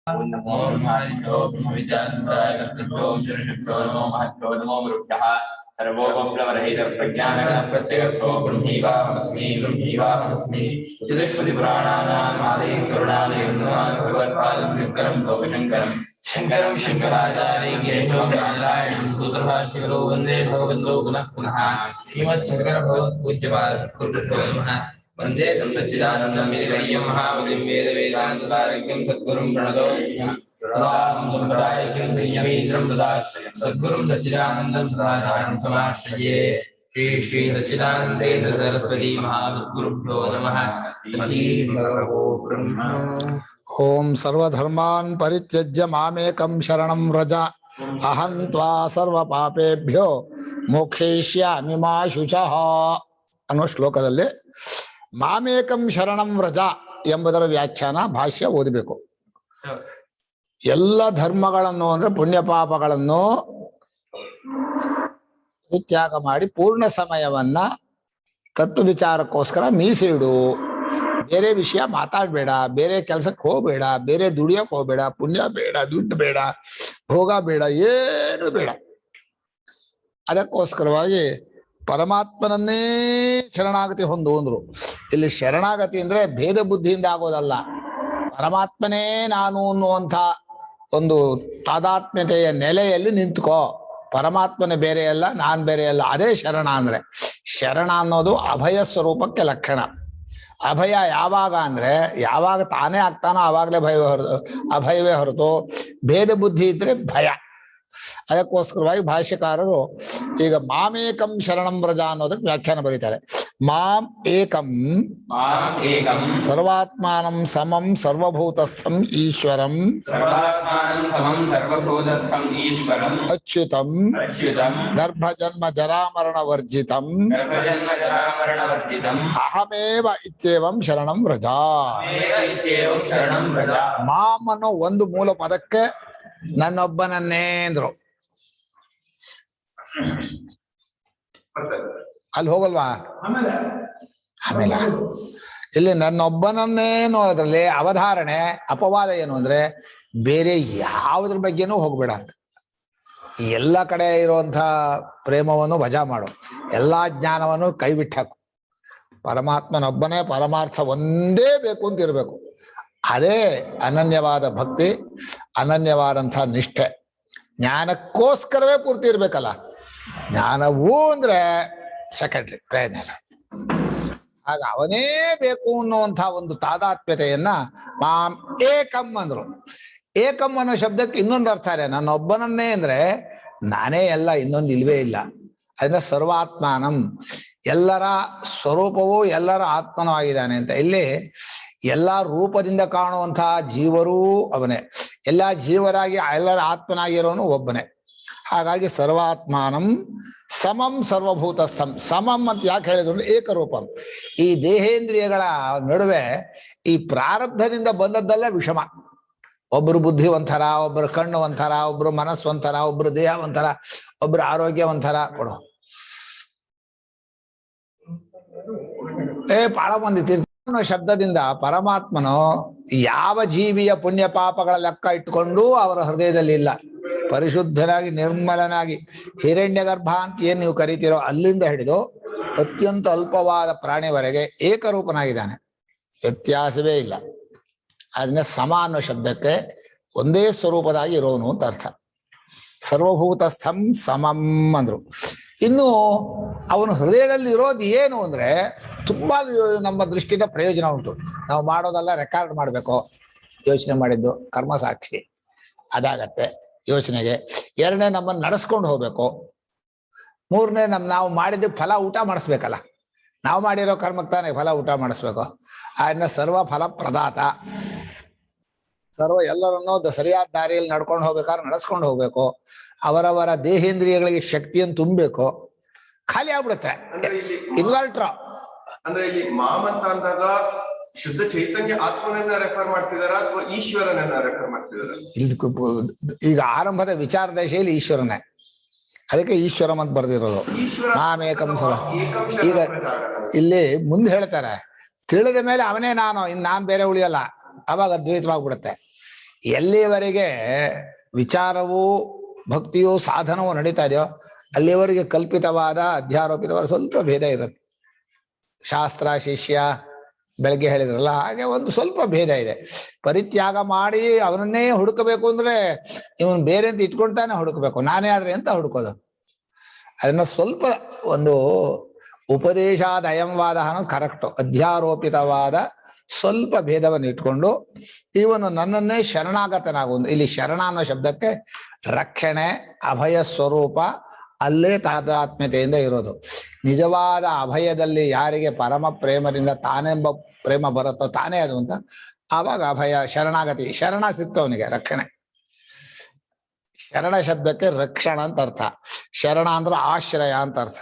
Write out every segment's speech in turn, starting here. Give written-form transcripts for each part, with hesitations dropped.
नमो ब्रह्मादिभ्यो ब्रह्मविद्यासम्प्रदायकर्तृभ्यो ऋषिभ्यो नमो महद्भ्यो नमो गुरुभ्यः सर्वोपप्लवरहितप्रज्ञानगणप्रत्यगर्थो ब्रह्मैवाहमस्मि चतुष्पदिपुराणानाम् आदिं करुणालयं नमामि भगवत्पादं शङ्करं लोकशङ्करं शङ्करं शङ्कराचार्यं केशवं नारायणं सूत्रभाष्यकरो वन्दे भगवन्तो पुनः पुनः श्रीमत्शङ्करभगवत्पूज्यपादसद्गुरुभ्यो नमः वन्दे तं सच्चिदानन्दं विधिवर्यं महाबलिं वेदवेदान्तसारज्ञं सद्गुरुं प्रणतोऽस्म्यहं सदासम्प्रदायज्ञं संयमीन्द्रं तदाश्रयं सद्गुरुं सच्चिदानन्दं सदाचार्यं समाश्रये श्री श्री सच्चिदानन्देन्द्र सरस्वती महासद्गुरुभ्यो नमः। ओम सर्वधर्मान् परित्यज्य मामेकं शरणं व्रज अहं त्वा सर्वपापेभ्यो मोक्षयिष्यामि मा शुचಃ ಅನ್ನೋ ಶ್ಲೋಕದಲ್ಲಿ ಮಾಮೇಕಂ ಶರಣಂ ವ್ರಜ ಎಂಬುದರ ವ್ಯಾಖ್ಯಾನ ಭಾಷ್ಯ ಓದಬೇಕು. ಎಲ್ಲ ಧರ್ಮಗಳನ್ನು ಅಂದ್ರೆ ಪುಣ್ಯ ಪಾಪಗಳನ್ನು ಪರಿತ್ಯಾಗ ಮಾಡಿ ಪೂರ್ಣ ಸಮಯವನ್ನ ತತ್ವ ವಿಚಾರಕ್ಕೋಸ್ಕರ ಮೀಸಿಡು. ಬೇರೆ ವಿಷಯ ಮಾತಾಡಬೇಡ, ಬೇರೆ ಕೆಲಸಕ್ಕೆ ಹೋಗಬೇಡ, ಬೇರೆ ದುಡಿಯಕ್ಕೆ ಹೋಗಬೇಡ, ಪುಣ್ಯ ಬೇಡ, ದುಡ್ಡು ಬೇಡ, ಭೋಗ ಬೇಡ, ಏನು ಬೇಡ. ಅದಕ್ಕೋಸ್ಕರವಾಗಿ ಪರಮಾತ್ಮನನ್ನೇ ಶರಣಾಗತಿ ಹೊಂದು ಅಂದ್ರು. ಇಲ್ಲಿ ಶರಣಾಗತಿ ಅಂದ್ರೆ ಭೇದ ಬುದ್ಧಿಯಿಂದ ಆಗೋದಲ್ಲ, ಪರಮಾತ್ಮನೇ ನಾನು ಅನ್ನುವಂಥ ಒಂದು ತಾದಾತ್ಮ್ಯತೆಯ ನೆಲೆಯಲ್ಲಿ ನಿಂತ್ಕೋ. ಪರಮಾತ್ಮನೇ ಬೇರೆ ಅಲ್ಲ, ನಾನ್ ಬೇರೆ ಅಲ್ಲ, ಅದೇ ಶರಣ ಅಂದ್ರೆ. ಶರಣ ಅನ್ನೋದು ಅಭಯ ಸ್ವರೂಪಕ್ಕೆ ಲಕ್ಷಣ. ಅಭಯ ಯಾವಾಗ ಅಂದ್ರೆ ಯಾವಾಗ ತಾನೇ ಆಗ್ತಾನೋ ಆವಾಗಲೇ ಅಭಯವೇ ಹೊರತು ಭೇದ ಬುದ್ಧಿ ಇದ್ರೆ ಭಯ. ಅದಕ್ಕೋಸ್ಕರವಾಗಿ ಭಾಷ್ಯಕಾರರು ಈಗ ಮಾಮೇಕಂ ಶರಣಂ ವ್ರಜ ಅನ್ನೋದಕ್ಕೆ ವ್ಯಾಖ್ಯಾನ ಬರೀತಾರೆ. ಮಾಂ ಏಕಂ ಸರ್ವಾತ್ಮಾನಂ ಸಮಂ ಸರ್ವಭೂತಸ್ಥಂ ಈಶ್ವರಂ ಅಚ್ಯುತಂ ಗರ್ಭಜನ್ಮ ಜರಾಮರಣ ವರ್ಜಿತಂ ಅಹಮೇವ ಇತ್ಯೇವಂ ಶರಣಂ ವ್ರಜ. ಮಾಂ ಅನ್ನೋ ಒಂದು ಮೂಲ ಪದಕ್ಕೆ ನನ್ನೊಬ್ಬನನ್ನೇ ಅಂದ್ರು. ಅಲ್ಲಿ ಹೋಗಲ್ವಾ? ಆಮೇಲೆ ಇಲ್ಲಿ ನನ್ನೊಬ್ಬನನ್ನೇ ಅನ್ನೋದ್ರಲ್ಲಿ ಅವಧಾರಣೆ ಅಪವಾದ ಏನು ಅಂದ್ರೆ ಬೇರೆ ಯಾವುದ್ರ ಬಗ್ಗೆನೂ ಹೋಗ್ಬೇಡ ಅಂತ. ಎಲ್ಲ ಕಡೆ ಇರುವಂತ ಪ್ರೇಮವನ್ನು ವಜಾ ಮಾಡು, ಎಲ್ಲಾ ಜ್ಞಾನವನ್ನು ಕೈ ಬಿಟ್ಟಾಕು. ಪರಮಾತ್ಮನೊಬ್ಬನೇ ಪರಮಾರ್ಥ ಒಂದೇ ಬೇಕು ಅಂತ ಇರಬೇಕು. ಅದೇ ಅನನ್ಯವಾದ ಭಕ್ತಿ, ಅನನ್ಯವಾದಂಥ ನಿಷ್ಠೆ. ಜ್ಞಾನಕ್ಕೋಸ್ಕರವೇ ಪೂರ್ತಿ ಇರ್ಬೇಕಲ್ಲ. ಜ್ಞಾನವೂ ಅಂದ್ರೆ ಸೆಕೆಂಡ್ರಿ, ಪ್ರಯೋಜನ ಇಲ್ಲ. ಆಗ ಅವನೇ ಬೇಕು ಅನ್ನುವಂಥ ಒಂದು ತಾದಾತ್ಮ್ಯತೆಯನ್ನ ಮಾಂ ಏಕಂ ಅಂದ್ರು. ಏಕಂ ಅನ್ನೋ ಶಬ್ದಕ್ಕೆ ಇನ್ನೊಂದು ಅರ್ಥ ಇದೆ. ನನ್ನೊಬ್ಬನನ್ನೇ ಅಂದ್ರೆ ನಾನೇ ಎಲ್ಲ, ಇನ್ನೊಂದು ಇಲ್ವೇ ಇಲ್ಲ. ಅದರಿಂದ ಸರ್ವಾತ್ಮಾನಂ, ಎಲ್ಲರ ಸ್ವರೂಪವೂ ಎಲ್ಲರ ಆತ್ಮನೂ ಆಗಿದ್ದಾನೆ ಅಂತ. ಇಲ್ಲಿ ಎಲ್ಲಾ ರೂಪದಿಂದ ಕಾಣುವಂತಹ ಜೀವರೂ ಅವನೇ, ಎಲ್ಲಾ ಜೀವರಾಗಿ ಎಲ್ಲರ ಆತ್ಮನಾಗಿರೋನು ಒಬ್ಬನೇ. ಹಾಗಾಗಿ ಸರ್ವಾತ್ಮಾನಂ ಸಮಂ ಸರ್ವಭೂತಸ್ಥಂ. ಸಮಂ ಅಂತ ಯಾಕೆ ಹೇಳಿದ್ರು? ಏಕರೂಪಂ. ಈ ದೇಹೇಂದ್ರಿಯಗಳ ನಡುವೆ ಈ ಪ್ರಾರಬ್ಧದಿಂದ ಬಂದದ್ದೆಲ್ಲ ವಿಷಮ. ಒಬ್ರು ಬುದ್ಧಿ ಒಂಥರ, ಒಬ್ರು ಕಣ್ಣು ಒಂಥರ, ಒಬ್ರು ಮನಸ್ಸು ಒಂಥರ, ಒಬ್ರು ದೇಹ ಒಂಥರ, ಒಬ್ರು ಆರೋಗ್ಯ ಒಂಥರ ಕೊಡು. ಬಹಳ ಮಂದಿ ಶಬ್ದದಿಂದ ಪರಮಾತ್ಮನು ಯಾವ ಜೀವಿಯ ಪುಣ್ಯ ಪಾಪಗಳ ಲೆಕ್ಕ ಇಟ್ಟುಕೊಂಡು ಅವರ ಹೃದಯದಲ್ಲಿ ಇಲ್ಲ. ಪರಿಶುದ್ಧನಾಗಿ ನಿರ್ಮಲನಾಗಿ ಹಿರಣ್ಯ ಗರ್ಭ ಅಂತ ಏನ್ ನೀವು ಕರಿತೀರೋ ಅಲ್ಲಿಂದ ಹಿಡಿದು ಅತ್ಯಂತ ಅಲ್ಪವಾದ ಪ್ರಾಣಿವರೆಗೆ ಏಕರೂಪನಾಗಿದ್ದಾನೆ, ವ್ಯತ್ಯಾಸವೇ ಇಲ್ಲ. ಅದನ್ನ ಸಮ ಅನ್ನೋ ಶಬ್ದಕ್ಕೆ ಒಂದೇ ಸ್ವರೂಪದಾಗಿ ಇರೋನು ಅಂತ ಅರ್ಥ. ಸರ್ವಭೂತಸ್ಥಂ ಸಮಂ ಅಂದ್ರು. ಇನ್ನು ಅವನು ಹೃದಯದಲ್ಲಿ ಇರೋದು ಏನು ಅಂದ್ರೆ ತುಂಬಾ ನಮ್ಮ ದೃಷ್ಟಿಯಿಂದ ಪ್ರಯೋಜನ ಉಂಟು. ನಾವು ಮಾಡೋದೆಲ್ಲ ರೆಕಾರ್ಡ್ ಮಾಡಬೇಕು. ಯೋಚನೆ ಮಾಡಿದ್ದು ಕರ್ಮ ಸಾಕ್ಷಿ ಅದಾಗತ್ತೆ ಯೋಚನೆಗೆ. ಎರಡನೇ, ನಮ್ಮನ್ನು ನಡೆಸ್ಕೊಂಡು ಹೋಗ್ಬೇಕು. ಮೂರನೇ, ನಾವು ಮಾಡಿದ್ದಕ್ಕೆ ಫಲ ಊಟ ಮಾಡಿಸ್ಬೇಕಲ್ಲ. ನಾವು ಮಾಡಿರೋ ಕರ್ಮಕ್ಕೆ ತಾನೇ ಫಲ ಊಟ ಮಾಡಿಸ್ಬೇಕು. ಅದನ್ನ ಸರ್ವ ಫಲ ಪ್ರದಾತ. ಸರ್ವ ಎಲ್ಲರನ್ನೂ ಸರಿಯಾದ ದಾರಿಯಲ್ಲಿ ನಡ್ಕೊಂಡು ಹೋಗ್ಬೇಕಾದ್ರೆ ನಡೆಸ್ಕೊಂಡು ಹೋಗ್ಬೇಕು. ಅವರವರ ದೇಹೇಂದ್ರಿಯಗಳಿಗೆ ಶಕ್ತಿಯನ್ನು ತುಂಬಬೇಕು. ಖಾಲಿ ಆಗ್ಬಿಡುತ್ತೆ ಇನ್ವರ್ಟ್ರ. ಅಂದ್ರೆ ಇಲ್ಲಿ ಮಾಮ್ ಅಂತ ಅಂದಾಗ ಶುದ್ಧ ಚೈತನ್ಯ ಆತ್ಮನನ್ನ ರೆಫರ್ ಮಾಡ್ತಿದಾರ ಅಥವಾ ಈಶ್ವರನನ್ನ ರೆಫರ್ ಮಾಡ್ತಿದಾರ? ಈಗ ಆರಂಭದ ವಿಚಾರ ದಶೆಯಲ್ಲಿ ಈಶ್ವರನೇ, ಅದಕ್ಕೆ ಈಶ್ವರಂ ಅಂತ ಬರ್ದಿರೋದು. ಮಾಮೇಕಂ ಸರ. ಈಗ ಇಲ್ಲಿ ಮುಂದೆ ಹೇಳ್ತಾರೆ, ತಿಳಿದ ಮೇಲೆ ಅವನೇ ನಾನು, ಇನ್ನು ನಾನ್ ಬೇರೆ ಉಳಿಯಲ್ಲ. ಅವಾಗ ಅದ್ವೈತವಾಗ್ಬಿಡುತ್ತೆ. ಎಲ್ಲಿವರೆಗೆ ವಿಚಾರವೂ ಭಕ್ತಿಯೂ ಸಾಧನವೂ ನಡೀತಾ ಇದೆಯೋ ಅಲ್ಲಿವರೆಗೆ ಕಲ್ಪಿತವಾದ ಅಧ್ಯಾರೋಪಿತವಾದ ಸ್ವಲ್ಪ ಭೇದ ಇರುತ್ತೆ. ಶಾಸ್ತ್ರ ಶಿಷ್ಯ ಬೆಳಗ್ಗೆ ಹೇಳಿದ್ರಲ್ಲ ಹಾಗೆ ಒಂದು ಸ್ವಲ್ಪ ಭೇದ ಇದೆ. ಪರಿತ್ಯಾಗ ಮಾಡಿ ಅವನನ್ನೇ ಹುಡುಕಬೇಕು ಅಂದ್ರೆ ಇವನು ಬೇರೆ ಅಂತ ಇಟ್ಕೊಳ್ತಾನೆ ಹುಡುಕಬೇಕು, ನಾನೇ ಆದ್ರೆ ಅಂತ ಹುಡುಕೋದು. ಅದನ್ನ ಸ್ವಲ್ಪ ಒಂದು ಉಪದೇಶಾದ ಅಯಂವಾದ ಅನ್ನೋದು ಕರೆಕ್ಟು. ಅಧ್ಯಾರೋಪಿತವಾದ ಸ್ವಲ್ಪ ಭೇದವನ್ನು ಇಟ್ಕೊಂಡು ಇವನು ನನ್ನನ್ನೇ ಶರಣಾಗತನಾಗುವುದು. ಇಲ್ಲಿ ಶರಣ ಅನ್ನೋ ಶಬ್ದಕ್ಕೆ ರಕ್ಷಣೆ, ಅಭಯ ಸ್ವರೂಪ, ಅಲ್ಲೇ ತಾದಾತ್ಮ್ಯತೆಯಿಂದ ಇರೋದು. ನಿಜವಾದ ಅಭಯದಲ್ಲಿ ಯಾರಿಗೆ ಪರಮ ಪ್ರೇಮದಿಂದ ತಾನೆಂಬ ಪ್ರೇಮ ಬರುತ್ತೋ ತಾನೇ ಅದು ಅಂತ, ಆವಾಗ ಅಭಯ ಶರಣಾಗತಿ, ಶರಣ ಸಿಕ್ತು ಅವನಿಗೆ, ರಕ್ಷಣೆ. ಶರಣ ಶಬ್ದಕ್ಕೆ ರಕ್ಷಣ ಅಂತ ಅರ್ಥ, ಶರಣ ಅಂದ್ರೆ ಆಶ್ರಯ ಅಂತ ಅರ್ಥ.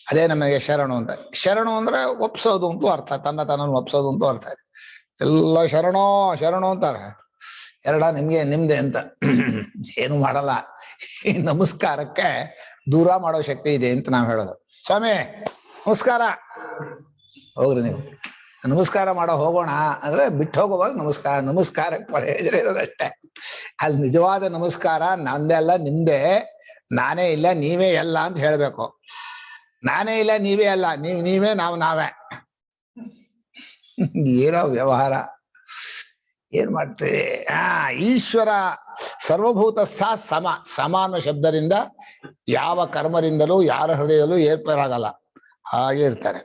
ಅದೇ ನಮಗೆ ಶರಣು ಅಂತ. ಶರಣು ಅಂದ್ರೆ ಒಪ್ಸೋದು ಅಂತೂ ಅರ್ಥ, ತನ್ನನ್ನು ಒಪ್ಸೋದು ಅಂತೂ ಅರ್ಥ ಇದೆ. ಎಲ್ಲ ಶರಣೋ ಶರಣು ಅಂತಾರೆ. ನಿಮ್ದೆ ಅಂತ ಏನು ಮಾಡಲ್ಲ. ಈ ನಮಸ್ಕಾರಕ್ಕೆ ದೂರ ಮಾಡೋ ಶಕ್ತಿ ಇದೆ ಅಂತ ನಾವು ಹೇಳೋದು. ಸ್ವಾಮಿ ನಮಸ್ಕಾರ, ಹೋಗ್ರಿ ನೀವು ನಮಸ್ಕಾರ ಮಾಡೋ ಹೋಗೋಣ ಅಂದ್ರೆ ಬಿಟ್ಟು ಹೋಗುವಾಗ ನಮಸ್ಕಾರಕ್ಕೆ ಪ್ರಯೋಜನ ಇರೋದಷ್ಟೇ. ಅಲ್ಲಿ ನಿಜವಾದ ನಮಸ್ಕಾರ ನಂದೇ ಅಲ್ಲ ನಿಮ್ದೇ, ನಾನೇ ಇಲ್ಲ ನೀವೇ ಎಲ್ಲ ಅಂತ ಹೇಳ್ಬೇಕು. ನಾನೇ ಇಲ್ಲ ನೀವೇ ಅಲ್ಲ, ನೀವೇ ನಾವೇ. ಏನೋ ವ್ಯವಹಾರ ಏನ್ ಮಾಡ್ತೀರಿ? ಈಶ್ವರ ಸರ್ವಭೂತಸ್ಥ ಸಮ ಅನ್ನೋ ಶಬ್ದದಿಂದ ಯಾವ ಕರ್ಮದಿಂದಲೂ ಯಾರ ಹೃದಯದಲ್ಲೂ ಏರ್ಪೇರಾಗಲ್ಲ, ಹಾಗೆ ಇರ್ತಾರೆ.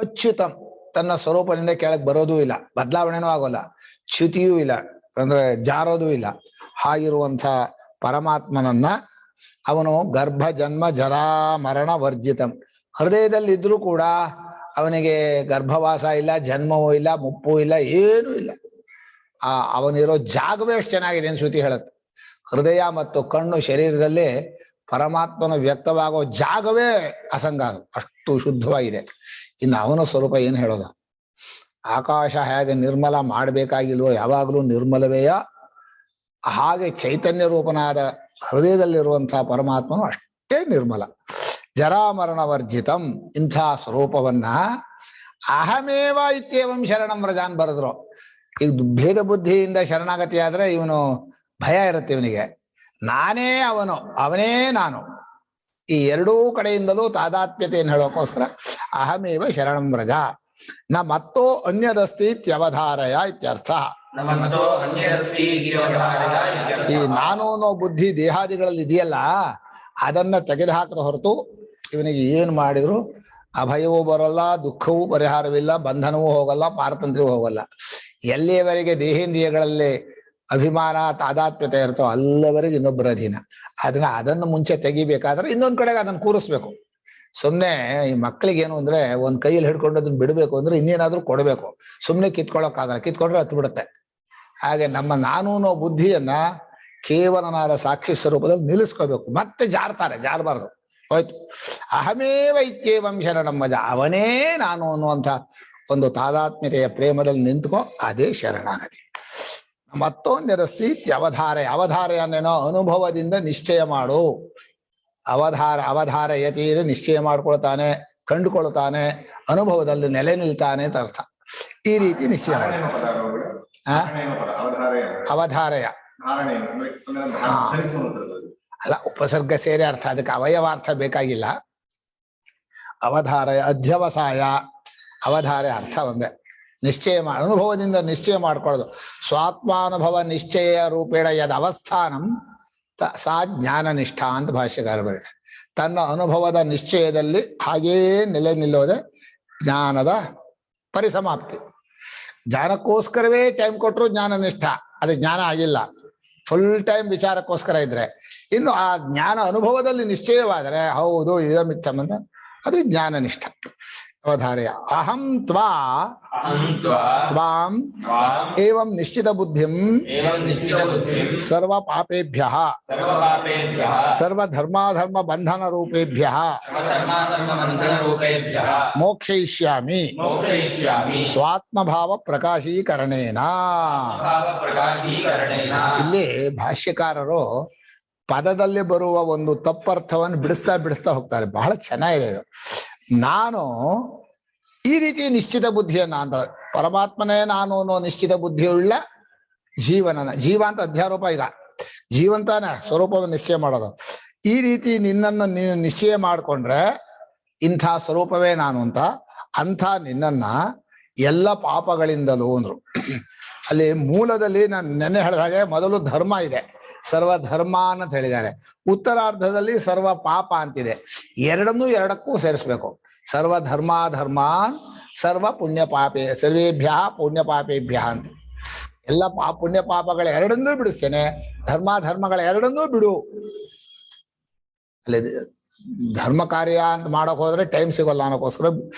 ಅಚ್ಯುತಂ, ತನ್ನ ಸ್ವರೂಪದಿಂದ ಕೆಳಗೆ ಬರೋದೂ ಇಲ್ಲ, ಬದಲಾವಣೆನೂ ಆಗೋಲ್ಲ, ಚ್ಯುತಿಯೂ ಇಲ್ಲ, ಅಂದ್ರೆ ಜಾರೋದೂ ಇಲ್ಲ. ಹಾಗಿರುವಂಥ ಪರಮಾತ್ಮನನ್ನ ಅವನು ಗರ್ಭ ಜನ್ಮ ಜರಾ ಮರಣ ವರ್ಜಿತಂ, ಹೃದಯದಲ್ಲಿದ್ರೂ ಕೂಡ ಅವನಿಗೆ ಗರ್ಭವಾಸ ಇಲ್ಲ, ಜನ್ಮವೂ ಇಲ್ಲ, ಮುಪ್ಪು ಇಲ್ಲ, ಏನೂ ಇಲ್ಲ. ಅವನಿರೋ ಜಾಗವೇ ಎಷ್ಟು ಚೆನ್ನಾಗಿದೆ ಅಂತ ಶ್ರುತಿ ಹೇಳುತ್ತೆ. ಹೃದಯ ಮತ್ತು ಕಣ್ಣು ಶರೀರದಲ್ಲಿ ಪರಮಾತ್ಮನ ವ್ಯಕ್ತವಾಗೋ ಜಾಗವೇ ಅಸಂಗ, ಅಷ್ಟು ಶುದ್ಧವಾಗಿದೆ. ಇನ್ನು ಅವನ ಸ್ವರೂಪ ಏನು ಹೇಳೋದು? ಆಕಾಶ ಹೇಗೆ ನಿರ್ಮಲ ಮಾಡಬೇಕಾಗಿಲ್ವೋ, ಯಾವಾಗಲೂ ನಿರ್ಮಲವೇಯ, ಹಾಗೆ ಚೈತನ್ಯ ರೂಪನಾದ ಹೃದಯದಲ್ಲಿರುವಂತಹ ಪರಮಾತ್ಮನು ಅಷ್ಟೇ ನಿರ್ಮಲ. ಜರಾಮರಣ ವರ್ಜಿತಂ, ಇಂಥ ಸ್ವರೂಪವನ್ನ ಅಹಮೇವ ಇತ್ಯೇವಂ ಶರಣಂ ವ್ರಜಾನ್ ಬರೆದ್ರು. ಈಗ ಭೇದ ಬುದ್ಧಿಯಿಂದ ಶರಣಾಗತಿ ಆದ್ರೆ ಇವನು ಭಯ ಇರುತ್ತೆ ಇವನಿಗೆ. ನಾನೇ ಅವನು, ಅವನೇ ನಾನು, ಈ ಎರಡೂ ಕಡೆಯಿಂದಲೂ ತಾದಾತ್ಮ್ಯತೆಯನ್ನು ಹೇಳೋಕ್ಕೋಸ್ಕರ ಅಹಮೇವ ಶರಣಂ ವ್ರಜ ನ ಮತ್ತೋ ಅನ್ಯದಸ್ತಿ ಇತ್ಯವಧಾರಯ ಇತ್ಯರ್ಥ. ಈ ನಾನು ಅನ್ನೋ ಬುದ್ಧಿ ದೇಹಾದಿಗಳಲ್ಲಿ ಇದೆಯಲ್ಲ, ಅದನ್ನ ತೆಗೆದುಹಾಕದ ಹೊರತು ಇವನಿಗೆ ಏನ್ ಮಾಡಿದ್ರು ಅಭಯವೂ ಬರೋಲ್ಲ, ದುಃಖವೂ ಪರಿಹಾರವಿಲ್ಲ, ಬಂಧನವೂ ಹೋಗಲ್ಲ, ಪಾರತಂತ್ರ್ಯವೂ ಹೋಗಲ್ಲ. ಎಲ್ಲಿಯವರೆಗೆ ದೇಹೇಂದ್ರಿಯಗಳಲ್ಲಿ ಅಭಿಮಾನ ತಾದಾತ್ಮ್ಯತೆ ಇರ್ತೋ ಅಲ್ಲವರೆಗೆ ಇನ್ನೊಬ್ಬರ ಅಧೀನ. ಅದನ್ನು ಮುಂಚೆ ತೆಗಿಬೇಕಾದ್ರೆ ಇನ್ನೊಂದ್ ಕಡೆಗೆ ಅದನ್ನ ಕೂರಿಸ್ಬೇಕು. ಸುಮ್ನೆ ಈ ಮಕ್ಳಿಗೇನು ಅಂದ್ರೆ ಒಂದ್ ಕೈಯಲ್ಲಿ ಹಿಡ್ಕೊಂಡು ಅದನ್ನ ಬಿಡ್ಬೇಕು ಅಂದ್ರೆ ಇನ್ನೇನಾದ್ರೂ ಕೊಡ್ಬೇಕು. ಸುಮ್ನೆ ಕಿತ್ಕೊಳ್ಳೋಕ್ಕಾಗಲ್ಲ, ಕಿತ್ಕೊಂಡ್ರೆ ಹತ್ತು ಬಿಡುತ್ತೆ. ಹಾಗೆ ನಮ್ಮ ನಾನು ಅನ್ನೋ ಬುದ್ಧಿಯನ್ನ ಕೇವಲನಾದ ಸಾಕ್ಷಿ ಸ್ವರೂಪದಲ್ಲಿ ನಿಲ್ಲಿಸ್ಕೋಬೇಕು. ಮತ್ತೆ ಜಾರಬಾರ್ದು, ಹೋಯ್ತು. ಅಹಮೇವ ಇತ್ಯೇವಂ ಶರಣಂ ವ್ರಜ, ಅವನೇ ನಾನು ಅನ್ನುವಂಥ ಒಂದು ತಾದಾತ್ಮ್ಯತೆಯ ಪ್ರೇಮದಲ್ಲಿ ನಿಂತ್ಕೋ, ಅದೇ ಶರಣಾಗತಿ. ಮತ್ತೊಂದೆರಸ್ತಿ ಅವಧಾರಯ ಅನ್ನೇನೋ ಅನುಭವದಿಂದ ನಿಶ್ಚಯ ಮಾಡು. ಅವಧಾರಯತಿ ನಿಶ್ಚಯ ಮಾಡ್ಕೊಳ್ತಾನೆ, ಕಂಡುಕೊಳ್ತಾನೆ, ಅನುಭವದಲ್ಲಿ ನೆಲೆ ನಿಲ್ತಾನೆ ಅಂತ ಅರ್ಥ. ಈ ರೀತಿ ನಿಶ್ಚಯ ಮಾಡ. ಅವಧಾರಯ ಅಲ್ಲ, ಉಪಸರ್ಗ ಸೇರಿ ಅರ್ಥ, ಅದಕ್ಕೆ ಅವಯವಾರ್ಥ ಬೇಕಾಗಿಲ್ಲ. ಅವಧಾರಯ ಅಧ್ಯವಸಾಯ ಅವಧಾರಯ ಅರ್ಥ ಒಂದೇ. ನಿಶ್ಚಯ ಅನುಭವದಿಂದ ನಿಶ್ಚಯ ಮಾಡ್ಕೊಳ್ಳೋದು. ಸ್ವಾತ್ಮಾನುಭವ ನಿಶ್ಚಯ ರೂಪೇಣ ಯದ್ ಅವಸ್ಥಾನಂ ಸಾ ಜ್ಞಾನ ನಿಷ್ಠಾ ಅಂತ ಭಾಷ್ಯಕಾರ ಬರೆದ. ತನ್ನ ಅನುಭವದ ನಿಶ್ಚಯದಲ್ಲಿ ಹಾಗೇ ನೆಲೆ ನಿಲ್ಲೋದೆ ಜ್ಞಾನದ ಪರಿಸಮಾಪ್ತಿ. ಜ್ಞಾನಕ್ಕೋಸ್ಕರವೇ ಟೈಮ್ ಕೊಟ್ಟರು ಜ್ಞಾನ ನಿಷ್ಠ, ಅದು ಜ್ಞಾನ ಆಗಿಲ್ಲ. ಫುಲ್ ಟೈಮ್ ವಿಚಾರಕ್ಕೋಸ್ಕರ ಇದ್ರೆ, ಇನ್ನು ಆ ಜ್ಞಾನ ಅನುಭವದಲ್ಲಿ ನಿಶ್ಚಯವಾದರೆ ಹೌದು ಇದು ಮಿಥ್ಯಂಬಂಧ, ಅದು ಜ್ಞಾನ ನಿಷ್ಠ. ಅವಧಾರಯ ಅಹಂ ತ್ವಾಂ ಏವಂ ನಿಶ್ಚಿತ ಬುದ್ಧಿಂ ಸರ್ವ ಪಾಪೇಭ್ಯಃ ಸರ್ವಧರ್ಮಾಧರ್ಮ ಬಂಧನ ರೂಪೇಭ್ಯಃ ಮೋಕ್ಷಯಿಷ್ಯಾಮಿ ಸ್ವಾತ್ಮಭಾವ ಪ್ರಕಾಶೀಕರಣೇನ. ಇಲ್ಲಿ ಭಾಷ್ಯಕಾರರು ಪದದಲ್ಲಿ ಬರುವ ಒಂದು ತಪ್ಪರ್ಥವನ್ನು ಬಿಡಿಸ್ತಾ ಹೋಗ್ತಾರೆ. ಬಹಳ ಚೆನ್ನಾಗಿದೆ ಇದು. ನಾನು ಈ ರೀತಿ ನಿಶ್ಚಿತ ಬುದ್ಧಿಯನ್ನ ಅಂತ, ಪರಮಾತ್ಮನೇ ನಾನು ಅನ್ನೋ ನಿಶ್ಚಿತ ಬುದ್ಧಿಯುಳ್ಳ ಜೀವ ಅಂತ ಅಧ್ಯಾರೋಪ ಈಗ ಜೀವಂತಾನೆ ಸ್ವರೂಪವನ್ನು ನಿಶ್ಚಯ ಮಾಡೋದು. ಈ ರೀತಿ ನಿನ್ನನ್ನು ನೀನು ನಿಶ್ಚಯ ಮಾಡಿಕೊಂಡ್ರೆ ಇಂಥ ಸ್ವರೂಪವೇ ನಾನು ಅಂತ, ಅಂಥ ನಿನ್ನನ್ನ ಎಲ್ಲ ಪಾಪಗಳಿಂದಲೂ ಅಂದ್ರು. ಅಲ್ಲಿ ಮೂಲದಲ್ಲಿ ನಾನು ನೆನ್ನೆ ಹೇಳಿದ ಹಾಗೆ ಮೊದಲು ಧರ್ಮ ಇದೆ, ಸರ್ವ ಧರ್ಮ ಅಂತ ಹೇಳಿದ್ದಾರೆ. ಉತ್ತರಾರ್ಧದಲ್ಲಿ ಸರ್ವ ಪಾಪ ಅಂತಿದೆ. ಎರಡಕ್ಕೂ ಸೇರಿಸ್ಬೇಕು. ಸರ್ವ ಧರ್ಮಾನ್ ಸರ್ವ ಪುಣ್ಯ ಪಾಪೇ ಸರ್ವೇಭ್ಯ ಪುಣ್ಯ ಪಾಪೇಭ್ಯ ಅಂತ. ಎಲ್ಲ ಪುಣ್ಯ ಪಾಪಗಳ ಎರಡನ್ನೂ ಬಿಡಿಸ್ತೇನೆ, ಧರ್ಮಗಳ ಎರಡನ್ನೂ ಬಿಡು. ಅಲ್ಲಿ ಧರ್ಮ ಕಾರ್ಯ ಅಂತ ಮಾಡಕ್ ಹೋದ್ರೆ ಟೈಮ್ ಸಿಗೋಲ್ಲ ಅನ್ನೋಕ್ಕೋಸ್ಕರ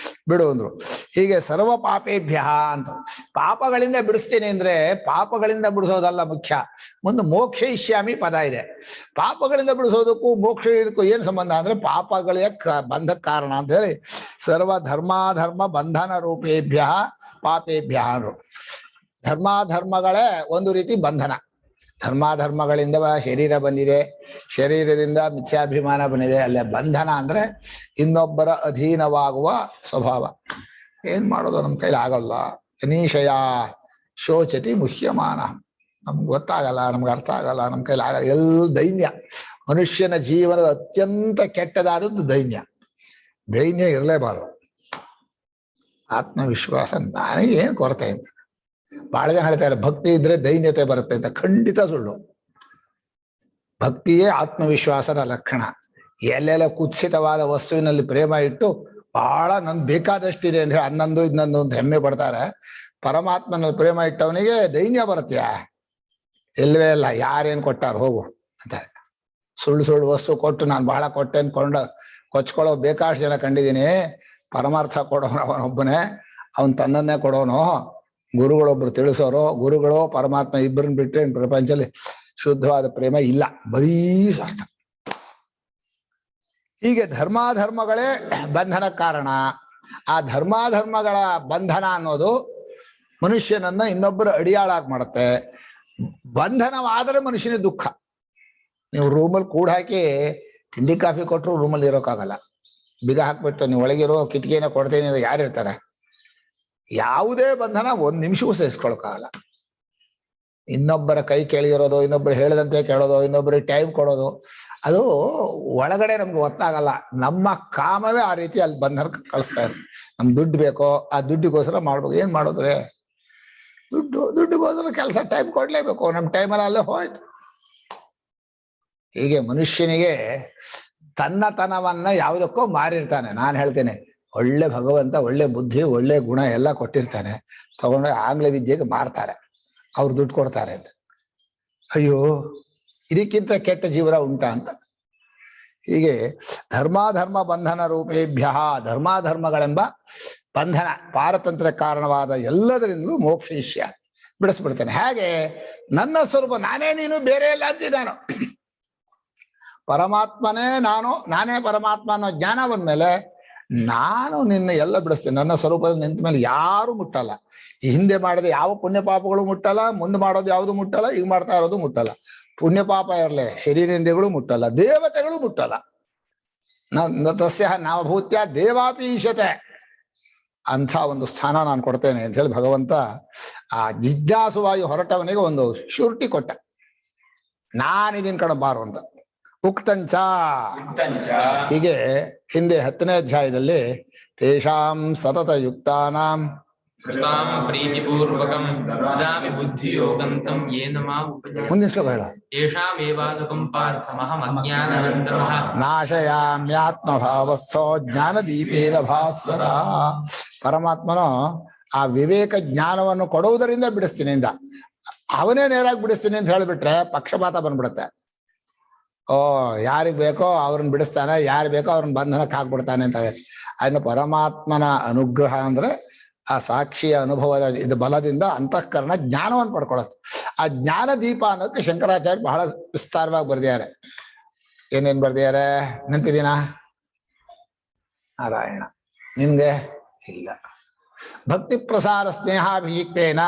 ಬಿಡು ಅಂದ್ರು. ಹೀಗೆ ಸರ್ವ ಪಾಪೇಭ್ಯ ಅಂತ ಪಾಪಗಳಿಂದ ಬಿಡಿಸ್ತೇನೆ ಅಂದ್ರೆ ಪಾಪಗಳಿಂದ ಬಿಡಿಸೋದಲ್ಲ ಮುಖ್ಯ, ಮುಂದೆ ಮೋಕ್ಷ ಇಷ್ಯಾಮಿ ಪದ ಇದೆ. ಪಾಪಗಳಿಂದ ಬಿಡಿಸೋದಕ್ಕೂ ಮೋಕ್ಷ ಇದಕ್ಕೂ ಏನ್ ಸಂಬಂಧ ಅಂದ್ರೆ ಪಾಪಗಳೇ ಬಂಧಕ್ಕೆ ಕಾರಣ ಅಂತ ಹೇಳಿ ಸರ್ವ ಧರ್ಮ ಬಂಧನ ರೂಪೇಭ್ಯ ಪಾಪೇಭ್ಯ ಅಂದ್ರು. ಧರ್ಮಗಳೇ ಒಂದು ರೀತಿ ಬಂಧನ. ಧರ್ಮಗಳಿಂದ ಶರೀರ ಬಂದಿದೆ, ಶರೀರದಿಂದ ಮಿಥ್ಯಾಭಿಮಾನ ಬಂದಿದೆ. ಅಲ್ಲೇ ಬಂಧನ ಅಂದ್ರೆ ಇನ್ನೊಬ್ಬರ ಅಧೀನವಾಗುವ ಸ್ವಭಾವ. ಏನ್ ಮಾಡೋದು ನಮ್ಮ ಕೈಲಿ ಆಗಲ್ಲ. ಅನೀಶಯ ಶೋಚತಿ ಮುಹ್ಯಮಾನ. ನಮ್ಗೆ ಗೊತ್ತಾಗಲ್ಲ, ನಮ್ಗೆ ಅರ್ಥ ಆಗಲ್ಲ, ನಮ್ಮ ಕೈಲಿ ಆಗಲ್ಲ. ಎಲ್ಲ ದೈನ್ಯ. ಮನುಷ್ಯನ ಜೀವನದ ಅತ್ಯಂತ ಕೆಟ್ಟದಾದದ್ದು ದೈನ್ಯ ಇರಲೇಬಾರದು. ಆತ್ಮವಿಶ್ವಾಸ ನನಗೆ ಏನು ಕೊರತೆ ಅಂತ ಬಹಳ ಜನ ಹೇಳ್ತಾರೆ, ಭಕ್ತಿ ಇದ್ರೆ ದೈನ್ಯತೆ ಬರುತ್ತೆ ಅಂತ. ಖಂಡಿತ ಸುಳ್ಳು. ಭಕ್ತಿಯೇ ಆತ್ಮವಿಶ್ವಾಸದ ಲಕ್ಷಣ. ಎಲ್ಲೆಲ್ಲ ಕುತ್ಸಿತವಾದ ವಸ್ತುವಿನಲ್ಲಿ ಪ್ರೇಮ ಇಟ್ಟು ಬಹಳ ನನ್ ಬೇಕಾದಷ್ಟಿದೆ ಅಂತ ಹೇಳಿ ಹನ್ನೊಂದು ಇನ್ನೊಂದು ಅಂತ ಹೆಮ್ಮೆ ಪಡ್ತಾರೆ. ಪರಮಾತ್ಮನಲ್ಲಿ ಪ್ರೇಮ ಇಟ್ಟವನಿಗೆ ದೈನ್ಯ ಬರುತ್ತ್ಯಾ? ಇಲ್ವೇ ಇಲ್ಲ. ಯಾರೇನ್ ಕೊಟ್ಟಾರ ಹೋಗು ಅಂತಾರೆ. ಸುಳ್ಳು ವಸ್ತು ಕೊಟ್ಟು ನಾನು ಬಹಳ ಕೊಟ್ಟೆ ಅನ್ಕೊಂಡು ಕೊಚ್ಕೊಳ್ಳೋ ಬೇಕಾಷ್ಟು ಜನ ಕಂಡಿದ್ದೀನಿ. ಪರಮಾರ್ಥ ಕೊಡೋನು ಅವನೊಬ್ಬನೇ, ಅವನ್ ತನ್ನನ್ನೇ ಕೊಡೋನು. ಗುರುಗಳೊಬ್ರು ತಿಳಿಸೋರು, ಗುರುಗಳು ಪರಮಾತ್ಮ ಇಬ್ಬರನ್ನ ಬಿಟ್ಟರೆ ಪ್ರಪಂಚದಲ್ಲಿ ಶುದ್ಧವಾದ ಪ್ರೇಮ ಇಲ್ಲ, ಬರೀ ಸ್ವಾರ್ಥ. ಹೀಗೆ ಧರ್ಮಗಳೇ ಬಂಧನ ಕಾರಣ. ಆ ಧರ್ಮಗಳ ಬಂಧನ ಅನ್ನೋದು ಮನುಷ್ಯನನ್ನ ಇನ್ನೊಬ್ಬರು ಅಡಿಯಾಳಾಗಿ ಮಾಡುತ್ತೆ. ಬಂಧನವಾದರೆ ಮನುಷ್ಯನಿಗೆ ದುಃಖ. ನೀವು ರೂಮಲ್ಲಿ ಕೂಡ ಹಾಕಿ ತಿಂಡಿ ಕಾಫಿ ಕೊಟ್ಟರು ರೂಮಲ್ಲಿ ಇರೋಕ್ಕಾಗಲ್ಲ. ಬೀಗ ಹಾಕ್ಬಿಟ್ಟು ನೀವು ಒಳಗಿರೋ ಕಿಟಕಿನ ಕೊಡ್ತೇನೆ ಅಂದ್ರೆ ಯಾರಿರ್ತಾರೆ? ಯಾವುದೇ ಬಂಧನ ಒಂದ್ ನಿಮಿಷವೂ ಸಹಿಸ್ಕೊಳಕ್ಕಾಗಲ್ಲ. ಇನ್ನೊಬ್ಬರ ಕೈ ಕೆಳಗಿರೋದು, ಇನ್ನೊಬ್ರು ಹೇಳದಂತೆ ಕೇಳೋದು, ಇನ್ನೊಬ್ಬರಿಗೆ ಟೈಮ್ ಕೊಡೋದು, ಅದು ಒಳಗಡೆ ನಮ್ಗೆ ಗೊತ್ತಾಗಲ್ಲ. ನಮ್ಮ ಕಾಮವೇ ಆ ರೀತಿ ಅಲ್ಲಿ ಬಂಧನಕ್ಕೆ ಕಳಿಸ್ತಾ ಇರುತ್ತೆ. ನಮ್ಗೆ ದುಡ್ಡು ಬೇಕೋ, ಆ ದುಡ್ಡಿಗೋಸ್ಕರ ಮಾಡ್ಬೇಕು. ಏನ್ ಮಾಡೋದ್ರೆ ದುಡ್ಡಿಗೋಸ್ಕರ ಕೆಲಸ ಟೈಮ್ ಕೊಡ್ಲೇಬೇಕು. ನಮ್ಮ ಟೈಮಲ್ಲಿ ಅಲ್ಲೇ ಹೋಯ್ತು. ಹೀಗೆ ಮನುಷ್ಯನಿಗೆ ತನ್ನತನವನ್ನ ಯಾವುದಕ್ಕೋ ಮಾರಿರ್ತಾನೆ. ನಾನು ಹೇಳ್ತೇನೆ, ಒಳ್ಳೆ ಭಗವಂತ ಒಳ್ಳೆ ಬುದ್ಧಿ ಒಳ್ಳೆ ಗುಣ ಎಲ್ಲ ಕೊಟ್ಟಿರ್ತಾನೆ, ತಗೊಂಡು ಆಂಗ್ಲ ವಿದ್ಯೆಗೆ ಮಾರ್ತಾರೆ, ಅವ್ರು ದುಡ್ಡು ಕೊಡ್ತಾರೆ ಅಂತ. ಅಯ್ಯೋ, ಇದಕ್ಕಿಂತ ಕೆಟ್ಟ ಜೀವನ ಉಂಟಾ ಅಂತ. ಹೀಗೆ ಧರ್ಮ ಬಂಧನ ರೂಪೇಭ್ಯ, ಧರ್ಮಗಳೆಂಬ ಬಂಧನ ಪಾರತಂತ್ರ ಕಾರಣವಾದ ಎಲ್ಲದರಿಂದಲೂ ಮೋಕ್ಷ ಇಷ್ಯ ಬಿಡಿಸ್ಬಿಡ್ತಾನೆ. ಹೇಗೆ? ನನ್ನ ಸ್ವರೂಪ ನಾನೇ ನೀನು ಬೇರೆ ಎಲ್ಲ ಅಂತಿದ್ದಾನು. ಪರಮಾತ್ಮನೇ ನಾನು, ನಾನೇ ಪರಮಾತ್ಮ ಅನ್ನೋ ಜ್ಞಾನ ಬಂದ್ಮೇಲೆ ನಾನು ನಿನ್ನ ಎಲ್ಲ ಬಿಡಿಸ್ತೇನೆ. ನನ್ನ ಸ್ವರೂಪದ ನಿಂತ ಮೇಲೆ ಯಾರು ಮುಟ್ಟಲ್ಲ. ಈ ಹಿಂದೆ ಮಾಡಿದ ಯಾವ ಪುಣ್ಯ ಪಾಪಗಳು ಮುಟ್ಟಲ್ಲ, ಮುಂದೆ ಮಾಡೋದು ಯಾವುದು ಮುಟ್ಟಲ್ಲ, ಈಗ ಮಾಡ್ತಾ ಇರೋದು ಮುಟ್ಟಲ್ಲ. ಪುಣ್ಯ ಪಾಪ ಇರಲಿ, ಶರೀರೇಂದ್ರಿಯಗಳು ಮುಟ್ಟಲ್ಲ, ದೇವತೆಗಳು ಮುಟ್ಟಲ್ಲ. ತಸ್ಯ ನಾಮಭೂತ್ಯ ದೇವಾಪೀಶತೆ ಅಂಥ ಒಂದು ಸ್ಥಾನ ನಾನು ಕೊಡ್ತೇನೆ ಅಂತ ಹೇಳಿ ಭಗವಂತ ಆ ಜಿಜ್ಞಾಸುವಾಗಿ ಹೊರಟವನಿಗೆ ಒಂದು ಶೂರಿಟಿ ಕೊಟ್ಟ. ನಾನಿದೀನ್ ಕಣಬಾರು ಅಂತ. ಉಕ್ತಂಚ, ಹೀಗೆ ಹಿಂದೆ 10ನೇ ಅಧ್ಯಾಯದಲ್ಲಿ ತೇಷಾಂ ಸತತ ಯುಕ್ತಾನಾಂ ಪ್ರೀತಿಪೂರ್ವಕಂ ದದಾಮಿ ಬುದ್ಧಿಯೋಗಂತಂ ಯೇನ ಮಾಂ ಉಪಜಾಯತೆ. ಮುಂದಿನ ಶ್ಲೋಕ ಹೇಳ. ಯೇಷಾಮೇವಾಲಕಂ ಪಾರ್ಥಮಹಂ ಅಜ್ಞಾನನಂದನಃ ನಾಶಯಾಮ್ಯಾತ್ಮಭಾವಸ್ಥೋ ಜ್ಞಾನದೀಪೇನ ಭಾಸ್ವರ. ಪರಮಾತ್ಮನು ಆ ವಿವೇಕ ಜ್ಞಾನವನ್ನು ಕೊಡುವುದರಿಂದ ಬಿಡಿಸ್ತೀನಿ ಇಂದ, ಅವನೇ ನೇರಾಗಿ ಬಿಡಿಸ್ತೀನಿ ಅಂತ ಹೇಳಿಬಿಟ್ರೆ ಪಕ್ಷಪಾತ ಬಂದ್ಬಿಡುತ್ತೆ. ಯಾರಿಗೆ ಬೇಕೋ ಅವ್ರನ್ನ ಬಿಡಿಸ್ತಾನೆ, ಯಾರು ಬೇಕೋ ಅವ್ರನ್ನ ಬಂಧನಕ್ಕೆ ಹಾಕ್ಬಿಡ್ತಾನೆ ಅಂತ. ಅದನ್ನು ಪರಮಾತ್ಮನ ಅನುಗ್ರಹ ಅಂದ್ರೆ ಆ ಸಾಕ್ಷಿಯ ಅನುಭವದ ಇದು ಬಲದಿಂದ ಅಂತಃಕರಣ ಜ್ಞಾನವನ್ನು ಪಡ್ಕೊಳ್ಳುತ್ತೆ. ಆ ಜ್ಞಾನ ದೀಪ ಅನ್ನೋದಕ್ಕೆ ಶಂಕರಾಚಾರ್ಯ ಬಹಳ ವಿಸ್ತಾರವಾಗಿ ಬರ್ದಿದ್ದಾರೆ. ಏನೇನ್ ಬರ್ದಿದ್ದಾರೆ ನೆನಪಿದೀನಾ? ನಾರಾಯಣ ನಿಮ್ಗೆ ಇಲ್ಲ. ಭಕ್ತಿ ಪ್ರಸಾರ ಸ್ನೇಹಾಭಿಯುಕ್ತೇನ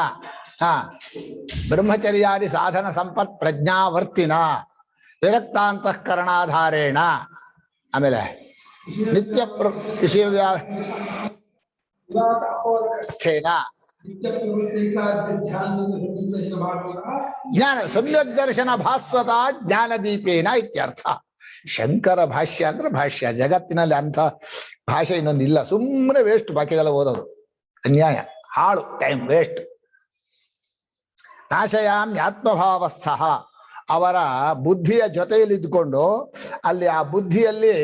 ಬ್ರಹ್ಮಚರ್ಯಾದಿ ಸಾಧನ ಸಂಪತ್ ಪ್ರಜ್ಞಾವರ್ತಿನ ವಿರಕ್ತಾಂತಃಕರಣಾಧಾರೇಣ, ಆಮೇಲೆ ನಿತ್ಯ ವಿಷಯ ಸ್ಥೇನ ಜ್ಞಾನ ಸಮ್ಯಕ್ ದರ್ಶನ ಭಾಸ್ವತ ಜ್ಞಾನದೀಪೇನ ಇತ್ಯರ್ಥ. ಶಂಕರ ಭಾಷ್ಯ ಅಂದ್ರೆ ಭಾಷ್ಯ. ಜಗತ್ತಿನಲ್ಲಿ ಅಂಥ ಭಾಷೆ ಇನ್ನೊಂದಿಲ್ಲ. ಸುಮ್ಮನೆ ವೇಸ್ಟ್ ಬಾಕಿದೆಲ್ಲ ಓದೋದು ಅನ್ಯಾಯ, ಹಾಳು, ಟೈಮ್ ವೇಸ್ಟ್. ನಾಶಯಾಮ್ ಆತ್ಮಭಾವಸ್ಥ, ಅವರ ಬುದ್ಧಿಯ ಜೊತೆಯಲ್ಲಿ ಇದ್ಕೊಂಡು ಅಲ್ಲಿ ಆ ಬುದ್ಧಿಯಲ್ಲಿ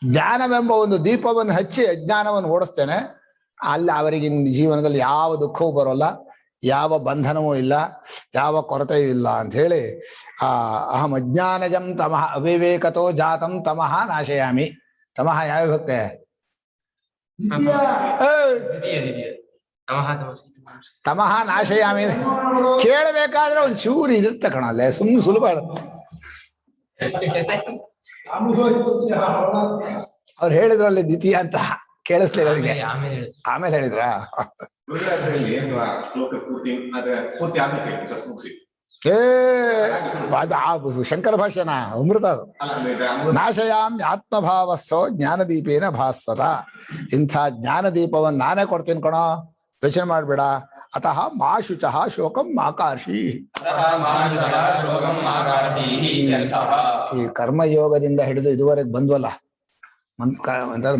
ಜ್ಞಾನವೆಂಬ ಒಂದು ದೀಪವನ್ನು ಹಚ್ಚಿ ಅಜ್ಞಾನವನ್ನು ಓಡಿಸ್ತೇನೆ. ಅಲ್ಲಿ ಅವರಿಗೆ ಜೀವನದಲ್ಲಿ ಯಾವ ದುಃಖವೂ ಬರೋಲ್ಲ, ಯಾವ ಬಂಧನವೂ ಇಲ್ಲ, ಯಾವ ಕೊರತೆಯೂ ಇಲ್ಲ ಅಂತ ಹೇಳಿ ಅಹಂ ಅಜ್ಞಾನಜಂ ತಮಃ ಅವಿವೇಕತೋ ಜಾತಂ ತಮಃ ನಾಶಯಾಮಿ. ತಮಃ ಯಾವ ಭಕ್ತೆ? ತಮಃ ನಾಶಯಾಮಿ ಕೇಳಬೇಕಾದ್ರೆ ಒಂದ್ ಚೂರು ಇರುತ್ತೆ ಕಣಲ್ಲೇ, ಸುಮ್ಮನೆ ಸುಲಭ. ಅವ್ರು ಹೇಳಿದ್ರಲ್ಲಿ ದ್ವಿತೀಯ ಅಂತ ಕೇಳಿಸ್ಲಿಲ್ಲ ಅವರಿಗೆ, ಆಮೇಲೆ ಹೇಳಿದ್ರ? ಶಂಕರ ಭಾಷ್ಯನ ಅಮೃತ ಅದು. ನಾಶಯಾಮ್ ಆತ್ಮಭಾವಸ್ಸೋ ಜ್ಞಾನದೀಪೇನ ಭಾಸ್ವತ. ಇಂಥ ಜ್ಞಾನದೀಪವನ್ನು ನಾನೇ ಕೊಡ್ತೀನಿ ಕಣೋ, ಯೋಚನೆ ಮಾಡ್ಬೇಡ. ಅತಃ ಮಾ ಶುಚಃ ಶೋಕಂ ಮಾಕಾರ್ಷಿ. ಈ ಕರ್ಮಯೋಗದಿಂದ ಹಿಡಿದು ಇದುವರೆಗೆ ಬಂದ್ವಲ್ಲ,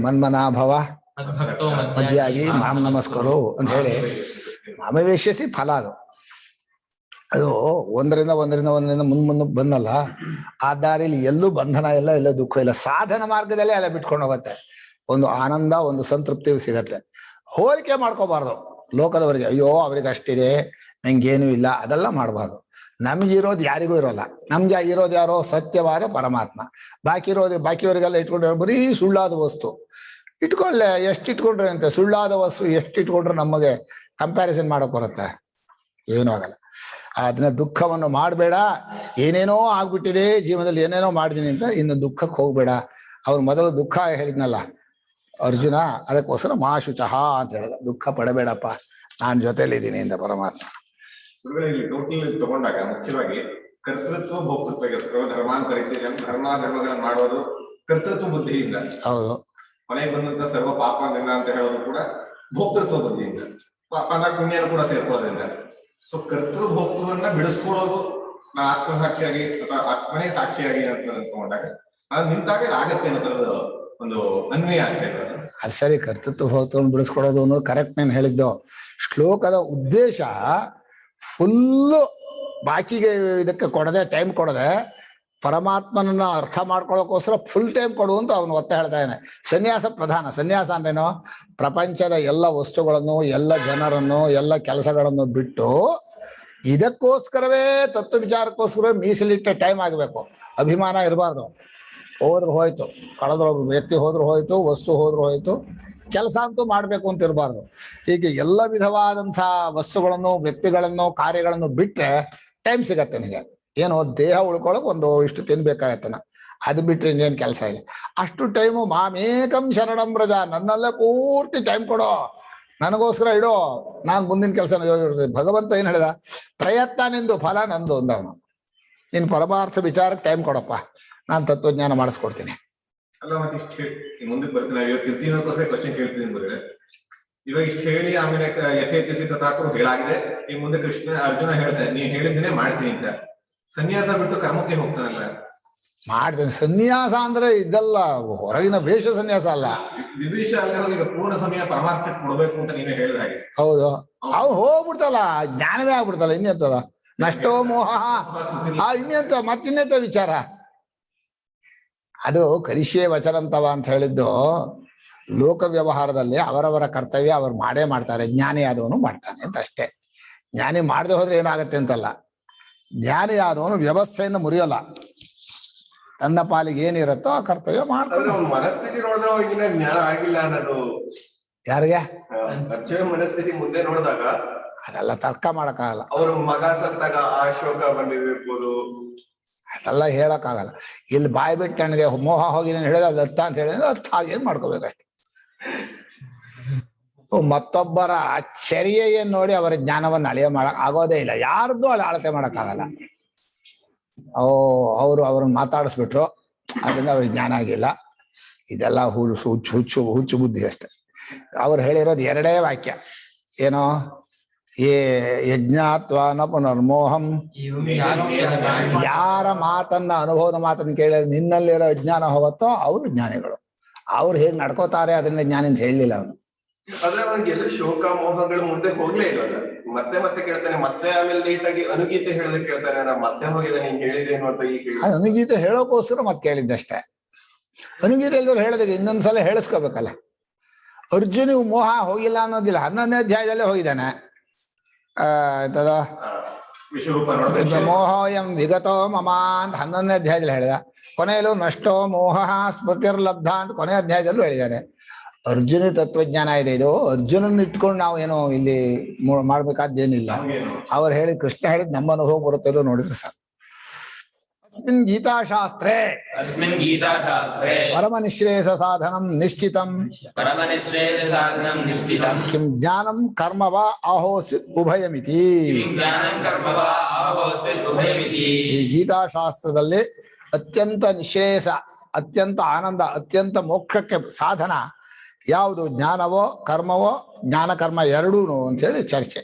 ಮನ್ಮನಾಭವ ಮಧ್ಯಾಗಿ ಮಾಂ ನಮಸ್ಕರು ಅಂತ ಹೇಳಿ ಅಮವೇಶ್ಯಸಿ ಫಲ ಅದು. ಅದು ಒಂದರಿಂದ ಮುಂದೆ ಬಂದಲ್ಲ, ಆ ದಾರಿಲಿ ಎಲ್ಲೂ ಬಂಧನ ಇಲ್ಲ, ಎಲ್ಲ ದುಃಖ ಇಲ್ಲ. ಸಾಧನ ಮಾರ್ಗದಲ್ಲೇ ಎಲ್ಲ ಬಿಟ್ಕೊಂಡು ಹೋಗುತ್ತೆ. ಒಂದು ಆನಂದ, ಒಂದು ಸಂತೃಪ್ತಿಯು ಸಿಗತ್ತೆ. ಹೋಲಿಕೆ ಮಾಡ್ಕೋಬಾರ್ದು ಲೋಕದವರಿಗೆ. ಅಯ್ಯೋ ಅವ್ರಿಗೆ ಅಷ್ಟಿದೆ, ನಂಗೇನು ಇಲ್ಲ, ಅದೆಲ್ಲ ಮಾಡಬಾರ್ದು. ನಮ್ಗಿರೋದು ಯಾರಿಗೂ ಇರೋಲ್ಲ. ನಮ್ಗೆ ಇರೋದು ಯಾರೋ ಸತ್ಯವಾದ ಪರಮಾತ್ಮ. ಬಾಕಿಯವರಿಗೆಲ್ಲ ಇಟ್ಕೊಂಡ್ರೆ ಬರೀ ಸುಳ್ಳಾದ ವಸ್ತು. ಇಟ್ಕೊಳ್ಳೆ, ಎಷ್ಟು ಇಟ್ಕೊಂಡ್ರೆ ಅಂತೆ ಸುಳ್ಳಾದ ವಸ್ತು ಎಷ್ಟು ಇಟ್ಕೊಂಡ್ರೆ ನಮಗೆ ಕಂಪ್ಯಾರಿಸನ್ ಮಾಡಕ್ ಬರುತ್ತೆ? ಏನೂ ಆಗಲ್ಲ. ಅದನ್ನ ದುಃಖವನ್ನು ಮಾಡಬೇಡ. ಏನೇನೋ ಆಗ್ಬಿಟ್ಟಿದೆ ಜೀವನದಲ್ಲಿ, ಏನೇನೋ ಮಾಡಿದೀನಿ ಅಂತ ಇನ್ನು ದುಃಖಕ್ಕೆ ಹೋಗ್ಬೇಡ. ಅವ್ರು ಮೊದಲು ದುಃಖ ಹೇಳಿದ್ನಲ್ಲ ಅರ್ಜುನ, ಅದಕ್ಕೋಸ್ಕರ ಮಾ ಶುಚಃ ಅಂತ ಹೇಳಿದ. ದುಃಖ ಪಡಬೇಡಪ್ಪ, ನಾನ್ ಜೊತೆಲಿದ್ದೀನಿ ಅಂತ ಪರಮಾತ್ಮ. ಟೋಟಲ್ ತಗೊಂಡಾಗ ಮುಖ್ಯವಾಗಿ ಕರ್ತೃತ್ವ ಭೋಕ್ತೃತ್ವ ಧರ್ಮಗಳನ್ನು ಮಾಡೋದು ಕರ್ತೃತ್ವ ಬುದ್ಧಿಯಿಂದ. ಹೌದು. ಕೊನೆಗೆ ಬಂದಂತ ಸರ್ವ ಪಾಪದಿಂದ ಅಂತ ಹೇಳೋದು ಕೂಡ ಭೋಕ್ತೃತ್ವ ಬುದ್ಧಿಯಿಂದ. ಪಾಪ ಅಂದಾಗ ಪುಣ್ಯನು ಕೂಡ ಸೇರ್ಕೊಳ್ಳೋದ್ರಿಂದ. ಸೊ ಕರ್ತೃ ಭೋಕ್ತೃವನ್ನ ಬಿಡಿಸ್ಕೊಳ್ಳೋದು ನಾ ಆತ್ಮಸಾಕ್ಷಿಯಾಗಿ ಅಥವಾ ಆತ್ಮನೇ ಸಾಕ್ಷಿಯಾಗಿ ಅಂತ ಅನ್ಕೊಂಡಾಗ ಅದು ನಿಂತಾಗ ಆಗತ್ತೆ ಅನ್ನೋ ತರದ ಒಂದು ಅನ್ವಯ ಅಷ್ಟೇ. ಅದು ಸರಿ, ಕರ್ತೃತ್ವ ಭೋಕ್ತೃವನ್ನು ಬಿಡಿಸ್ಕೊಳ್ಳೋದು ಅನ್ನೋದು ಕರೆಕ್ಟ್. ನಾನು ಹೇಳಿದ್ದು ಶ್ಲೋಕದ ಉದ್ದೇಶ ಫುಲ್ಲು ಬಾಕಿಗೆ ಇದಕ್ಕೆ ಕೊಡದೆ, ಟೈಮ್ ಕೊಡದೆ ಪರಮಾತ್ಮನನ್ನ ಅರ್ಥ ಮಾಡ್ಕೊಳ್ಳೋಕೋಸ್ಕರ ಫುಲ್ ಟೈಮ್ ಕೊಡುವಂತ ಅವನು ಒತ್ತ ಹೇಳ್ತಾ ಇದ್ದಾನೆ. ಸನ್ಯಾಸ ಪ್ರಧಾನ. ಸನ್ಯಾಸ ಅಂದ್ರೇನು? ಪ್ರಪಂಚದ ಎಲ್ಲ ವಸ್ತುಗಳನ್ನು, ಎಲ್ಲ ಜನರನ್ನು, ಎಲ್ಲ ಕೆಲಸಗಳನ್ನು ಬಿಟ್ಟು ಇದಕ್ಕೋಸ್ಕರವೇ, ತತ್ವ ವಿಚಾರಕ್ಕೋಸ್ಕರವೇ ಮೀಸಲಿಟ್ಟ ಟೈಮ್ ಆಗಬೇಕು. ಅಭಿಮಾನ ಇರಬಾರ್ದು. ಹೋದ್ರು ಹೋಯ್ತು, ಕಳೆದ್ರು ವ್ಯಕ್ತಿ ಹೋದ್ರು ಹೋಯ್ತು, ವಸ್ತು ಹೋದ್ರು ಹೋಯ್ತು, ಕೆಲಸ ಅಂತೂ ಮಾಡ್ಬೇಕು ಅಂತ ಇರಬಾರ್ದು. ಹೀಗೆ ಎಲ್ಲ ವಿಧವಾದಂಥ ವಸ್ತುಗಳನ್ನು, ವ್ಯಕ್ತಿಗಳನ್ನು, ಕಾರ್ಯಗಳನ್ನು ಬಿಟ್ರೆ ಟೈಮ್ ಸಿಗತ್ತೆ ನಿನಗೆ. ಏನೋ ದೇಹ ಉಳ್ಕೊಳಕ್ ಒಂದು ಇಷ್ಟು ತಿನ್ಬೇಕಾಗತ್ತನ, ಅದು ಬಿಟ್ರೆ ಇನ್ನೇನು ಕೆಲಸ ಇಲ್ಲ. ಅಷ್ಟು ಟೈಮು ಮಾಮೇಕಂ ಶರಣಂ ವ್ರಜ, ನನ್ನಲ್ಲೇ ಪೂರ್ತಿ ಟೈಮ್ ಕೊಡೋ, ನನಗೋಸ್ಕರ ಇಡೋ, ನಾನು ಮುಂದಿನ ಕೆಲಸನ ಯೋಚಿಸ್ತೀನಿ. ಭಗವಂತ ಏನ್ ಹೇಳಿದ? ಪ್ರಯತ್ನ ನಿಂದು, ಫಲ ನಂದು ಅಂದವನು. ನೀನು ಪರಮಾರ್ಥ ವಿಚಾರಕ್ಕೆ ಟೈಮ್ ಕೊಡಪ್ಪ, ನಾನು ತತ್ವಜ್ಞಾನ ಮಾಡಿಸ್ಕೊಡ್ತೀನಿ. ಅಲ್ಲ, ಮತ್ತೆ ಇಷ್ಟು ಮುಂದಕ್ಕೆ ಬರ್ತೀನಿ. ಇವತ್ತು ತಿನ್ನೋದಕ್ಕೋಸ್ಕರ ಕ್ವಶನ್ ಕೇಳ್ತೀನಿ ಬರೀ. ಇವಾಗ ಇಷ್ಟು ಹೇಳಿ ಆಮೇಲೆ ಯಥೇಚ್ಛಿಸಿ ತಥಾಕರು ಹೇಳಾಗಿದೆ. ಈ ಮುಂದೆ ಅರ್ಜುನ ಹೇಳ್ತಾರೆ, ನೀನ್ ಹೇಳಿದ್ದೇನೆ ಮಾಡ್ತೀನಿ ಅಂತ. ಸನ್ಯಾಸ ಬಿಟ್ಟು ಕರ್ಮಕ್ಕೆ ಹೋಗ್ತಾನಲ್ಲ, ಮಾಡ್ತೇನೆ. ಸನ್ಯಾಸ ಅಂದ್ರೆ ಇದೆಲ್ಲ ಹೊರಗಿನ ವೇಷ ಸನ್ಯಾಸ ಅಲ್ಲ. ವಿದೇಶ ಅಲ್ಲದೆ ಈಗ ಪೂರ್ಣ ಸಮಯ ಪರಮಾರ್ಥಕ್ಕೆ ಕೊಡ್ಬೇಕು ಅಂತ ನೀವೇ ಹೇಳಿದ ಹಾಗೆ. ಹೌದು, ಅವು ಹೋಗ್ಬಿಡ್ತಲ್ಲ, ಜ್ಞಾನವೇ ಆಗ್ಬಿಡ್ತಲ್ಲ. ಇನ್ನೆಂತದ ನಷ್ಟೋ ಮೋಹ, ಇನ್ನೆಂತ ಮತ್ತಿನ್ನೆಂತ ವಿಚಾರ. ಅದು ಕರಿಷ್ಯೆ ವಚರಂತವ ಅಂತ ಹೇಳಿದ್ದು ಲೋಕ ವ್ಯವಹಾರದಲ್ಲಿ ಅವರವರ ಕರ್ತವ್ಯ ಅವ್ರು ಮಾಡೇ ಮಾಡ್ತಾರೆ. ಜ್ಞಾನಿ ಆದವನು ಮಾಡ್ತಾನೆ ಅಂತ ಅಷ್ಟೇ. ಜ್ಞಾನಿ ಮಾಡದೆ ಹೋದ್ರೆ ಏನಾಗತ್ತೆ ಅಂತಲ್ಲ. ಜ್ಞಾನಿ ಆದವನು ವ್ಯವಸ್ಥೆಯನ್ನು ಮುರಿಯೋಲ್ಲ. ತನ್ನ ಪಾಲಿಗೆ ಏನಿರುತ್ತೋ ಆ ಕರ್ತವ್ಯ ಮಾಡ್ತಾರೆ. ಮನಸ್ಥಿತಿ ನೋಡಿದ್ರೆ ಜ್ಞಾನ ಆಗಿಲ್ಲ ಅನ್ನೋದು ಯಾರಿಗೆ? ಅರ್ಜುನ ಮನಸ್ಥಿತಿ ಮುಂದೆ ನೋಡಿದಾಗ ಅದೆಲ್ಲ ತರ್ಕ ಮಾಡಕ್ಕಾಗಲ್ಲ. ಅವ್ರ ಮಗ ಸತ್ತಾಗ ಆ ಶೋಕ ಬಂದಿರ್ಬೋದು, ಅದೆಲ್ಲ ಹೇಳಕ್ಕಾಗಲ್ಲ. ಇಲ್ಲಿ ಬಾಯಿ ಬಿಟ್ಟು ನನಗೆ ಮೋಹ ಹೋಗಿ ನಾನು ಹೇಳಿದ ಅರ್ಥ ಅಂತ ಹೇಳಿದ್ರೆ ಅರ್ಥ ಏನ್ ಮಾಡ್ಕೋಬೇಕಷ್ಟೆ. ಮತ್ತೊಬ್ಬರ ಚರ್ಯೆಯನ್ನು ನೋಡಿ ಅವರ ಜ್ಞಾನವನ್ನು ಅಳೆಯ ಮಾಡಕ್ ಆಗೋದೇ ಇಲ್ಲ. ಯಾರ್ದು ಅಳತೆ ಮಾಡಕ್ಕಾಗಲ್ಲ. ಅವ್ರನ್ನ ಮಾತಾಡಿಸ್ಬಿಟ್ರು, ಅದರಿಂದ ಅವ್ರಿಗೆ ಜ್ಞಾನ ಆಗಿಲ್ಲ. ಇದೆಲ್ಲ ಹುಚ್ಚು ಬುದ್ಧಿ ಅಷ್ಟೆ. ಅವ್ರು ಹೇಳಿರೋದು ಎರಡೇ ವಾಕ್ಯ. ಏನೋ ಯಜ್ಞಾತ್ವ ನ ಪುನರ್ಮೋಹಂ. ಯಾರ ಮಾತನ್ನ ಅನುಭವದ ಮಾತನ್ನ ಕೇಳಿದ್ರೆ ನಿನ್ನಲ್ಲಿರೋ ಅಜ್ಞಾನ ಹೋಗುತ್ತೋ ಅವರು ಜ್ಞಾನಿಗಳು. ಅವ್ರು ಹೇಗೆ ನಡ್ಕೋತಾರೆ ಅದನ್ನ ಜ್ಞಾನಿ ಅಂತ ಹೇಳಲಿಲ್ಲ ಅವನು. ಆದ್ರೆ ಅವ್ರಿಗೆ ಎಲ್ಲ ಶೋಕ ಮೋಹಗಳು ಮುಂದೆ ಹೋಗ್ಲೇ ಇಲ್ವಲ್ಲ, ಮತ್ತೆ ಮತ್ತೆ ಕೇಳ್ತಾನೆ, ಮತ್ತೆ ಆಮೇಲೆ ನೀಟಾಗಿ ಅನುಗೀತೆ ಹೇಳೋದಕ್ಕೆ ಕೇಳ್ತಾನೆ, ನಾ ಮತ್ತೆ ಹೋಗಿದೆ ನೀನ್ ಹೇಳಿದೇನು ಅಂತ ಈಗ ಅನುಗೀತೆ ಹೇಳೋಕೋಸ್ಕರ ಮತ್ತೆ ಕೇಳಿದ್ದಷ್ಟೇ. ಅನುಗೀತೆ ಎಲ್ಲರೂ ಹೇಳಿದ್ರೆ ಇನ್ನೊಂದ್ಸಲ ಹೇಳಿಸ್ಕೋಬೇಕಲ್ಲ. ಅರ್ಜುನಿಗೆ ಮೋಹ ಹೋಗಿಲ್ಲ ಅನ್ನೋದಿಲ್ಲ, 11ನೇ ಅಧ್ಯಾಯದಲ್ಲೇ ಹೋಗಿದ್ದಾನೆ. ಮೋಹೋಯಂ ವಿಗತೋ ಮಮ ಅಂತ 11ನೇ ಅಧ್ಯಾಯದಲ್ಲಿ ಹೇಳಿದ. ಕೊನೆಯಲ್ಲೂ ನಷ್ಟೋ ಮೋಹ ಸ್ಮೃತಿರ್ಲಬ್ಧ ಅಂತ ಕೊನೆ ಅಧ್ಯಾಯದಲ್ಲೂ ಹೇಳಿದ್ದಾನೆ. ಅರ್ಜುನ ತತ್ವಜ್ಞಾನ ಇದೆ ಇದು. ಅರ್ಜುನನ್ನ ಇಟ್ಕೊಂಡು ನಾವು ಏನೋ ಇಲ್ಲಿ ಮಾಡ್ಬೇಕಾದ್ದೇನಿಲ್ಲ. ಅವ್ರು ಹೇಳಿದ್, ಕೃಷ್ಣ ಹೇಳಿದ್ ನಮ್ಮ ಅನುಭವ ಬರುತ್ತಲ್ಲೋ ನೋಡಿದ್ರೆ ಸರ್. ಅಸ್ಮಿನ್ ಗೀತಾಶಾಸ್ತ್ರೇ ಪರಮ ನಿಶ್ರೇಯಸ ಸಾಧನಂ ನಿಶ್ಚಿತಂ ಕಿಂ ಜ್ಞಾನಂ ಕರ್ಮ ವಾ ಆಹೋಸ್ವಿತ್ ಉಭಯಮಿತಿ. ಈ ಗೀತಾಶಾಸ್ತ್ರದಲ್ಲಿ ಅತ್ಯಂತ ನಿಶ್ರೇಯಸ, ಅತ್ಯಂತ ಆನಂದ, ಅತ್ಯಂತ ಮೋಕ್ಷಕ್ಕೆ ಸಾಧನ ಯಾವುದು? ಜ್ಞಾನವೋ ಕರ್ಮವೋ, ಜ್ಞಾನ ಕರ್ಮ ಎರಡೂನು ಅಂತ ಹೇಳಿ ಚರ್ಚೆ.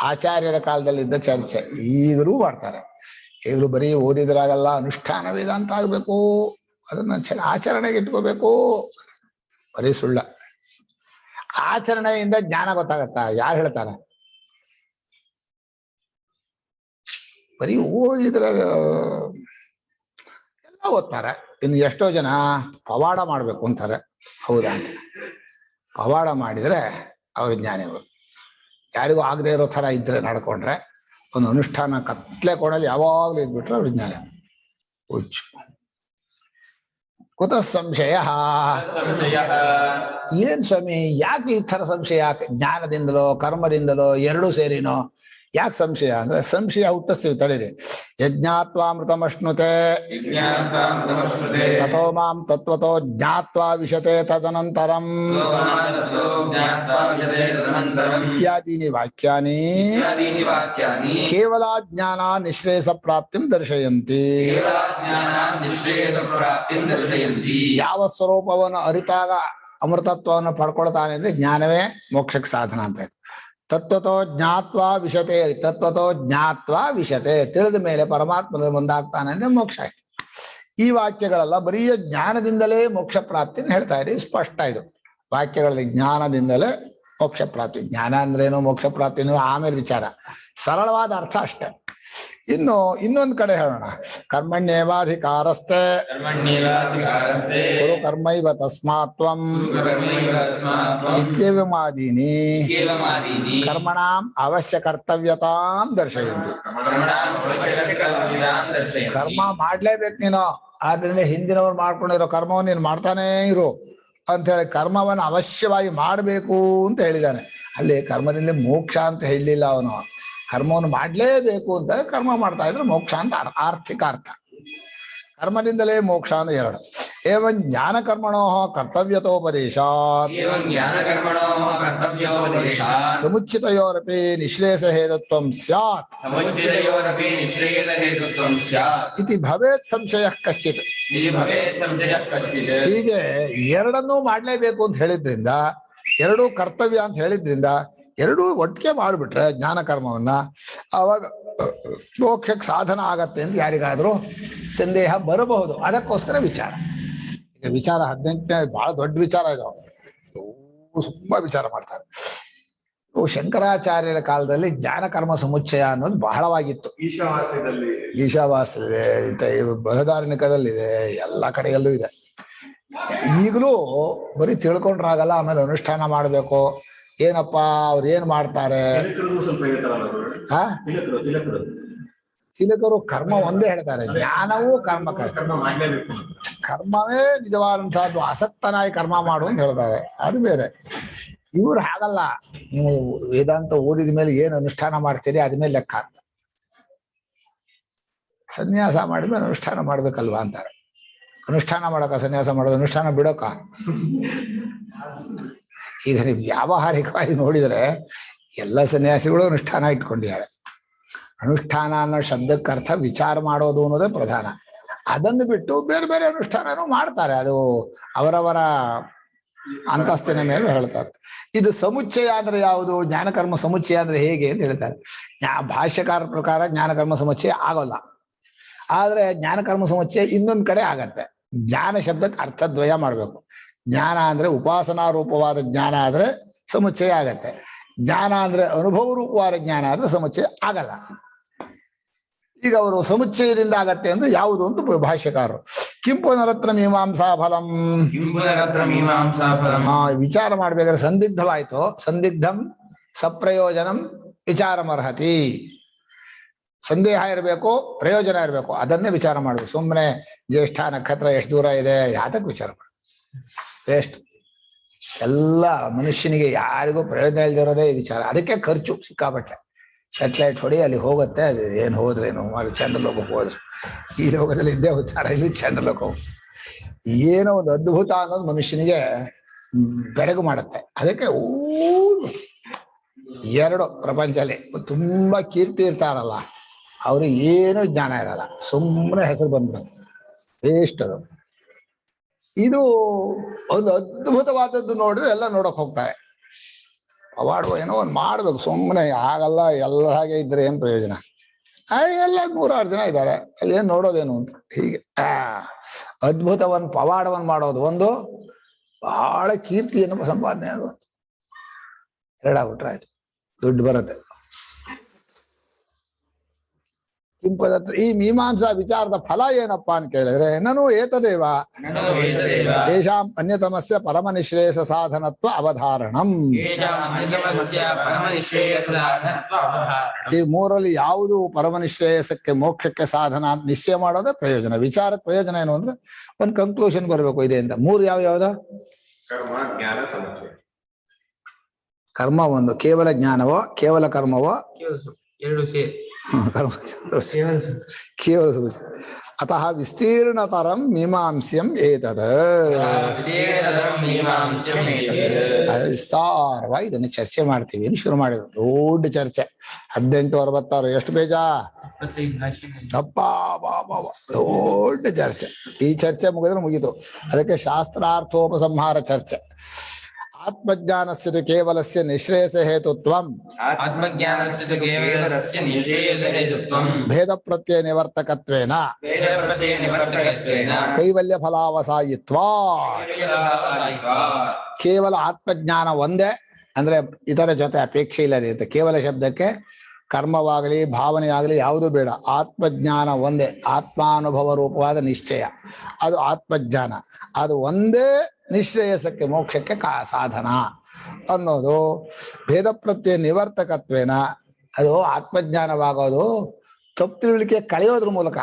ಆಚಾರ್ಯರ ಕಾಲದಲ್ಲಿದ್ದ ಚರ್ಚೆ ಈಗಲೂ ಮಾಡ್ತಾರೆ. ಈಗಲೂ ಬರೀ ಓದಿದ್ರಾಗಲ್ಲ, ಅನುಷ್ಠಾನ ವೇದಾಂತ ಆಗ್ಬೇಕು, ಅದನ್ನ ಆಚರಣೆಗೆ ಇಟ್ಕೋಬೇಕು. ಬರೀ ಸುಳ್ಳ. ಆಚರಣೆಯಿಂದ ಜ್ಞಾನ ಗೊತ್ತಾಗತ್ತಾ? ಯಾರು ಹೇಳ್ತಾರೆ? ಬರೀ ಓದಿದ್ರೆ ಎಲ್ಲ ಓದ್ತಾರೆ. ಇನ್ನು ಎಷ್ಟೋ ಜನ ಪವಾಡ ಮಾಡ್ಬೇಕು ಅಂತಾರೆ. ಹೌದಾ? ಪವಾಡ ಮಾಡಿದ್ರೆ ಅವ್ರ ಜ್ಞಾನಿಗಳು. ಯಾರಿಗೂ ಆಗದೆ ಇರೋ ಥರ ಇದ್ರೆ ನಡ್ಕೊಂಡ್ರೆ, ಒಂದು ಅನುಷ್ಠಾನ ಕತ್ಲೆ ಕೋಣಲ್ಲಿ ಯಾವಾಗಲೂ ಇದ್ಬಿಟ್ರೆ ಅವ್ರ ಜ್ಞಾನ ಹುಚ್ಚು. ಕುತ ಸಂಶಯ. ಏನ್ ಸ್ವಾಮಿ, ಯಾಕೆ ಈ ಥರ ಸಂಶಯ? ಜ್ಞಾನದಿಂದಲೋ ಕರ್ಮದಿಂದಲೋ ಎರಡೂ ಸೇರಿನೋ? ಯಾಕೆ ಸಂಶಯ ಅಂದ್ರೆ, ಸಂಶಯ ಹುಟ್ಟಿಸ್ತೀವಿ ತಡೀರಿ. ಯಜ್ಞಾತ್ವಾಮೃತಮಶ್ನುತೆ ತಥೋ ಮಾಂ ತತ್ವತೋ ಜ್ಞಾತ್ವಾ ವಿಶತೆ ತದನಂತರಂ ಇತ್ಯಾದೀನಿ ವಾಕ್ಯಾನಿ ಕೇವಲ ಜ್ಞಾನ ನಿಶ್ರೇಯಸ ಪ್ರಾಪ್ತಿಂ ದರ್ಶಯಂತಿ. ಯಾವ ಸ್ವರೂಪವನ್ನು ಅರಿತಾಗ ಅಮೃತತ್ವವನ್ನು ಪಡ್ಕೊಳ್ತಾನೆ ಅಂದ್ರೆ ಜ್ಞಾನವೇ ಮೋಕ್ಷಕ್ಕೆ ಸಾಧನ ಅಂತ ಆಯ್ತು. ತತ್ವತೋ ಜ್ಞಾತ್ವಾ ವಿಶತೆ, ತತ್ವತೋ ಜ್ಞಾತ್ವಾ ವಿಶತೆ, ತಿಳಿದ ಮೇಲೆ ಪರಮಾತ್ಮನ ಮುಂದಾಗ್ತಾನೆ ಅಂದ್ರೆ ಮೋಕ್ಷ ಆಯ್ತು. ಈ ವಾಕ್ಯಗಳೆಲ್ಲ ಬರೀ ಜ್ಞಾನದಿಂದಲೇ ಮೋಕ್ಷ ಪ್ರಾಪ್ತಿನ ಹೇಳ್ತಾ ಇದೆ. ಸ್ಪಷ್ಟ ಇದು ವಾಕ್ಯಗಳಲ್ಲಿ. ಜ್ಞಾನದಿಂದಲೇ ಮೋಕ್ಷ ಪ್ರಾಪ್ತಿ. ಜ್ಞಾನ ಅಂದ್ರೇನು, ಮೋಕ್ಷ ಪ್ರಾಪ್ತಿನೂ ಆಮೇಲೆ ವಿಚಾರ. ಸರಳವಾದ ಅರ್ಥ ಅಷ್ಟೇ. ಇನ್ನು ಇನ್ನೊಂದು ಕಡೆ ಹೇಳೋಣ. ಕರ್ಮಣ್ಯೇವಾಧಿಕಾರಸ್ತೆ ಗುರು ಕರ್ಮೈವ ತಸ್ಮಾತ್ವಂ ನಿತ್ಯವಿಮಾದೀನಿ ಕರ್ಮಣಾಂ ಅವಶ್ಯ ಕರ್ತವ್ಯತಾಂ ದರ್ಶಯಂತಿ. ಕರ್ಮ ಮಾಡ್ಲೇಬೇಕು ನೀನು, ಆದ್ರಿಂದ ಹಿಂದಿನವ್ರು ಮಾಡ್ಕೊಂಡಿರೋ ಕರ್ಮವನ್ನು ನೀನು ಮಾಡ್ತಾನೇ ಇರು ಅಂತ ಹೇಳಿ ಕರ್ಮವನ್ನು ಅವಶ್ಯವಾಗಿ ಮಾಡಬೇಕು ಅಂತ ಹೇಳಿದ್ದಾನೆ. ಅಲ್ಲಿ ಕರ್ಮದಿಂದ ಮೋಕ್ಷ ಅಂತ ಹೇಳಲಿಲ್ಲ ಅವನು. ಕರ್ಮವನ್ನು ಮಾಡಲೇಬೇಕು ಅಂತ ಕರ್ಮ ಮಾಡ್ತಾ ಇದ್ರೆ ಮೋಕ್ಷ ಅಂತ ಆರ್ಥಿಕ ಅರ್ಥ. ಕರ್ಮದಿಂದಲೇ ಮೋಕ್ಷ ಅಂದ್ರೆ ಎರಡು. ಏವಂ ಜ್ಞಾನ ಕರ್ಮಣೋ ಕರ್ತವ್ಯತೋಪದೇಶಾತ್ ಸಮುಚ್ಚಿತಯೋರಪಿ ನಿಶ್ರೇಯಸ ಹೇತುತ್ವಂ ಸ್ಯಾತ್ ಇತಿ ಭವೇತ್ ಸಂಶಯ ಕಶ್ಚಿತ್. ಹೀಗೆ ಎರಡನ್ನೂ ಮಾಡ್ಲೇಬೇಕು ಅಂತ ಹೇಳಿದ್ರಿಂದ, ಎರಡೂ ಕರ್ತವ್ಯ ಅಂತ ಹೇಳಿದ್ರಿಂದ, ಎರಡೂ ಒಟ್ಟಿಗೆ ಮಾಡಿಬಿಟ್ರೆ ಜ್ಞಾನ ಕರ್ಮವನ್ನ, ಅವಾಗ ಮೋಕ್ಷಕ್ಕೆ ಸಾಧನ ಆಗತ್ತೆ ಅಂತ ಯಾರಿಗಾದ್ರೂ ಸಂದೇಹ ಬರಬಹುದು. ಅದಕ್ಕೋಸ್ಕರ ವಿಚಾರ. ಈಗ ವಿಚಾರ 18ನೇ ಬಹಳ ದೊಡ್ಡ ವಿಚಾರ ಇದಾವೆ, ತುಂಬಾ ವಿಚಾರ ಮಾಡ್ತಾರೆ. ಶಂಕರಾಚಾರ್ಯರ ಕಾಲದಲ್ಲಿ ಜ್ಞಾನ ಕರ್ಮ ಸಮುಚ್ಚಯ ಅನ್ನೋದು ಬಹಳವಾಗಿತ್ತು. ಈಶಾವಾಸ್ಯದಲ್ಲಿದೆ, ಬೃಹದಾರಣ್ಯಕದಲ್ಲಿದೆ, ಎಲ್ಲ ಕಡೆಯಲ್ಲೂ ಇದೆ. ಈಗಲೂ ಬರೀ ತಿಳ್ಕೊಂಡ್ರಾಗಲ್ಲ, ಆಮೇಲೆ ಅನುಷ್ಠಾನ ಮಾಡಬೇಕು. ಏನಪ್ಪಾ ಅವ್ರು ಏನ್ ಮಾಡ್ತಾರೆ? ತಿಲಕರು ಕರ್ಮ ಒಂದೇ ಹೇಳ್ತಾರೆ, ಜ್ಞಾನವೂ ಕರ್ಮ ಕರ್ಮವೇ ನಿಜವಾದಂತಹದ್ದು. ಆಸಕ್ತನಾಗಿ ಕರ್ಮ ಮಾಡು ಅಂತ ಹೇಳ್ತಾರೆ, ಅದು ಬೇರೆ. ಇವ್ರು ಹಾಗಲ್ಲ. ನೀವು ವೇದಾಂತ ಓದಿದ ಮೇಲೆ ಏನು ಅನುಷ್ಠಾನ ಮಾಡ್ತೀರಿ ಅದ್ಮೇಲೆ ಲೆಕ್ಕ ಅಂತ. ಸನ್ಯಾಸ ಮಾಡಿದ್ಮೇಲೆ ಅನುಷ್ಠಾನ ಮಾಡ್ಬೇಕಲ್ವಾ ಅಂತಾರೆ. ಅನುಷ್ಠಾನ ಮಾಡಕ ಸನ್ಯಾಸ ಮಾಡೋದು, ಅನುಷ್ಠಾನ ಬಿಡೋಕ? ಈಗ ನೀವು ವ್ಯಾವಹಾರಿಕವಾಗಿ ನೋಡಿದರೆ ಎಲ್ಲ ಸನ್ಯಾಸಿಗಳು ಅನುಷ್ಠಾನ ಇಟ್ಕೊಂಡಿದ್ದಾರೆ. ಅನುಷ್ಠಾನ ಅನ್ನೋ ಶಬ್ದಕ್ಕೆ ಅರ್ಥ ವಿಚಾರ ಮಾಡೋದು ಅನ್ನೋದೇ ಪ್ರಧಾನ. ಅದನ್ನು ಬಿಟ್ಟು ಬೇರೆ ಬೇರೆ ಅನುಷ್ಠಾನನೂ ಮಾಡ್ತಾರೆ. ಅದು ಅವರವರ ಅಂತಸ್ತಿನ ಮೇಲೆ ಹೇಳ್ತಾರೆ. ಇದು ಸಮುಚ್ಚಯ ಅಂದ್ರೆ ಯಾವುದು? ಜ್ಞಾನಕರ್ಮ ಸಮುಚ್ಚಯ ಅಂದ್ರೆ ಹೇಗೆ ಅಂತ ಹೇಳ್ತಾರೆ. ಭಾಷ್ಯಕಾರ ಪ್ರಕಾರ ಜ್ಞಾನಕರ್ಮ ಸಮುಚ್ಚಯ ಆಗೋಲ್ಲ. ಆದ್ರೆ ಜ್ಞಾನಕರ್ಮ ಸಮುಚ್ಚಯ ಇನ್ನೊಂದ್ ಕಡೆ ಆಗತ್ತೆ. ಜ್ಞಾನ ಶಬ್ದಕ್ಕೆ ಅರ್ಥದ್ವಯ ಮಾಡ್ಬೇಕು. ಜ್ಞಾನ ಅಂದ್ರೆ ಉಪಾಸನಾ ರೂಪವಾದ ಜ್ಞಾನ ಆದ್ರೆ ಸಮುಚ್ಚಯ ಆಗತ್ತೆ. ಜ್ಞಾನ ಅಂದ್ರೆ ಅನುಭವ ರೂಪವಾದ ಜ್ಞಾನ ಆದ್ರೆ ಸಮುಚ್ಚಯ ಆಗಲ್ಲ. ಈಗ ಅವರು ಸಮುಚ್ಚಯದಿಂದ ಆಗತ್ತೆ ಅಂದ್ರೆ ಯಾವುದು ಅಂತ ಭಾಷ್ಯಕಾರರು ಕಿಂಪುನರತ್ರ ಮೀಮಾಂಸಾ ಫಲಂ ವಿಚಾರ ಮಾಡ್ಬೇಕಾದ್ರೆ ಸಂದಿಗ್ಧವಾಯ್ತು. ಸಂದಿಗ್ಧಂ ಸಪ್ರಯೋಜನಂ ವಿಚಾರಮರ್ಹತಿ. ಸಂದೇಹ ಇರಬೇಕು, ಪ್ರಯೋಜನ ಇರಬೇಕು, ಅದನ್ನೇ ವಿಚಾರ ಮಾಡ್ಬೇಕು. ಸುಮ್ಮನೆ ಜ್ಯೇಷ್ಠ ನಕ್ಷತ್ರ ಎಷ್ಟು ದೂರ ಇದೆ ಯಾತಕ್ಕೆ ವಿಚಾರ ಮಾಡ ಎಷ್ಟು ಎಲ್ಲ ಮನುಷ್ಯನಿಗೆ ಯಾರಿಗೂ ಪ್ರಯೋಜನ ಇಲ್ದಿರೋದೇ ವಿಚಾರ. ಅದಕ್ಕೆ ಖರ್ಚು ಸಿಕ್ಕಾಪಟ್ಟೆ. ಸ್ಯಾಟಲೈಟ್ ಹೊಡಿ ಅಲ್ಲಿ ಹೋಗುತ್ತೆ, ಅದು ಏನು ಹೋದ್ರೇನು ಮಾಡಿ ಚಂದ್ರಲೋಕಕ್ಕೆ ಹೋದ್ರು. ಈ ಲೋಕದಲ್ಲಿ ಇದ್ದೇ ಉತ್ತಾರ, ಇಲ್ಲಿ ಚಂದ್ರಲೋಕ ಏನೋ ಒಂದು ಅದ್ಭುತ ಅನ್ನೋದು ಮನುಷ್ಯನಿಗೆ ಬೆರಗು ಮಾಡುತ್ತೆ. ಅದಕ್ಕೆ ಎರಡು ಪ್ರಪಂಚದಲ್ಲಿ ತುಂಬಾ ಕೀರ್ತಿ ಇರ್ತಾರಲ್ಲ, ಅವ್ರಿಗೆ ಏನು ಜ್ಞಾನ ಇರಲ್ಲ, ಸುಮ್ಮನೆ ಹೆಸರು ಬಂದ್ಬಿಡುತ್ತೆ, ವೇಸ್ಟ್ ಅದು. ಇದು ಒಂದು ಅದ್ಭುತವಾದದ್ದು ನೋಡಿದ್ರೆ ಎಲ್ಲ ನೋಡಕ್ ಹೋಗ್ತಾರೆ. ಅವಾರ್ಡ್ ಏನೋ ಒಂದು ಮಾಡ್ಬೇಕು, ಸುಮ್ಮನೆ ಆಗಲ್ಲ. ಎಲ್ಲರ ಹಾಗೆ ಇದ್ರೆ ಏನ್ ಪ್ರಯೋಜನ? ಎಲ್ಲ 100 ಜನ ಇದ್ದಾರೆ, ಅಲ್ಲಿ ಏನ್ ನೋಡೋದೇನು ಅಂತ. ಹೀಗೆ ಅದ್ಭುತವನ್ನು ಪವಾಡವನ್ನು ಮಾಡೋದು ಒಂದು, ಬಹಳ ಕೀರ್ತಿಯನ್ನು ಸಂಪಾದನೆ ಅದು ಎರಡಾಗ್ಬಿಟ್ರೆ ಆಯ್ತು, ದುಡ್ಡು ಬರುತ್ತೆ. ಕಿಂಪದತ್ರ ಈ ಮೀಮಾಂಸಾ ವಿಚಾರದ ಫಲ ಏನಪ್ಪಾ ಅಂತ ಕೇಳಿದ್ರೆ, ನನು ಏತದೇವ ತೇಷಾಂ ಅನ್ಯತಮಸ್ಯ ಪರಮನಿಶ್ರೇಯಸ ಸಾಧನತ್ವ ಅವಧಾರಣಂ. ಈ ಮೂರಲ್ಲಿ ಯಾವುದು ಪರಮನಿಶ್ರೇಯಸಕ್ಕೆ ಮೋಕ್ಷಕ್ಕೆ ಸಾಧನ ಅಂತ ನಿಶ್ಚಯ ಮಾಡೋದೇ ಪ್ರಯೋಜನ. ವಿಚಾರಕ್ಕೆ ಪ್ರಯೋಜನ ಏನು ಅಂದ್ರೆ ಒಂದು ಕನ್ಕ್ಲೂಷನ್ ಬರಬೇಕು ಇದೆ ಅಂತ. ಮೂರು ಯಾವ್ಯಾವ್ದ? ಕರ್ಮ, ಜ್ಞಾನ, ಸಮುಚ್ಚಯ. ಕರ್ಮ ಒಂದು, ಕೇವಲ ಜ್ಞಾನವೋ ಕೇವಲ ಕರ್ಮವೋ ಎರಡು ಸೇರಿ ಕೇವಲ ಅತಃ ವಿಸ್ತೀರ್ಣತರಂ ಮೀಮಾಂಸ್ಯಂ ಏತದ್. ವಿಸ್ತಾರವಾಗಿ ಇದನ್ನು ಚರ್ಚೆ ಮಾಡ್ತೀವಿ ಅಂತ ಶುರು ಮಾಡಿದ್ರು. ದೊಡ್ಡ ಚರ್ಚೆ, 1866 ಎಷ್ಟು ಪೇಜ ಅಪ್ಪ ಬಾಬಾ, ದೊಡ್ಡ ಚರ್ಚೆ. ಈ ಚರ್ಚೆ ಮುಗಿದ್ರೆ ಮುಗಿತು. ಅದಕ್ಕೆ ಶಾಸ್ತ್ರಾರ್ಥೋಪಸಂಹಾರ ಚರ್ಚೆ. ಆತ್ಮಜ್ಞಾನಸ್ಯ ಕೇವಲಸ್ಯ ನಿಶ್ರೇಯಸ ಹೇತುತ್ವಂ ಭೇದ ಪ್ರತ್ಯಯ ನಿವರ್ತಕತ್ವೇನ ಕೈವಲ್ಯ ಫಲಾವಸಾಯಿತ್ವಾ. ಕೇವಲ ಆತ್ಮಜ್ಞಾನ ಒಂದೇ ಅಂದ್ರೆ ಇದರ ಜೊತೆ ಅಪೇಕ್ಷೆ ಇಲ್ಲದೆ ಅಂತ. ಕೇವಲ ಶಬ್ದಕ್ಕೆ ಕರ್ಮವಾಗಲಿ ಭಾವನೆಯಾಗಲಿ ಯಾವುದು ಬೇಡ, ಆತ್ಮಜ್ಞಾನ ಒಂದೇ. ಆತ್ಮಾನುಭವ ರೂಪವಾದ ನಿಶ್ಚಯ ಅದು ಆತ್ಮಜ್ಞಾನ. ಅದು ಒಂದೇ ನಿಶ್ರೇಯಸಕ್ಕೆ ಮೋಕ್ಷಕ್ಕೆ ಸಾಧನ ಅನ್ನೋದು. ಭೇದ ಪ್ರತ್ಯಯ ನಿವರ್ತಕತ್ವೇನ ಅದು ಆತ್ಮಜ್ಞಾನವಾಗೋದು ತಪ್ಪು ತಿಳುವಳಿಕೆ ಕಳೆಯೋದ್ರ ಮೂಲಕ.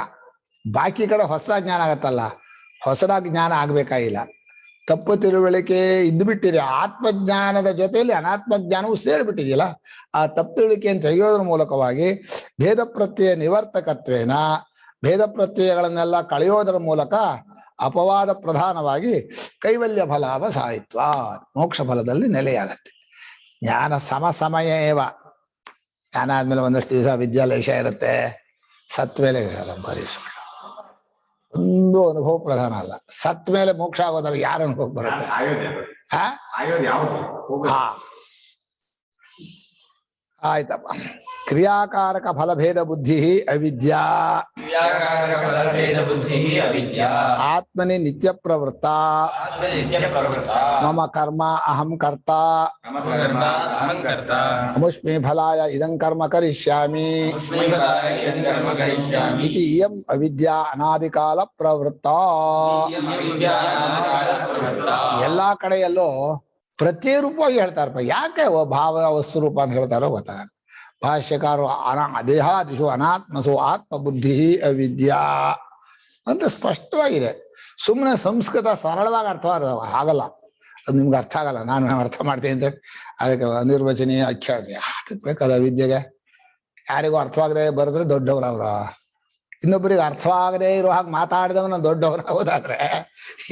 ಬಾಕಿ ಕಡೆ ಹೊಸ ಜ್ಞಾನ ಆಗತ್ತಲ್ಲ, ಹೊಸದಾಗಿ ಜ್ಞಾನ ಆಗ್ಬೇಕಾಗಿಲ್ಲ. ತಪ್ಪು ತಿಳುವಳಿಕೆ ಇದ್ದು ಬಿಟ್ಟಿದೆ, ಆತ್ಮಜ್ಞಾನದ ಜೊತೆಯಲ್ಲಿ ಅನಾತ್ಮಜ್ಞಾನವೂ ಸೇರಿಬಿಟ್ಟಿದೆಯಲ್ಲ, ಆ ತಪ್ಪು ತಿಳುವಳಿಕೆಯನ್ನು ತೆಗೆಯೋದ್ರ ಮೂಲಕವಾಗಿ ಭೇದ ಪ್ರತ್ಯಯ ನಿವರ್ತಕತ್ವೇನ ಭೇದ ಪ್ರತ್ಯಯಗಳನ್ನೆಲ್ಲ ಕಳೆಯೋದರ ಮೂಲಕ ಅಪವಾದ ಪ್ರಧಾನವಾಗಿ ಕೈವಲ್ಯ ಫಲಾವಸಾಯಿತ್ವ ಮೋಕ್ಷ ಫಲದಲ್ಲಿ ನೆಲೆಯಾಗತ್ತೆ. ಜ್ಞಾನ ಸಮಯ ಏವ. ಜ್ಞಾನ ಆದ್ಮೇಲೆ ಒಂದಷ್ಟು ದಿವಸ ವಿದ್ಯಾಲೇಶ ಇರುತ್ತೆ, ಸತ್ ಮೇಲೆ ಬರೀ ಸುಳ್ಳು. ಒಂದು ಅನುಭವ ಪ್ರಧಾನ ಅಲ್ಲ. ಸತ್ ಮೇಲೆ ಮೋಕ್ಷ ಆಗೋದ್ರಲ್ಲಿ ಯಾರ ಅನುಭವ ಬರುತ್ತೆ? ಆಯ್ತಪ್ಪ. ಕ್ರಿಯಾಕಾರಕ ಫಲಭೇದ ಬುದ್ಧಿ ಅವಿದ್ಯಾ. ಆತ್ಮನಿ ನಿತ್ಯ ಪ್ರವೃತ್ತ ಮಮ ಕರ್ಮ ಅಹಂ ಕರ್ತ ಅಮುಷ್ಮಿ ಫಲಾಯ ಇದಂ ಕರ್ಮ ಕರಿಷ್ಯಾಮಿ ಇತಿ ಇಯಂ ಅವಿದ್ಯಾ ಅನಾದಿಕಾಲ ಪ್ರವೃತ್ತ. ಎಲ್ಲಾ ಕಡೆಯಲ್ಲೂ ಪ್ರತಿ ರೂಪವಾಗಿ ಹೇಳ್ತಾರಪ್ಪ. ಯಾಕೆ ಭಾವ ವಸ್ತು ರೂಪ ಅಂತ ಹೇಳ್ತಾರೋ ಗೊತ್ತಾಗಲ್ಲ. ಭಾಷ್ಯಕಾರು ದೇಹಾದಿಶು ಅನಾತ್ಮಸು ಆತ್ಮ ಬುದ್ಧಿ ಅವಿದ್ಯಾ ಅಂತ ಸ್ಪಷ್ಟವಾಗಿದೆ. ಸುಮ್ಮನೆ ಸಂಸ್ಕೃತ ಸರಳವಾಗಿ ಅರ್ಥ ಆಗಲ್ಲ, ಅದು ನಿಮ್ಗೆ ಅರ್ಥ ಆಗಲ್ಲ. ನಾನು ಅರ್ಥ ಮಾಡ್ತೀನಿ ಅಂತ ಅದಕ್ಕೆ ಅನಿರ್ವಚನೀಯ ಅಖ್ಯಾತಿ ಬೇಕಾದ ವಿದ್ಯೆಗೆ. ಯಾರಿಗೂ ಅರ್ಥವಾಗದೆ ಬರೆದ್ರೆ ದೊಡ್ಡವ್ರ ಅವ್ರ. ಇನ್ನೊಬ್ಬರಿಗೆ ಅರ್ಥವಾಗದೆ ಇರೋ ಹಾಗೆ ಮಾತಾಡಿದವನ ದೊಡ್ಡವರಾಗೋದಾದ್ರೆ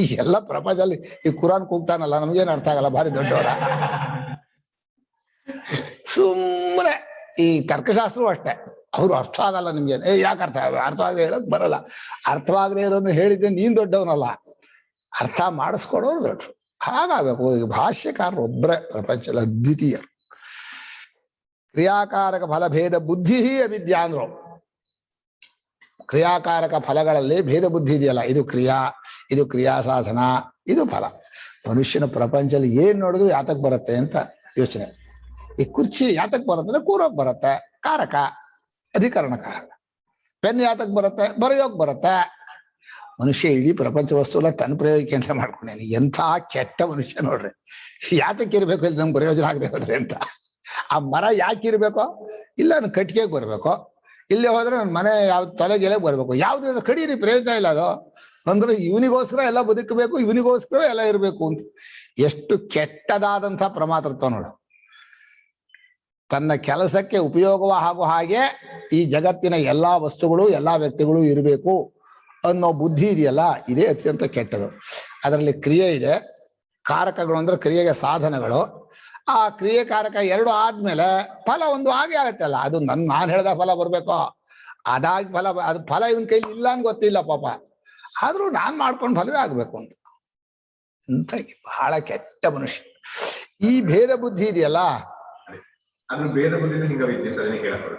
ಈ ಎಲ್ಲ ಪ್ರಪಂಚದಲ್ಲಿ ಈ ಕುರಾನ್ ಕೂಗ್ತಾನಲ್ಲ, ನಮ್ಗೇನು ಅರ್ಥ ಆಗಲ್ಲ, ಭಾರಿ ದೊಡ್ಡವರ. ಸುಮ್ಮನೆ ಈ ತರ್ಕಶಾಸ್ತ್ರವೂ ಅಷ್ಟೇ, ಅವ್ರು ಅರ್ಥ ಆಗಲ್ಲ ನಿಮ್ಗೆ. ಯಾಕೆ ಅರ್ಥವಾಗದೆ ಹೇಳಕ್ ಬರಲ್ಲ. ಅರ್ಥವಾಗದೆ ಇರೋದನ್ನ ಹೇಳಿದ್ದೆ ನೀನ್ ದೊಡ್ಡವನಲ್ಲ, ಅರ್ಥ ಮಾಡಿಸ್ಕೊಡೋರು ದೊಡ್ಡರು. ಹಾಗಾಗಬೇಕು. ಈಗ ಭಾಷ್ಯಕಾರರು ಒಬ್ಬರೇ ಪ್ರಪಂಚದ ಅದ್ವಿತೀಯರು. ಕ್ರಿಯಾಕಾರಕ ಫಲಭೇದ ಬುದ್ಧಿ ಅವಿದ್ಯಾ ಅಂದ್ರು. ಕ್ರಿಯಾಕಾರಕ ಫಲಗಳಲ್ಲಿ ಭೇದ ಬುದ್ಧಿ ಇದೆಯಲ್ಲ, ಇದು ಕ್ರಿಯಾ ಸಾಧನ, ಇದು ಫಲ. ಮನುಷ್ಯನ ಪ್ರಪಂಚದಲ್ಲಿ ಏನ್ ನೋಡಿದ್ರು ಯಾತಕ್ ಬರುತ್ತೆ ಅಂತ ಯೋಚನೆ. ಈ ಕುರ್ಚಿ ಯಾತಕ್ ಬರುತ್ತೆ ಅಂದ್ರೆ ಕೂರೋಕ್ ಬರುತ್ತೆ, ಕಾರಕ, ಅಧಿಕರಣ ಕಾರಕ. ಪೆನ್ ಯಾತಕ್ ಬರುತ್ತೆ, ಬರೆಯೋಕ್ ಬರುತ್ತೆ. ಮನುಷ್ಯ ಇಡೀ ಪ್ರಪಂಚ ವಸ್ತು ಎಲ್ಲ ತನ್ನ ಪ್ರಯೋಗಕ್ಕೆ ಅಂತ ಮಾಡ್ಕೊಂಡೇನೆ. ಎಂಥ ಕೆಟ್ಟ ಮನುಷ್ಯ ನೋಡ್ರಿ. ಯಾತಕ್ಕೆ ಇರ್ಬೇಕು ಇಲ್ಲಿ ನಮ್ಗೆ ಪ್ರಯೋಜನ ಆಗದೆ ಹೋದ್ರೆ ಅಂತ. ಆ ಮರ ಯಾಕೆ ಇರ್ಬೇಕೋ, ಇಲ್ಲ ನನ್ ಕಟ್ಟಿಗೆಗೆ ಬರ್ಬೇಕು, ಇಲ್ಲೇ ಹೋದ್ರೆ ನನ್ನ ಮನೆ ಯಾವ ತೊಲೆಗೆಲೆ ಬರ್ಬೇಕು, ಯಾವ್ದು ಕಡೀರಿ ಪ್ರಯೋಜನ ಇಲ್ಲ ಅದು. ಅಂದ್ರೆ ಇವನಿಗೋಸ್ಕರ ಎಲ್ಲ ಬದುಕಬೇಕು, ಇವನಿಗೋಸ್ಕರ ಎಲ್ಲ ಇರ್ಬೇಕು ಅಂತ. ಎಷ್ಟು ಕೆಟ್ಟದಾದಂಥ ಪ್ರಮಾತೃತ್ವ ನೋಡು. ತನ್ನ ಕೆಲಸಕ್ಕೆ ಉಪಯೋಗವಾಗುವ ಹಾಗೆ ಈ ಜಗತ್ತಿನ ಎಲ್ಲಾ ವಸ್ತುಗಳು ಎಲ್ಲಾ ವ್ಯಕ್ತಿಗಳು ಇರಬೇಕು ಅನ್ನೋ ಬುದ್ಧಿ ಇದೆಯಲ್ಲ, ಇದೇ ಅತ್ಯಂತ ಕೆಟ್ಟದು. ಅದರಲ್ಲಿ ಕ್ರಿಯೆ ಇದೆ, ಕಾರಕಗಳು ಅಂದ್ರೆ ಕ್ರಿಯೆಗೆ ಸಾಧನಗಳು. ಆ ಕ್ರಿಯೆ ಕಾರಕ ಎರಡು ಆದ್ಮೇಲೆ ಫಲ ಒಂದು ಆಗೇ ಆಗತ್ತಲ್ಲ. ಅದು ನಾನು ಹೇಳ್ದ ಫಲ ಬರ್ಬೇಕು, ಅದಾಗಿ ಅದು ಫಲ ಇವನ್ ಕೈಲಿ ಇಲ್ಲ ಅಂತ ಗೊತ್ತಿಲ್ಲ ಪಾಪ, ಆದ್ರೂ ನಾನ್ ಮಾಡ್ಕೊಂಡು ಫಲವೇ ಆಗ್ಬೇಕು ಅಂತ ಅಂತ ಬಹಳ ಕೆಟ್ಟ ಮನುಷ್ಯ. ಈ ಭೇದ ಬುದ್ಧಿ ಇದೆಯಲ್ಲ,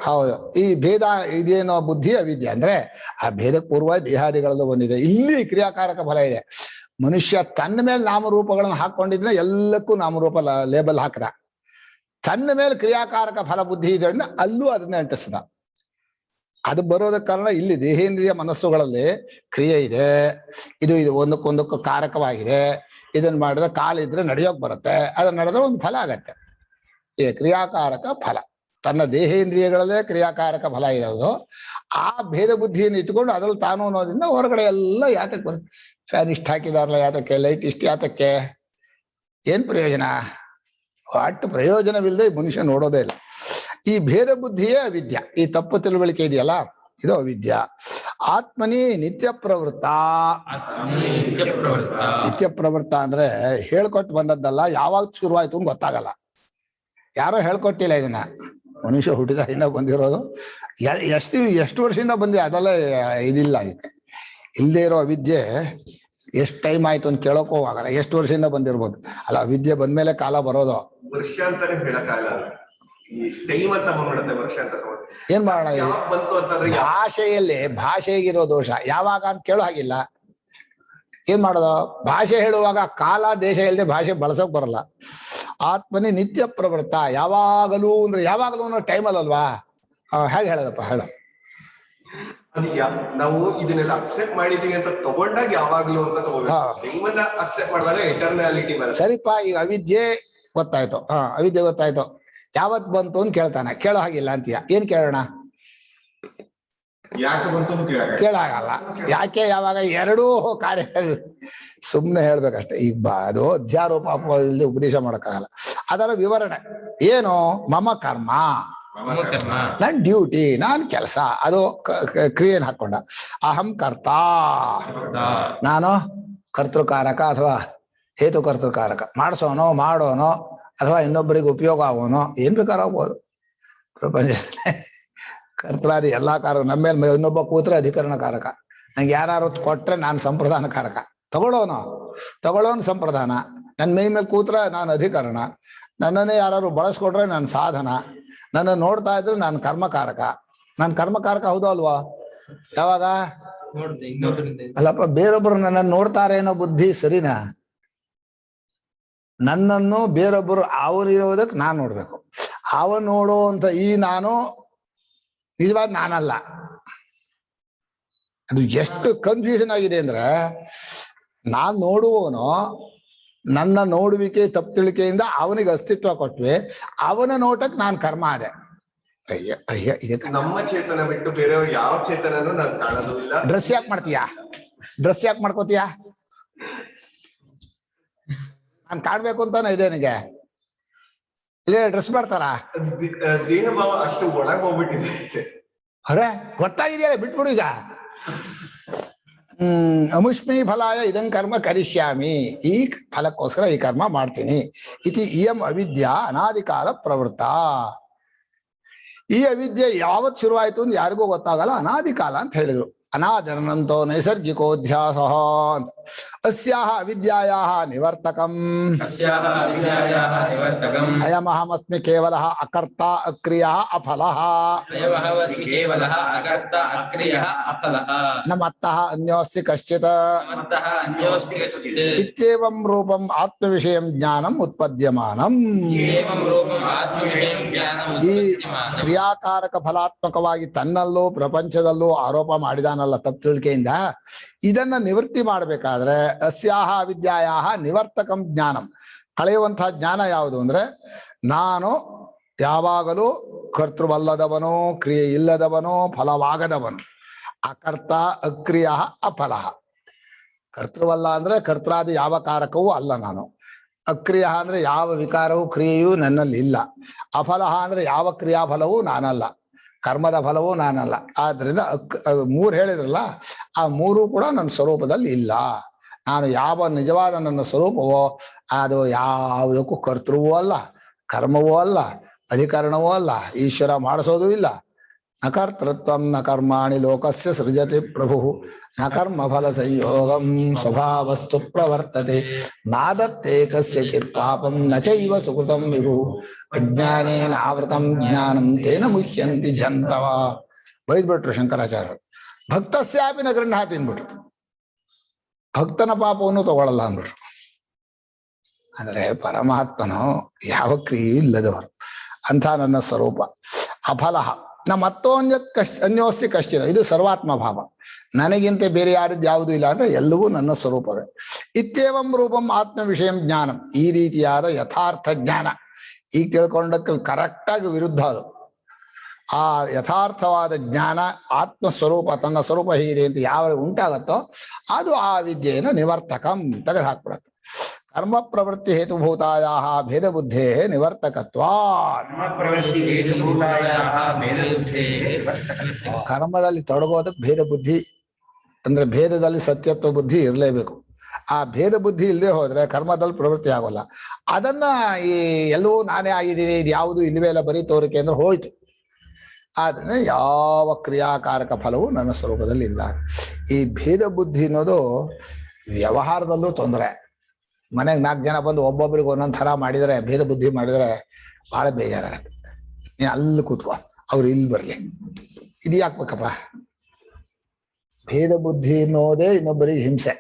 ಹೌದು, ಈ ಭೇದ ಇದೇನೋ ಬುದ್ಧಿ ಅವಿದ್ಯೆ ಅಂದ್ರೆ ಆ ಭೇದ ಪೂರ್ವ ದೇಹಾದಿಗಳಲ್ಲೂ ಬಂದಿದೆ. ಇಲ್ಲಿ ಕ್ರಿಯಾಕಾರಕ ಫಲ ಇದೆ. ಮನುಷ್ಯ ತನ್ನ ಮೇಲೆ ನಾಮರೂಪಗಳನ್ನು ಹಾಕೊಂಡಿದ್ರೆ ಎಲ್ಲಕ್ಕೂ ನಾಮರೂಪ ಲೇಬಲ್ ಹಾಕದ. ತನ್ನ ಮೇಲೆ ಕ್ರಿಯಾಕಾರಕ ಫಲ ಬುದ್ಧಿ ಇದೆ ಅಂದ್ರೆ ಅಲ್ಲೂ ಅದನ್ನ ಅಂಟಿಸದ. ಅದು ಬರೋದಕ್ಕೆ ಕಾರಣ ಇಲ್ಲಿ ದೇಹೇಂದ್ರಿಯ ಮನಸ್ಸುಗಳಲ್ಲಿ ಕ್ರಿಯೆ ಇದೆ, ಇದು ಒಂದಕ್ಕೊಂದಕ್ಕೂ ಕಾರಕವಾಗಿದೆ. ಇದನ್ನ ಮಾಡಿದ್ರೆ ಕಾಲಿದ್ರೆ ನಡೆಯೋಕ್ ಬರುತ್ತೆ, ಅದನ್ನ ನಡೆದ್ರೆ ಒಂದು ಫಲ ಆಗತ್ತೆ. ಈ ಕ್ರಿಯಾಕಾರಕ ಫಲ ತನ್ನ ದೇಹೇಂದ್ರಿಯಗಳಲ್ಲೇ ಕ್ರಿಯಾಕಾರಕ ಫಲ ಇರೋದು. ಆ ಭೇದ ಬುದ್ಧಿಯನ್ನು ಇಟ್ಕೊಂಡು ಅದ್ರಲ್ಲಿ ತಾನು ಅನ್ನೋದ್ರಿಂದ ಹೊರಗಡೆ ಎಲ್ಲ ಯಾತಕ್ಕೆ ಬರುತ್ತೆ. ಫ್ಯಾನ್ ಇಷ್ಟ ಹಾಕಿದಾರಲ್ಲ ಯಾತಕ್ಕೆ, ಲೈಟ್ ಇಷ್ಟ ಯಾತಕ್ಕೆ, ಏನ್ ಪ್ರಯೋಜನ? ಒಟ್ಟು ಪ್ರಯೋಜನವಿಲ್ಲದೆ ಮನುಷ್ಯ ನೋಡೋದೇ ಇಲ್ಲ. ಈ ಭೇದ ಬುದ್ಧಿಯೇ ಅವಿದ್ಯ. ಈ ತಪ್ಪು ತಿಳುವಳಿಕೆ ಇದೆಯಲ್ಲ, ಇದು ಅವಿದ್ಯ. ಆತ್ಮನಿ ನಿತ್ಯ ಪ್ರವೃತ್ತ. ನಿತ್ಯ ಪ್ರವೃತ್ತ ಅಂದ್ರೆ ಹೇಳ್ಕೊಟ್ಟು ಬಂದದ್ದಲ್ಲ, ಯಾವಾಗ ಶುರುವಾಯ್ತು ಅಂತ ಗೊತ್ತಾಗಲ್ಲ. ಯಾರೋ ಹೇಳ್ಕೊಟ್ಟಿಲ್ಲ ಇದನ್ನ, ಮನುಷ್ಯ ಹುಟ್ಟಿದಾಗಿಂದ ಬಂದಿರೋದು. ಎಷ್ಟು ವರ್ಷದಿಂದ ಬಂದಿ ಅದೆಲ್ಲ ಇದಿಲ್ಲ. ಇದಕ್ಕೆ ಇಲ್ಲದೆ ಇರೋ ಅವಿದ್ಯೆ ಎಷ್ಟು ಟೈಮ್ ಆಯ್ತು ಅಂತ ಕೇಳೋಕ್ಕೂ ಆಗಲ್ಲ. ಎಷ್ಟು ವರ್ಷದಿಂದ ಬಂದಿರ್ಬೋದು ಅಲ್ಲ, ಅವಿದ್ಯೆ ಬಂದ್ಮೇಲೆ ಕಾಲ ಬರೋದು. ವರ್ಷ ಅಂತಾನೆ ಹೇಳಕ್ಕಾಗಲ್ಲ, ಟೈಮ್ ಅಂತ ಬಂದ್ಬಿಡುತ್ತೆ ವರ್ಷ ಅಂತ. ಏನ್ ಮಾಡೋಣ, ಭಾಷೆಗಿರೋ ದೋಷ ಯಾವಾಗ ಅಂತ ಕೇಳೋ ಹಾಗಿಲ್ಲ. ಏನ್ ಮಾಡೋದು, ಭಾಷೆ ಹೇಳುವಾಗ ಕಾಲ ದೇಶ ಇಲ್ಲದೆ ಭಾಷೆ ಬಳಸೋಕ್ ಬರಲ್ಲ. ಆತ್ಮನಿ ನಿತ್ಯ ಪ್ರವೃತ್ತ, ಯಾವಾಗಲೂ ಅಂದ್ರೆ ಯಾವಾಗಲೂ ಅನ್ನೋ ಟೈಮಲ್ಲಲ್ವಾ? ಹೇಗೆ ಹೇಳೋದಪ್ಪ, ಹೇಳೋ. ನಾವು ಇದನ್ನೆಲ್ಲ ಅಕ್ಸೆಪ್ಟ್ ಮಾಡಿದೀವಿ ಅಂತ ತಗೊಂಡಾಗ ಯಾವಾಗ್ಲೂ ಅಂತ ತಗೋಬೇಕು. ಅಕ್ಸೆಪ್ಟ್ ಮಾಡಿದಾಗ ಎಟರ್ನಾಲಿಟಿ ಬರುತ್ತೆ. ಸರಿಪ, ಈಗ ಅವಿದ್ಯೆ ಗೊತ್ತಾಯ್ತು. ಅವಿದ್ಯೆ ಗೊತ್ತಾಯ್ತು, ಯಾವತ್ ಬಂತು ಅಂತ ಕೇಳ್ತಾನೆ. ಕೇಳೋ ಹಾಗಿಲ್ಲ ಅಂತೀಯ. ಏನ್ ಕೇಳೋಣ? ಯಾಕೆ ಬಂತು ಕೇಳಾಗಲ್ಲ. ಯಾಕೆ ಯಾವಾಗ ಎರಡೂ ಕಾರ್ಯ ಸುಮ್ನೆ ಹೇಳ್ಬೇಕಷ್ಟೆ. ಈಗ ಅದು ಅಧ್ಯಾರೋಪ ಉಪದೇಶ ಮಾಡಕ್ಕಾಗಲ್ಲ. ಅದರ ವಿವರಣೆ ಏನು? ಮಮ ಕರ್ಮ, ನನ್ ಡ್ಯೂಟಿ, ನಾನ್ ಕೆಲಸ. ಅದು ಕ್ರಿಯೆನ ಹಾಕೊಂಡ. ಅಹಂ ಕರ್ತ, ನಾನು ಕರ್ತೃಕಾರಕ ಅಥವಾ ಹೇತು ಕರ್ತೃಕಾರಕ. ಮಾಡಿಸೋನೋ ಮಾಡೋನೋ ಅಥವಾ ಇನ್ನೊಬ್ಬರಿಗೆ ಉಪಯೋಗ ಆಗೋನೋ ಏನ್ ಬೇಕಾರಾಗ್ಬೋದು. ಪ್ರಪಂಚ ಕರ್ತೃಾದಿ ಎಲ್ಲಾ ಕಾರಕ. ನಮ್ಮ ಮೇಲೆ ಇನ್ನೊಬ್ಬ ಕೂತ್ರೆ ಅಧಿಕರಣ ಕಾರಕ. ನಂಗೆ ಯಾರು ಕೊಟ್ರೆ ನಾನು ಸಂಪ್ರದಾನ ಕಾರಕ. ತಗೊಳ್ಳೋನು ಸಂಪ್ರದಾನ. ನನ್ನ ಮೈ ಮೇಲೆ ಕೂತ್ರೆ ನಾನು ಅಧಿಕರಣ. ನನ್ನನ್ನೇ ಯಾರು ಬಳಸ್ಕೊಟ್ರೆ ನಾನು ಸಾಧನ. ನನ್ನ ನೋಡ್ತಾ ಇದ್ರೆ ನಾನು ಕರ್ಮಕಾರಕ. ನಾನು ಕರ್ಮಕಾರಕ ಹೌದು ಅಲ್ವಾ? ಯಾವಾಗ ಅಲ್ಲಪ್ಪ, ಬೇರೊಬ್ರು ನನ್ನನ್ನು ನೋಡ್ತಾರೆ ಅನ್ನೋ ಬುದ್ಧಿ ಸರಿನಾ? ನನ್ನನ್ನು ಬೇರೊಬ್ಬರು ಅವನಿರೋದಕ್ಕೆ ನಾನು ನೋಡ್ಬೇಕು. ಅವನ್ ನೋಡೋ ಅಂತ ಈ ನಾನು ನಿಜವಾದ ನಾನಲ್ಲ. ಅದು ಎಷ್ಟು ಕನ್ಫ್ಯೂಷನ್ ಆಗಿದೆ ಅಂದ್ರೆ, ನಾನ್ ನೋಡುವವನು ನನ್ನ ನೋಡುವಿಕೆ ತಪ್ಪು ತಿಳಿಕೆಯಿಂದ ಅವನಿಗೆ ಅಸ್ತಿತ್ವ ಕೊಟ್ವಿ. ಅವನ ನೋಟಕ್ಕೆ ನಾನು ಕರ್ಮ ಆದೆ. ಇದಕ್ಕೆ ನಮ್ಮ ಚೇತನ ಬಿಟ್ಟು ಬೇರೆಯವ್ರು ಯಾವ ಚೇತನನು ನಾನು ಕಾಣೋದು ಇಲ್ಲ. ಡ್ರೆಸ್ ಯಾಕೆ ಮಾಡ್ತೀಯಾ? ಡ್ರೆಸ್ ಯಾಕೆ ಮಾಡ್ಕೋತೀಯಾ? ನಾನು ಕಾಣ್ಬೇಕು ಅಂತಾನೆ ಇದೆ ನಿನಗೆ. ಇಲ್ಲೇ ಡ್ರೆಸ್ ಮಾಡ್ತಾರ? ದೇಹ ಭಾವ ಅಷ್ಟು ಒಳಗೆ ಹೋಗ್ಬಿಟ್ಟಿದೆ. ಅರೆ ಗೊತ್ತಾಗಿದೆಯಲ್ಲ, ಬಿಟ್ಬಿಡು ಈಗ. ಅಮುಷ್ಮಿ ಫಲಾಯ ಇದಂ ಕರ್ಮ ಕರಿಷ್ಯಾಮಿ. ಈ ಫಲಕ್ಕೋಸ್ಕರ ಈ ಕರ್ಮ ಮಾಡ್ತೀನಿ. ಇತಿ ಇಯಂ ಅವಿದ್ಯಾ ಅನಾದಿಕಾಲ ಪ್ರವೃತ್ತ. ಈ ಅವಿದ್ಯೆ ಯಾವತ್ ಶುರುವಾಯ್ತು ಅಂತ ಯಾರಿಗೂ ಗೊತ್ತಾಗಲ್ಲ. ಅನಾದಿಕಾಲ ಅಂತ ಹೇಳಿದ್ರು. ಅನಾದರಣಂತೋ ನೈಸರ್ಗಿಕೋಧ್ಯಾಸಃ ಅಂತ. ಅಸ್ಯಾಹ ಅವಿದ್ಯಾಯಾಹ ನಿವರ್ತಕಂ ಅಯಮಹಮಸ್ಮಿ ಕೇವಲಃ ಅಕರ್ತ ಅಕ್ರಿಯಃ ಅಫಲಃ ನ ಮತ್ತಃ ಅನ್ಯೋಸ್ತಿ ಕಶ್ಚಿತ್ ಇತ್ಯೇವಂ ರೂಪಂ ಆತ್ಮವಿಷಯಂ ಜ್ಞಾನಂ ಉತ್ಪದ್ಯಮಾನಂ. ಈ ಕ್ರಿಯಾಕಾರಕ ಫಲಾತ್ಮಕವಾಗಿ ತನ್ನಲ್ಲೂ ಪ್ರಪಂಚದಲ್ಲೂ ಆರೋಪ ಮಾಡಿದಾನಲ್ಲ ತಪ್ಪು ತಿಳ್ಕೆಯಿಂದ, ಇದನ್ನ ನಿವೃತ್ತಿ ಮಾಡಬೇಕಾದ್ರೆ ಅಸ್ಯಾಹ ಅವಿದ್ಯಾಯಾಹ ನಿವರ್ತಕಂ ಜ್ಞಾನಂ, ಕಳೆಯುವಂತಹ ಜ್ಞಾನ ಯಾವುದು ಅಂದ್ರೆ ನಾನು ಯಾವಾಗಲೂ ಕರ್ತೃವಲ್ಲದವನು, ಕ್ರಿಯೆ ಇಲ್ಲದವನು, ಫಲವಾಗದವನು. ಅಕರ್ತ ಅಕ್ರಿಯ ಅಫಲಃ. ಕರ್ತೃವಲ್ಲ ಅಂದ್ರೆ ಕರ್ತೃಾದಿ ಯಾವ ಕಾರಕವೂ ಅಲ್ಲ ನಾನು. ಅಕ್ರಿಯ ಅಂದ್ರೆ ಯಾವ ವಿಕಾರವೂ ಕ್ರಿಯೆಯೂ ನನ್ನಲ್ಲಿ ಇಲ್ಲ. ಅಫಲಃ ಅಂದ್ರೆ ಯಾವ ಕ್ರಿಯಾಫಲವೂ ನಾನಲ್ಲ, ಕರ್ಮದ ಫಲವೂ ನಾನಲ್ಲ. ಆದ್ರಿಂದ ಮೂರು ಹೇಳಿದ್ರಲ್ಲ, ಆ ಮೂರು ಕೂಡ ನನ್ನ ಸ್ವರೂಪದಲ್ಲಿ ಇಲ್ಲ. ನಾನು ಯಾವ ನಿಜವಾದ ನನ್ನ ಸ್ವರೂಪವೋ ಅದು ಯಾವುದಕ್ಕೂ ಕರ್ತೃವೂ ಅಲ್ಲ, ಕರ್ಮವೂ ಅಲ್ಲ, ಅಧಿಕರಣವೂ ಅಲ್ಲ, ಈಶ್ವರ ಮಾಡಿಸೋದು ಇಲ್ಲ. ನ ಕರ್ತೃತ್ವಂ ನ ಕರ್ಮಾಣಿ ಲೋಕಸ್ಯ ಸೃಜತಿ ಪ್ರಭು ನ ಕರ್ಮ ಫಲ ಸಂಯೋಗಂ ಸ್ವಭಾವಸ್ತು ಪ್ರವರ್ತತೆ ನಾದತ್ತೇ ಕಸ್ಯಚಿತ್ ಪಾಪಂ ನ ಚೈವ ಸುಕೃತಂ ವಿಭು ಅಜ್ಞಾನೇನ ಆವೃತಂ ಜ್ಞಾನಂ ತೇನ ಮುಹ್ಯಂತಿ ಜಂತವ. ಬೈದ್ಬಿಟ್ರು ಶಂಕರಾಚಾರ್ಯರು. ಭಕ್ತಸ್ಯಾಪಿ ನ ಗೃಹಾತಿ ಅಂದ್ಬಿಟ್ರು. ಭಕ್ತನ ಪಾಪವನ್ನು ತಗೊಳ್ಳಲ್ಲ ಅಂದ್ಬಿಟ್ರು. ಅಂದ್ರೆ ಪರಮಾತ್ಮನು ಯಾವ ಕ್ರಿಯೆಯೂ ಇಲ್ಲದವರು ಅಂಥ ನನ್ನ ಸ್ವರೂಪ. ಅಫಲಃ ನ ಅನ್ಯೋಸ್ತಿ ಕಶ್ಚಿತ, ಇದು ಸರ್ವಾತ್ಮ ಭಾವ. ನನಗಿಂತ ಬೇರೆ ಯಾರಿದ್ದು ಯಾವುದೂ ಇಲ್ಲ ಅಂದ್ರೆ ಎಲ್ಲವೂ ನನ್ನ ಸ್ವರೂಪವೇ. ಇತ್ಯೇವಂ ರೂಪಂ ಆತ್ಮ ವಿಷಯಂ ಜ್ಞಾನಂ, ಈ ರೀತಿಯಾದ ಯಥಾರ್ಥ ಜ್ಞಾನ. ಈಗ ತಿಳ್ಕೊಂಡಕ್ಕೆ ಕರೆಕ್ಟಾಗಿ ವಿರುದ್ಧ ಅದು. ಆ ಯಥಾರ್ಥವಾದ ಜ್ಞಾನ, ಆತ್ಮಸ್ವರೂಪ ತನ್ನ ಸ್ವರೂಪ ಹೇಗಿದೆ ಅಂತ ಯಾವ ಉಂಟಾಗತ್ತೋ ಅದು ಆ ವಿದ್ಯೆಯನ್ನು ನಿವರ್ತಕಂ ತೆಗೆದು ಹಾಕ್ಬಿಡತ್ತೆ. ಕರ್ಮ ಪ್ರವೃತ್ತಿ ಹೇತುಭೂತಾಯ ಭೇದ ಬುದ್ಧೇ ನಿವರ್ತಕತ್ವ. ಕರ್ಮದಲ್ಲಿ ತೊಡಗೋದಕ್ಕೆ ಭೇದ ಬುದ್ಧಿ ಅಂದ್ರೆ ಭೇದದಲ್ಲಿ ಸತ್ಯತ್ವ ಬುದ್ಧಿ ಇರಲೇಬೇಕು. ಆ ಭೇದ ಬುದ್ಧಿ ಇಲ್ಲದೆ ಹೋದ್ರೆ ಕರ್ಮದಲ್ಲಿ ಪ್ರವೃತ್ತಿ ಆಗೋಲ್ಲ. ಅದನ್ನ ಈ ಎಲ್ಲವೂ ನಾನೇ ಆಗಿದ್ದೀನಿ, ಇದು ಯಾವುದು ಇಲ್ಲವೇ ಇಲ್ಲ, ಬರೀ ತೋರಿಕೆ ಅಂದ್ರೆ ಹೋಯ್ತು. ಆದ್ರೆ ಯಾವ ಕ್ರಿಯಾಕಾರಕ ಫಲವೂ ನನ್ನ ಸ್ವರೂಪದಲ್ಲಿ ಇಲ್ಲ. ಈ ಭೇದ ಬುದ್ಧಿ ಅನ್ನೋದು ವ್ಯವಹಾರದಲ್ಲೂ ತೊಂದರೆ. ಮನೆಗೆ 4 ಜನ ಬಂದು ಒಬ್ಬೊಬ್ರಿಗೆ ಒಂದೊಂದು ಥರ ಮಾಡಿದರೆ, ಭೇದ ಬುದ್ಧಿ ಮಾಡಿದರೆ ಬಹಳ ಬೇಜಾರಾಗತ್ತೆ. ನೀನು ಅಲ್ಲಿ ಕೂತ್ಕೋ, ಅವ್ರು ಇಲ್ಲಿ ಬರ್ಲಿ, ಇದು ಯಾಕಬೇಕಪ್ಪ? ಭೇದ ಬುದ್ಧಿ ಅನ್ನೋದೇ ಇನ್ನೊಬ್ಬರಿಗೆ ಹಿಂಸೆ.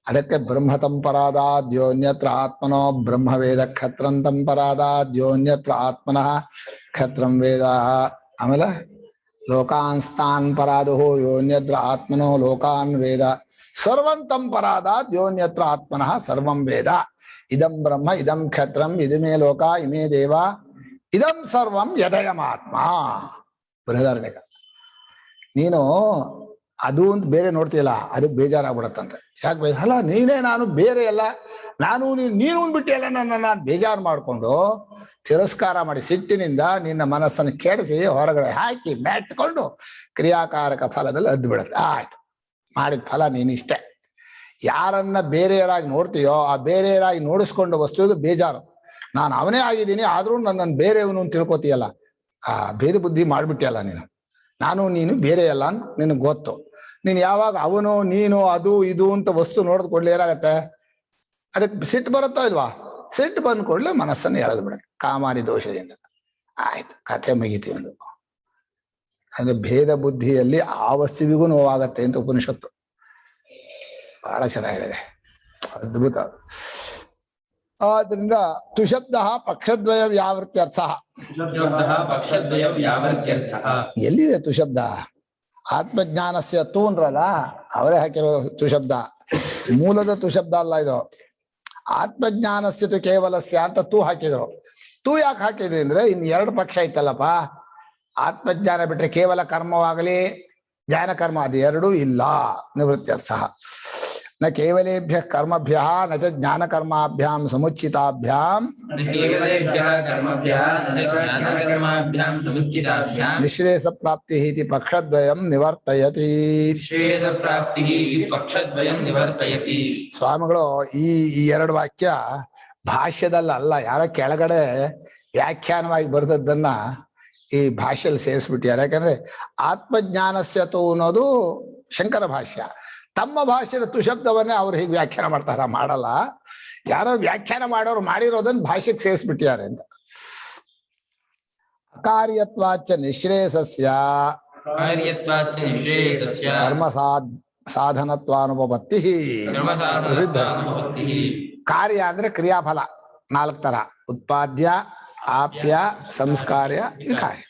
ಅದಕ್ಕೆ ಬ್ರಹ್ಮತಂಪರಾದಾದ್ಯೋನ್ಯತ್ರ ಆತ್ಮನೋ ಬ್ರಹ್ಮವೇದ ಕ್ಷತ್ರಂತಂಪರಾದಾದ್ಯೋನ್ಯತ್ರ ಆತ್ಮನಃ ಕ್ಷತ್ರಂ ವೇದ. ಆಮೇಲೆ ಲೋಕಾನ್ಸ್ತಾನ್ ಪರಾದೋ ಯೋನ್ಯತ್ರ ಆತ್ಮನೋ ಲೋಕಾನ್ ವೇದ ಸರ್ವಂತಂ ಪರಾದಾದ್ಯೋನ್ಯತ್ರ ಆತ್ಮನಃ ಸರ್ವಂ ವೇದ. ಇದಂ ಬ್ರಹ್ಮ ಇದಂ ಕ್ಷತ್ರಂ ಇದಮೇ ಲೋಕ ಇಮೇ ದೇವ ಇದಂ ಸರ್ವಂ ಯದಯಮಾತ್ಮ. ಬೃಹದಾರಣ್ಯಕ. ನೀನು ಅದು ಅಂತ ಬೇರೆ ನೋಡ್ತೀಯಲ್ಲ, ಅದಕ್ಕೆ ಬೇಜಾರಾಗ್ಬಿಡತ್ತಂತೆ. ಯಾಕೆ ಬೇಜಾರು? ಅಲ್ಲ ನೀನೇ ನಾನು ಬೇರೆ ಅಲ್ಲ, ನಾನು ನೀನು ಬಿಟ್ಟಿಯಲ್ಲ ನನ್ನ ಬೇಜಾರು ಮಾಡಿಕೊಂಡು ತಿರಸ್ಕಾರ ಮಾಡಿ ಸಿಟ್ಟಿನಿಂದ ನಿನ್ನ ಮನಸ್ಸನ್ನು ಕೆಡಿಸಿ ಹೊರಗಡೆ ಹಾಕಿ ಮೆಟ್ಕೊಂಡು ಕ್ರಿಯಾಕಾರಕ ಫಲದಲ್ಲಿ ಅದ್ದು ಬಿಡುತ್ತೆ. ಆಯ್ತು, ಮಾಡಿದ ಫಲ ನೀನಿಷ್ಟೇ. ಯಾರನ್ನ ಬೇರೆಯವರಾಗಿ ನೋಡ್ತೀಯೋ ಆ ಬೇರೆಯವರಾಗಿ ನೋಡಿಸ್ಕೊಂಡು ವಸ್ತುವಿಗೆ ಬೇಜಾರು. ನಾನು ಅವನೇ ಆಗಿದ್ದೀನಿ ಆದ್ರೂ ನನ್ನನ್ನು ಬೇರೆಯವನು ಅಂತ ತಿಳ್ಕೊತೀಯಲ್ಲ, ಆ ಭೇದ ಬುದ್ಧಿ ಮಾಡ್ಬಿಟ್ಟಿಯಲ್ಲ ನೀನು. ನಾನು ನೀನು ಬೇರೆ ಅಲ್ಲ ಅಂತ ನಿನಗೆ ಗೊತ್ತು. ನೀನು ಯಾವಾಗ ಅವನು ನೀನು ಅದು ಇದು ಅಂತ ವಸ್ತು ನೋಡಿದ್ ಕೂಡಲೇ ಏನಾಗತ್ತೆ? ಅದಕ್ಕೆ ಸಿಟ್ಟು ಬರುತ್ತೋ ಇಲ್ವಾ? ಸಿಟ್ಟು ಬಂದ್ ಕೂಡಲೇ ಮನಸ್ಸನ್ನು ಎಳೆದು ಬಿಡುತ್ತೆ ಕಾಮಾರಿ ದೋಷದಿಂದ. ಆಯ್ತು, ಕಥೆ ಮುಗೀತಿ. ಒಂದು ಅಂದ್ರೆ ಭೇದ ಬುದ್ಧಿಯಲ್ಲಿ ಆ ವಸ್ತುವಿಗೂ ನೋವಾಗತ್ತೆ ಅಂತ ಉಪನಿಷತ್ತು ಬಹಳ ಚೆನ್ನಾಗಿದೆ, ಅದ್ಭುತ. ಆದ್ರಿಂದ ತುಶಬ್ದ ಪಕ್ಷದ್ವಯ ವ್ಯಾವೃತ್ಯರ್ಥ. ಎಲ್ಲಿದೆ ತುಶಬ್ದ? ಆತ್ಮಜ್ಞಾನಸ್ಯ ತು ಅಂದ್ರಲ್ಲ, ಅವರೇ ಹಾಕಿರೋ ತುಶಬ್ದ. ಮೂಲದ ತುಶಬ್ದ ಅಲ್ಲ ಇದು. ಆತ್ಮಜ್ಞಾನಸ್ಯ ತು ಕೇವಲಸ್ಯ ಅಂತ ತೂ ಹಾಕಿದ್ರು. ತೂ ಯಾಕೆ ಹಾಕಿದ್ರಿ ಅಂದ್ರೆ ಇನ್ 2 ಪಕ್ಷ ಇತ್ತಲ್ಲಪ್ಪ. ಆತ್ಮಜ್ಞಾನ ಬಿಟ್ರೆ ಕೇವಲ ಕರ್ಮವಾಗಲಿ ಜ್ಞಾನ ಕರ್ಮ ಅದು ಎರಡೂ ಇಲ್ಲ. ನಿವೃತ್ತ್ಯರ್ಥ. ನ ಕೇವಲೇಭ್ಯ ಕರ್ಮಭ್ಯ ನ ಚ ಜ್ಞಾನ ಕರ್ಮಾಭ್ಯಾಂ ಸಮುಚಿತಾಭ್ಯಾಂ ನಿಶ್ರೇಷ ಪ್ರಾಪ್ತಿ ಇತಿ ಪಕ್ಷದ್ವಯಂ ನಿವರ್ತಯತಿ. ಸ್ವಾಮಿಗಳು ಈ 2 ವಾಕ್ಯ ಭಾಷ್ಯದಲ್ಲ, ಯಾರೋ ಕೆಳಗಡೆ ವ್ಯಾಖ್ಯಾನವಾಗಿ ಬರೆದದ್ದನ್ನ ಈ ಭಾಷೆಯಲ್ಲಿ ಸೇರಿಸ್ಬಿಟ್ಟಿದ್ದಾರೆ. ಯಾಕಂದ್ರೆ ಆತ್ಮಜ್ಞಾನಸ್ಯತು ಅನ್ನೋದು ಶಂಕರ ಭಾಷ್ಯ. ತಮ್ಮ ಭಾಷೆಯ ತುಶಬ್ದವನ್ನೇ ಅವ್ರು ಹೀಗೆ ವ್ಯಾಖ್ಯಾನ ಮಾಡ್ತಾರ, ಮಾಡಲ್ಲ. ಯಾರೋ ವ್ಯಾಖ್ಯಾನ ಮಾಡೋರು ಮಾಡಿರೋದನ್ನ ಭಾಷೆಗೆ ಸೇರಿಸ್ಬಿಟ್ಟಿದ್ದಾರೆ ಅಂತ. ಅಕಾರ್ಯತ್ವಾಚ ನಿಶ್ರೇಯಸಸ್ಯ ಕರ್ಮ ಸಾಧನತ್ವಾನುಪತ್ತಿ ಪ್ರಸಿದ್ಧ. ಕಾರ್ಯ ಅಂದ್ರೆ ಕ್ರಿಯಾಫಲ 4 ತರ: ಉತ್ಪಾದ್ಯ, ಆಪ್ಯ, ಸಂಸ್ಕಾರ್ಯ, ವಿಕಾರ್ಯ.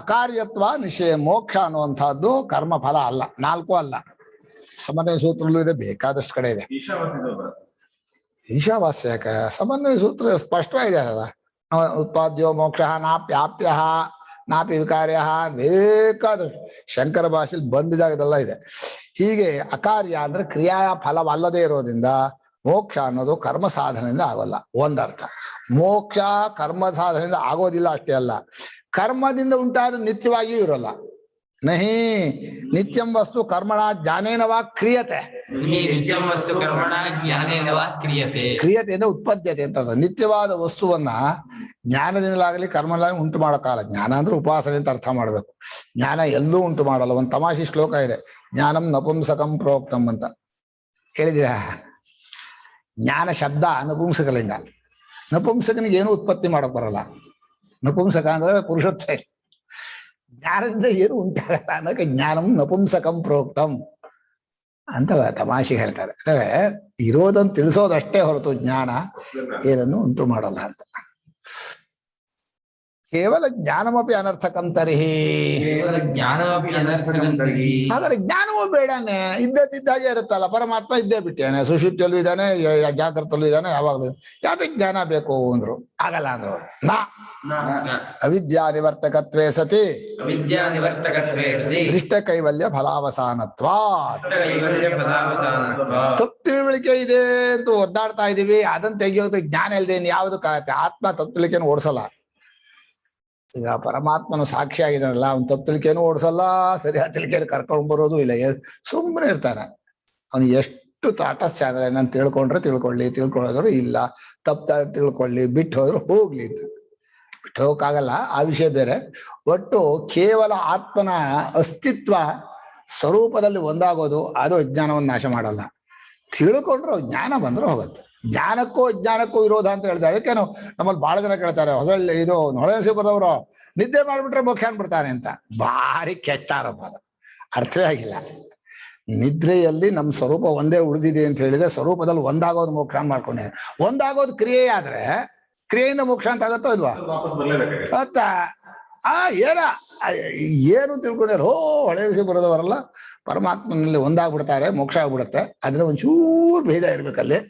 ಅಕಾರ್ಯತ್ವ ನಿಶ್ಚಯ ಮೋಕ್ಷ ಅನ್ನುವಂಥದ್ದು ಕರ್ಮಫಲ ಅಲ್ಲ, 4 ಅಲ್ಲ. ಸಮನ್ವಯ ಸೂತ್ರಲ್ಲೂ ಇದೆ, ಬೇಕಾದಷ್ಟು ಕಡೆ ಇದೆ. ಈಶಾವಾಸ್ಯ ಯಾಕೆ? ಸಮನ್ವಯ ಸೂತ್ರ ಸ್ಪಷ್ಟವಾಗಿದೆ ಅಲ್ಲ. ಉತ್ಪಾದ್ಯೋ ಮೋಕ್ಷ ನಾಪ್ಯಾಪ್ಯ ನಾಪಿ ವಿಕಾರ್ಯ, ಬೇಕಾದಷ್ಟು ಶಂಕರ ಭಾಷೆಯಲ್ಲಿ ಬಂದಿದಾಗದೆಲ್ಲ ಇದೆ. ಹೀಗೆ ಅಕಾರ್ಯ ಅಂದ್ರೆ ಕ್ರಿಯಾ ಫಲವಲ್ಲದೆ ಇರೋದ್ರಿಂದ ಮೋಕ್ಷ ಅನ್ನೋದು ಕರ್ಮ ಸಾಧನೆಯಿಂದ ಆಗೋಲ್ಲ, ಒಂದರ್ಥ. ಮೋಕ್ಷ ಕರ್ಮ ಸಾಧನೆಯಿಂದ ಆಗೋದಿಲ್ಲ ಅಷ್ಟೇ ಅಲ್ಲ, ಕರ್ಮದಿಂದ ಉಂಟಾದ ನಿತ್ಯವಾಗಿಯೂ ಇರೋಲ್ಲ. ನಹಿ ನಿತ್ಯಂ ವಸ್ತು ಕರ್ಮಣ ಜ್ಞಾನೇನವಾ ಕ್ರಿಯತೆ. ಕ್ರಿಯತೆಯಿಂದ ಉತ್ಪದ್ಯತೆ ಅಂತ. ನಿತ್ಯವಾದ ವಸ್ತುವನ್ನ ಜ್ಞಾನದಿಂದಲಾಗಲಿ ಕರ್ಮಲಾಗಲಿ ಉಂಟು ಮಾಡೋಕ್ಕಾಗಲ್ಲ. ಜ್ಞಾನ ಅಂದ್ರೆ ಉಪಾಸನೆ ಅಂತ ಅರ್ಥ ಮಾಡ್ಬೇಕು. ಜ್ಞಾನ ಎಲ್ಲೂ ಉಂಟು ಮಾಡಲ್ಲ. ಒಂದು ತಮಾಷೆ ಶ್ಲೋಕ ಇದೆ, ಜ್ಞಾನಂ ನಪುಂಸಕಂ ಪ್ರೋಕ್ತಂ ಅಂತ. ಕೇಳಿದ್ದೀರಾ? ಜ್ಞಾನ ಶಬ್ದ ನಪುಂಸಕಲಿಂಗ. ನಪುಂಸಕನಿಗೆ ಏನು ಉತ್ಪತ್ತಿ ಮಾಡಕ್ ಬರಲ್ಲ. ನಪುಂಸಕ ಅಂದ್ರೆ ಪುರುಷತ್ವ. ಜ್ಞಾನದಿಂದ ಏನು ಉಂಟಾಗಲ್ಲ ಅನ್ನೋಕೆ ಜ್ಞಾನಂ ನಪುಂಸಕಂ ಪ್ರೋಕ್ತಂ ಅಂತ ತಮಾಷೆ ಹೇಳ್ತಾರೆ. ಅಂದ್ರೆ ಇರೋದನ್ನು ತಿಳಿಸೋದಷ್ಟೇ ಹೊರತು ಜ್ಞಾನ ಏನನ್ನು ಉಂಟು ಮಾಡಲ್ಲ ಅಂತ. ಕೇವಲ ಜ್ಞಾನಮಪಿ ಅನರ್ಥಕಂ ತರ್ಹಿ. ಹಾಗಾದ್ರೆ ಜ್ಞಾನವೂ ಬೇಡನೆ, ಇದ್ದದ್ದಿದ್ದಾಗೆ ಇರುತ್ತಲ್ಲ. ಪರಮಾತ್ಮ ಇದ್ದೇ ಬಿಟ್ಟೇನೆ, ಸುಷುಪ್ತಿಯಲ್ಲೂ ಇದ್ದಾನೆ, ಜಾಗೃತಲ್ಲೂ ಇದ್ದಾನೆ, ಯಾವಾಗಲೂ. ಯಾವ್ದಕ್ಕೆ ಜ್ಞಾನ ಬೇಕು ಅಂದ್ರು? ಆಗಲ್ಲ ಅಂದ್ರು. ಅವಿದ್ಯಾ ನಿವರ್ತಕತ್ವೇ ಸತಿ ದೃಷ್ಟ ಕೈವಲ್ಯ ಫಲಾವಸಾನತ್ವ. ತಪ್ಪು ತಿಳುವಳಿಕೆ ಇದೆ ಅಂತ ಒದ್ದಾಡ್ತಾ ಇದೀವಿ, ಅದನ್ನ ತೆಗಿಯೋದಕ್ಕೆ ಜ್ಞಾನ ಇಲ್ಲದೆ ಯಾವ್ದಕ್ಕಾಗತ್ತೆ? ಆತ್ಮ ತಪ್ಪು ತಿಳುವಳಿಕೆಯನ್ನು ಓಡಿಸಲ್ಲ. ಈಗ ಪರಮಾತ್ಮನು ಸಾಕ್ಷಿ ಆಗಿದಾನಲ್ಲ, ಅವ್ನು ತಪ್ಪು ತಿಳ್ಕೇನು ಓಡಿಸಲ್ಲ, ಸರಿಯಾದ ತಿಳ್ಕೇನು ಕರ್ಕೊಂಡ್ ಬರೋದು ಇಲ್ಲ, ಸುಮ್ಮನೆ ಇರ್ತಾನೆ. ಅವನು ಎಷ್ಟು ತಾಟಸ್ಯ ಅಂದ್ರೆ, ನಾನು ತಿಳ್ಕೊಂಡ್ರೆ ತಿಳ್ಕೊಳ್ಳಿ, ತಿಳ್ಕೊಳ್ಳೋದ್ರು ಇಲ್ಲ, ತಪ್ಪು ತಿಳ್ಕೊಳ್ಳಿ, ಬಿಟ್ಟು ಹೋದ್ರು ಹೋಗ್ಲಿ ಅಂತ. ಬಿಟ್ಟು ಹೋಗಕ್ಕಾಗಲ್ಲ, ಆ ವಿಷಯ ಬೇರೆ. ಒಟ್ಟು ಕೇವಲ ಆತ್ಮನ ಅಸ್ತಿತ್ವ ಸ್ವರೂಪದಲ್ಲಿ ಒಂದಾಗೋದು, ಅದು ಅಜ್ಞಾನವನ್ನು ನಾಶ ಮಾಡಲ್ಲ. ತಿಳ್ಕೊಂಡ್ರು ಜ್ಞಾನ ಬಂದ್ರೆ ಹೋಗುತ್ತೆ. ಜ್ಞಾನಕ್ಕೂ ಅಜ್ಞಾನಕ್ಕೂ ವಿರೋಧ ಅಂತ ಹೇಳಿದೆ. ಅದಕ್ಕೇನು ನಮ್ಮಲ್ಲಿ ಬಹಳ ಜನ ಕೇಳ್ತಾರೆ, ಇದು ಹೊಳೆಸಿಬದವರು ನಿದ್ದೆ ಮಾಡ್ಬಿಟ್ರೆ ಮೋಕ್ಷ ಅನ್ಬಿಡ್ತಾನೆ ಅಂತ. ಭಾರಿ ಕೆಟ್ಟ ಆರೋಪ, ಅದು ಅರ್ಥವೇ ಆಗಿಲ್ಲ. ನಿದ್ರೆಯಲ್ಲಿ ನಮ್ಮ ಸ್ವರೂಪ ಒಂದೇ ಉಳಿದಿದೆ ಅಂತ ಹೇಳಿದ್ರೆ, ಸ್ವರೂಪದಲ್ಲಿ ಒಂದಾಗೋದು ಮೋಕ್ಷ ಮಾಡ್ಕೊಂಡೆ. ಒಂದಾಗೋದು ಕ್ರಿಯೆ ಆದ್ರೆ ಕ್ರಿಯೆಯಿಂದ ಮೋಕ್ಷ ಅಂತ ಆಗತ್ತೋ ಇಲ್ವಾ? ಮತ್ತ ಏನು ತಿಳ್ಕೊಂಡ್ಯಾರ? ಹೊಳೆಸಿ ಬರೋದವರಲ್ಲ ಪರಮಾತ್ಮನಲ್ಲಿ ಒಂದಾಗ್ಬಿಡ್ತಾರೆ, ಮೋಕ್ಷ ಆಗ್ಬಿಡುತ್ತೆ. ಅದ್ರ ಒಂಚೂರು ಭೇದ ಇರ್ಬೇಕಲ್ಲಿ.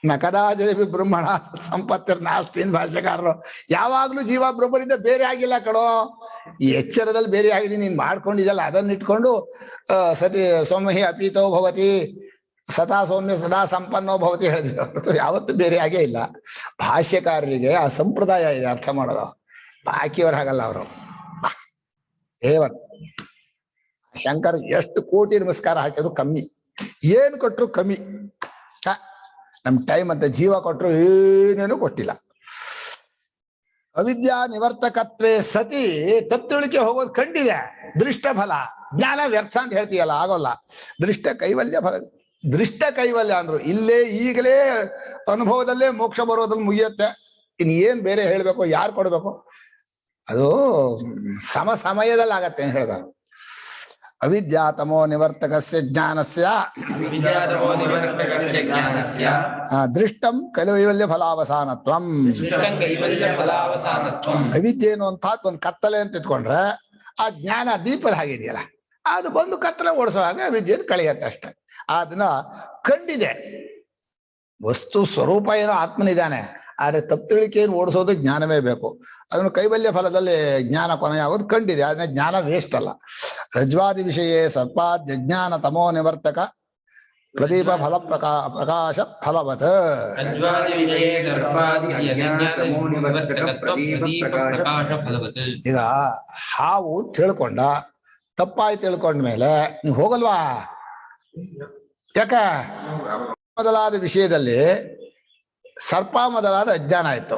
ನ ಕದಾಚಿದಪಿ ಬ್ರಹ್ಮಣ ಸಂಪತ್ತಿರ್ ನಾಸ್ತಿ ಭಾಷೆಕಾರರು. ಯಾವಾಗ್ಲೂ ಜೀವ ಬ್ರಹ್ಮರಿಂದ ಬೇರೆ ಆಗಿಲ್ಲ ಕಣೋ. ಈ ಎಚ್ಚರದಲ್ಲಿ ಬೇರೆ ಆಗಿದ್ದೀನಿ, ನೀನ್ ಮಾಡ್ಕೊಂಡಿದ್ದಲ್ಲ, ಅದನ್ನ ಇಟ್ಕೊಂಡು ಸತಿ ಸೌಮ್ಯ ಅಪೀತೋ ಭವತಿ ಸದಾ ಸೌಮ್ಯ ಸದಾ ಸಂಪನ್ನೋ ಭವತಿ ಹೇಳಿದ್ರು. ಯಾವತ್ತೂ ಬೇರೆ ಆಗೇ ಇಲ್ಲ. ಭಾಷ್ಯಕಾರರಿಗೆ ಆ ಸಂಪ್ರದಾಯ ಇದೆ ಅರ್ಥ ಮಾಡೋದು. ಬಾಕಿಯವ್ರು ಹಾಗಲ್ಲ. ಅವರು ಶಂಕರ್ ಎಷ್ಟು ಕೋಟಿ ನಮಸ್ಕಾರ ಹಾಕಿದ್ರು ಕಮ್ಮಿ, ಏನು ಕೊಟ್ರು ಕಮ್ಮಿ. ನಮ್ ಟೈಮ್ ಅಂತ ಜೀವ ಕೊಟ್ರು ಏನೇನು ಕೊಟ್ಟಿಲ್ಲ. ಅವಿದ್ಯಾ ನಿವರ್ತಕತ್ವೇ ಸತಿ ತಪ್ಪುಳಿಕೆ ಹೋಗೋದು ಕಂಡಿದೆ. ದೃಷ್ಟ ಫಲ ಜ್ಞಾನ ವ್ಯರ್ಥ ಅಂತ ಹೇಳ್ತೀಯಲ್ಲ, ಆಗೋಲ್ಲ. ದೃಷ್ಟ ಕೈವಲ್ಯ ಫಲ. ದೃಷ್ಟ ಕೈವಲ್ಯ ಅಂದ್ರು ಇಲ್ಲೇ ಈಗಲೇ ಅನುಭವದಲ್ಲೇ ಮೋಕ್ಷ ಬರೋದ್ರಲ್ಲಿ ಮುಗಿಯುತ್ತೆ. ಇನ್ ಏನ್ ಬೇರೆ ಹೇಳ್ಬೇಕು? ಯಾರು ಕೊಡ್ಬೇಕು? ಅದು ಸಮಯದಲ್ಲಿ ಆಗತ್ತೆ ಅಂತ ಹೇಳಿದ. ಅವಿದ್ಯಾ ತಮೋ ನಿವರ್ತಕಸ್ಯ ಜ್ಞಾನಸ್ಯ ದೃಷ್ಟಂ ಕೈವಲ್ಯ ಫಲಾವಸಾನತ್ವಂ. ಅವಿದ್ಯೆ ಏನು ಅಂತ ಒಂದು ಕತ್ತಲೆ ಅಂತ ಇಟ್ಕೊಂಡ್ರೆ, ಆ ಜ್ಞಾನ ದೀಪದ ಹಾಗಿದೆಯಲ್ಲ, ಅದು ಬಂದು ಕತ್ತಲೆ ಓಡಿಸುವಾಗ ಅವಿದ್ಯೆಯನ್ನು ಕಳೆಯತ್ತೆ ಅಷ್ಟೆ. ಅದನ್ನ ಕಂಡಿದೆ. ವಸ್ತು ಸ್ವರೂಪ ಏನೋ ಆತ್ಮನಿದ್ದಾನೆ, ಆದ್ರೆ ತಪ್ಪು ತಿಳಿಕೆಯನ್ನು ಓಡಿಸೋದು ಜ್ಞಾನವೇ ಬೇಕು. ಅದನ್ನು ಕೈವಲ್ಯ ಫಲದಲ್ಲಿ ಜ್ಞಾನ ಕೊನೆಯಾಗೋದು ಕಂಡಿದೆ, ಅದನ್ನ ಜ್ಞಾನ ವೇಸ್ಟ್ ಅಲ್ಲ. ರಜ್ವಾದಿ ವಿಷಯೇ ಸರ್ಪಾದ್ಯಜ್ಞಾನ ತಮೋ ನಿವರ್ತಕ ಪ್ರದೀಪ ಫಲ ಪ್ರಕಾಶ ಫಲವತ್. ಈಗ ಹಾವು ತಿಳ್ಕೊಂಡ, ತಪ್ಪಾಗಿ ತಿಳ್ಕೊಂಡ್ಮೇಲೆ ನೀವು ಹೋಗಲ್ವಾ? ಯಾಕ? ಮೊದಲಾದ ವಿಷಯದಲ್ಲಿ ಸರ್ಪ ಮೊದಲಾದ ಅಜ್ಞಾನ ಆಯ್ತು.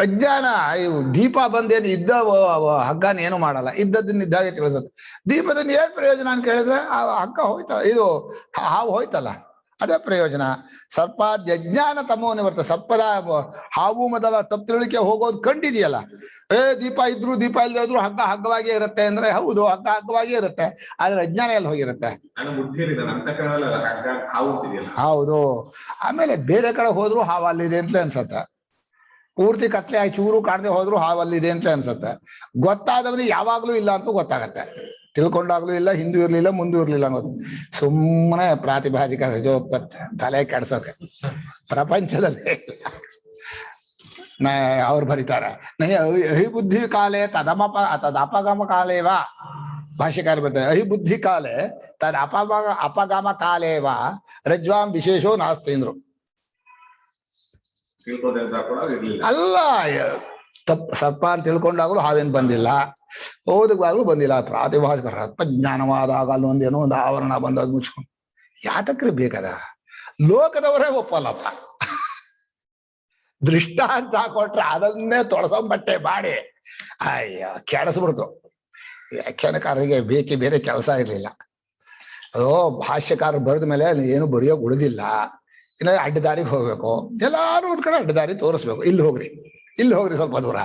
ಅಜ್ಞಾನ ಇವು ದೀಪ ಬಂದೇನು ಇದ್ದ ಹಗ್ಗನ ಏನು ಮಾಡಲ್ಲ, ಇದ್ದದನ್ನ ಇದ್ದಾಗೆ ತಿಳಿಸುತ್ತೆ. ದೀಪದಿಂದ ಏನ್ ಪ್ರಯೋಜನ ಅಂತ ಕೇಳಿದ್ರೆ ಆ ಹಗ್ಗ ಹೋಯ್ತಲ್ಲ, ಇದು ಹಾವು ಹೋಯ್ತಲ್ಲ, ಅದೇ ಪ್ರಯೋಜನ. ಸರ್ಪಾದ್ಯಜ್ಞಾನ ತಮೋ ನಿವರ್ತ. ಸರ್ಪದ ಹಾವು ಮೊದಲ ತಪ್ಪು ತಿಳುವಳಿಕೆ ಹೋಗೋದು ಕಂಡಿದೆಯಲ್ಲ. ದೀಪ ಇದ್ರು ದೀಪ ಇಲ್ಲದೆ ಇದ್ರು ಹಗ್ಗ ಹಗ್ಗವಾಗಿಯೇ ಇರುತ್ತೆ ಅಂದ್ರೆ ಹೌದು, ಹಗ್ಗ ಹಗ್ಗವಾಗಿಯೇ ಇರುತ್ತೆ, ಆದ್ರೆ ಅಜ್ಞಾನ ಎಲ್ಲಿ ಹೋಗಿರುತ್ತೆ? ಹೌದು. ಆಮೇಲೆ ಬೇರೆ ಕಡೆ ಹೋದ್ರು ಹಾವು ಅಲ್ಲಿದೆ ಅಂತ ಅನ್ಸತ್ತೆ. ಪೂರ್ತಿ ಕತ್ಲೆ ಆಗಿ ಚೂರು ಕಾಣದೆ ಹೋದ್ರು ಹಾವು ಅಲ್ಲಿದೆ ಅಂತ ಅನ್ಸತ್ತೆ. ಗೊತ್ತಾದವನಿಗೆ ಯಾವಾಗ್ಲೂ ಇಲ್ಲ ಅಂತೂ ಗೊತ್ತಾಗತ್ತೆ. ತಿಳ್ಕೊಂಡಾಗ್ಲೂ ಇಲ್ಲ, ಹಿಂದೂ ಇರ್ಲಿಲ್ಲ ಮುಂದೂ ಇರ್ಲಿಲ್ಲ ಅನ್ನೋದು ಸುಮ್ಮನೆ ಪ್ರಾತಿಭಾದಿಕ ರಜೋತ್ಪತ್ತಿ, ತಲೆ ಕೆಡ್ಸೋಕೆ. ಪ್ರಪಂಚದಲ್ಲಿ ಅವ್ರು ಬರೀತಾರೆ ಅಹಿಬುದ್ಧಿ ಕಾಲೇ ತದಪಗಮ ಕಾಲೇವಾ. ಭಾಷ್ಯಕಾರ ಬರ್ತಾರೆ ಅಹಿಬುದ್ಧಿ ಕಾಲೇ ತದ್ ಅಪಗಮ ಕಾಲೇವಾ ರಜ್ವಾಂ ವಿಶೇಷೋ ನಾಸ್ತಿ ಅಂದ್ರು. ಅಲ್ಲ, ಸರ್ಪ ಅಂತ ತಿಳ್ಕೊಂಡಾಗ್ಲೂ ಹಾವೇನ್ ಬಂದಿಲ್ಲ, ಓದುವಾಗ್ಲೂ ಬಂದಿಲ್ಲ. ಪ್ರಾತಿಭಾಷಿಕ ರತ್ನಜ್ಞಾನವಾದಾಗ ಅಲ್ಲೊಂದೇನೋ ಒಂದು ಆವರಣ ಬಂದದ್ ಮುಚ್ಕೊಂಡು ಯಾತಕ್ರಿ ಬೇಕದ? ಲೋಕದವರೇ ಒಪ್ಪಲ್ಲಪ್ಪ. ದೃಷ್ಟ ಅಂತ ಹಾಕೊಟ್ರೆ ಅದನ್ನೇ ತೊಳಸಂಬಟ್ಟೆ ಮಾಡಿ ಅಯ್ಯ ಕೆಡಿಸ್ಬಿಡ್ತು. ವ್ಯಾಖ್ಯಾನಕಾರರಿಗೆ ಬೇಕೇ ಬೇರೆ ಕೆಲಸ ಇರಲಿಲ್ಲ. ಭಾಷ್ಯಕಾರ ಬರೆದ ಮೇಲೆ ಏನು ಬರೆಯೋಕೆ ಉಳಿದಿಲ್ಲ, ಇನ್ನು ಅಡ್ಡದಾರಿಗೆ ಹೋಗ್ಬೇಕು. ಎಲ್ಲಾರು ಒಂದ್ ಕಡೆ ಅಡ್ಡದಾರಿ ತೋರಿಸ್ಬೇಕು. ಇಲ್ಲಿ ಹೋಗ್ರಿ ಸ್ವಲ್ಪ ದೂರ.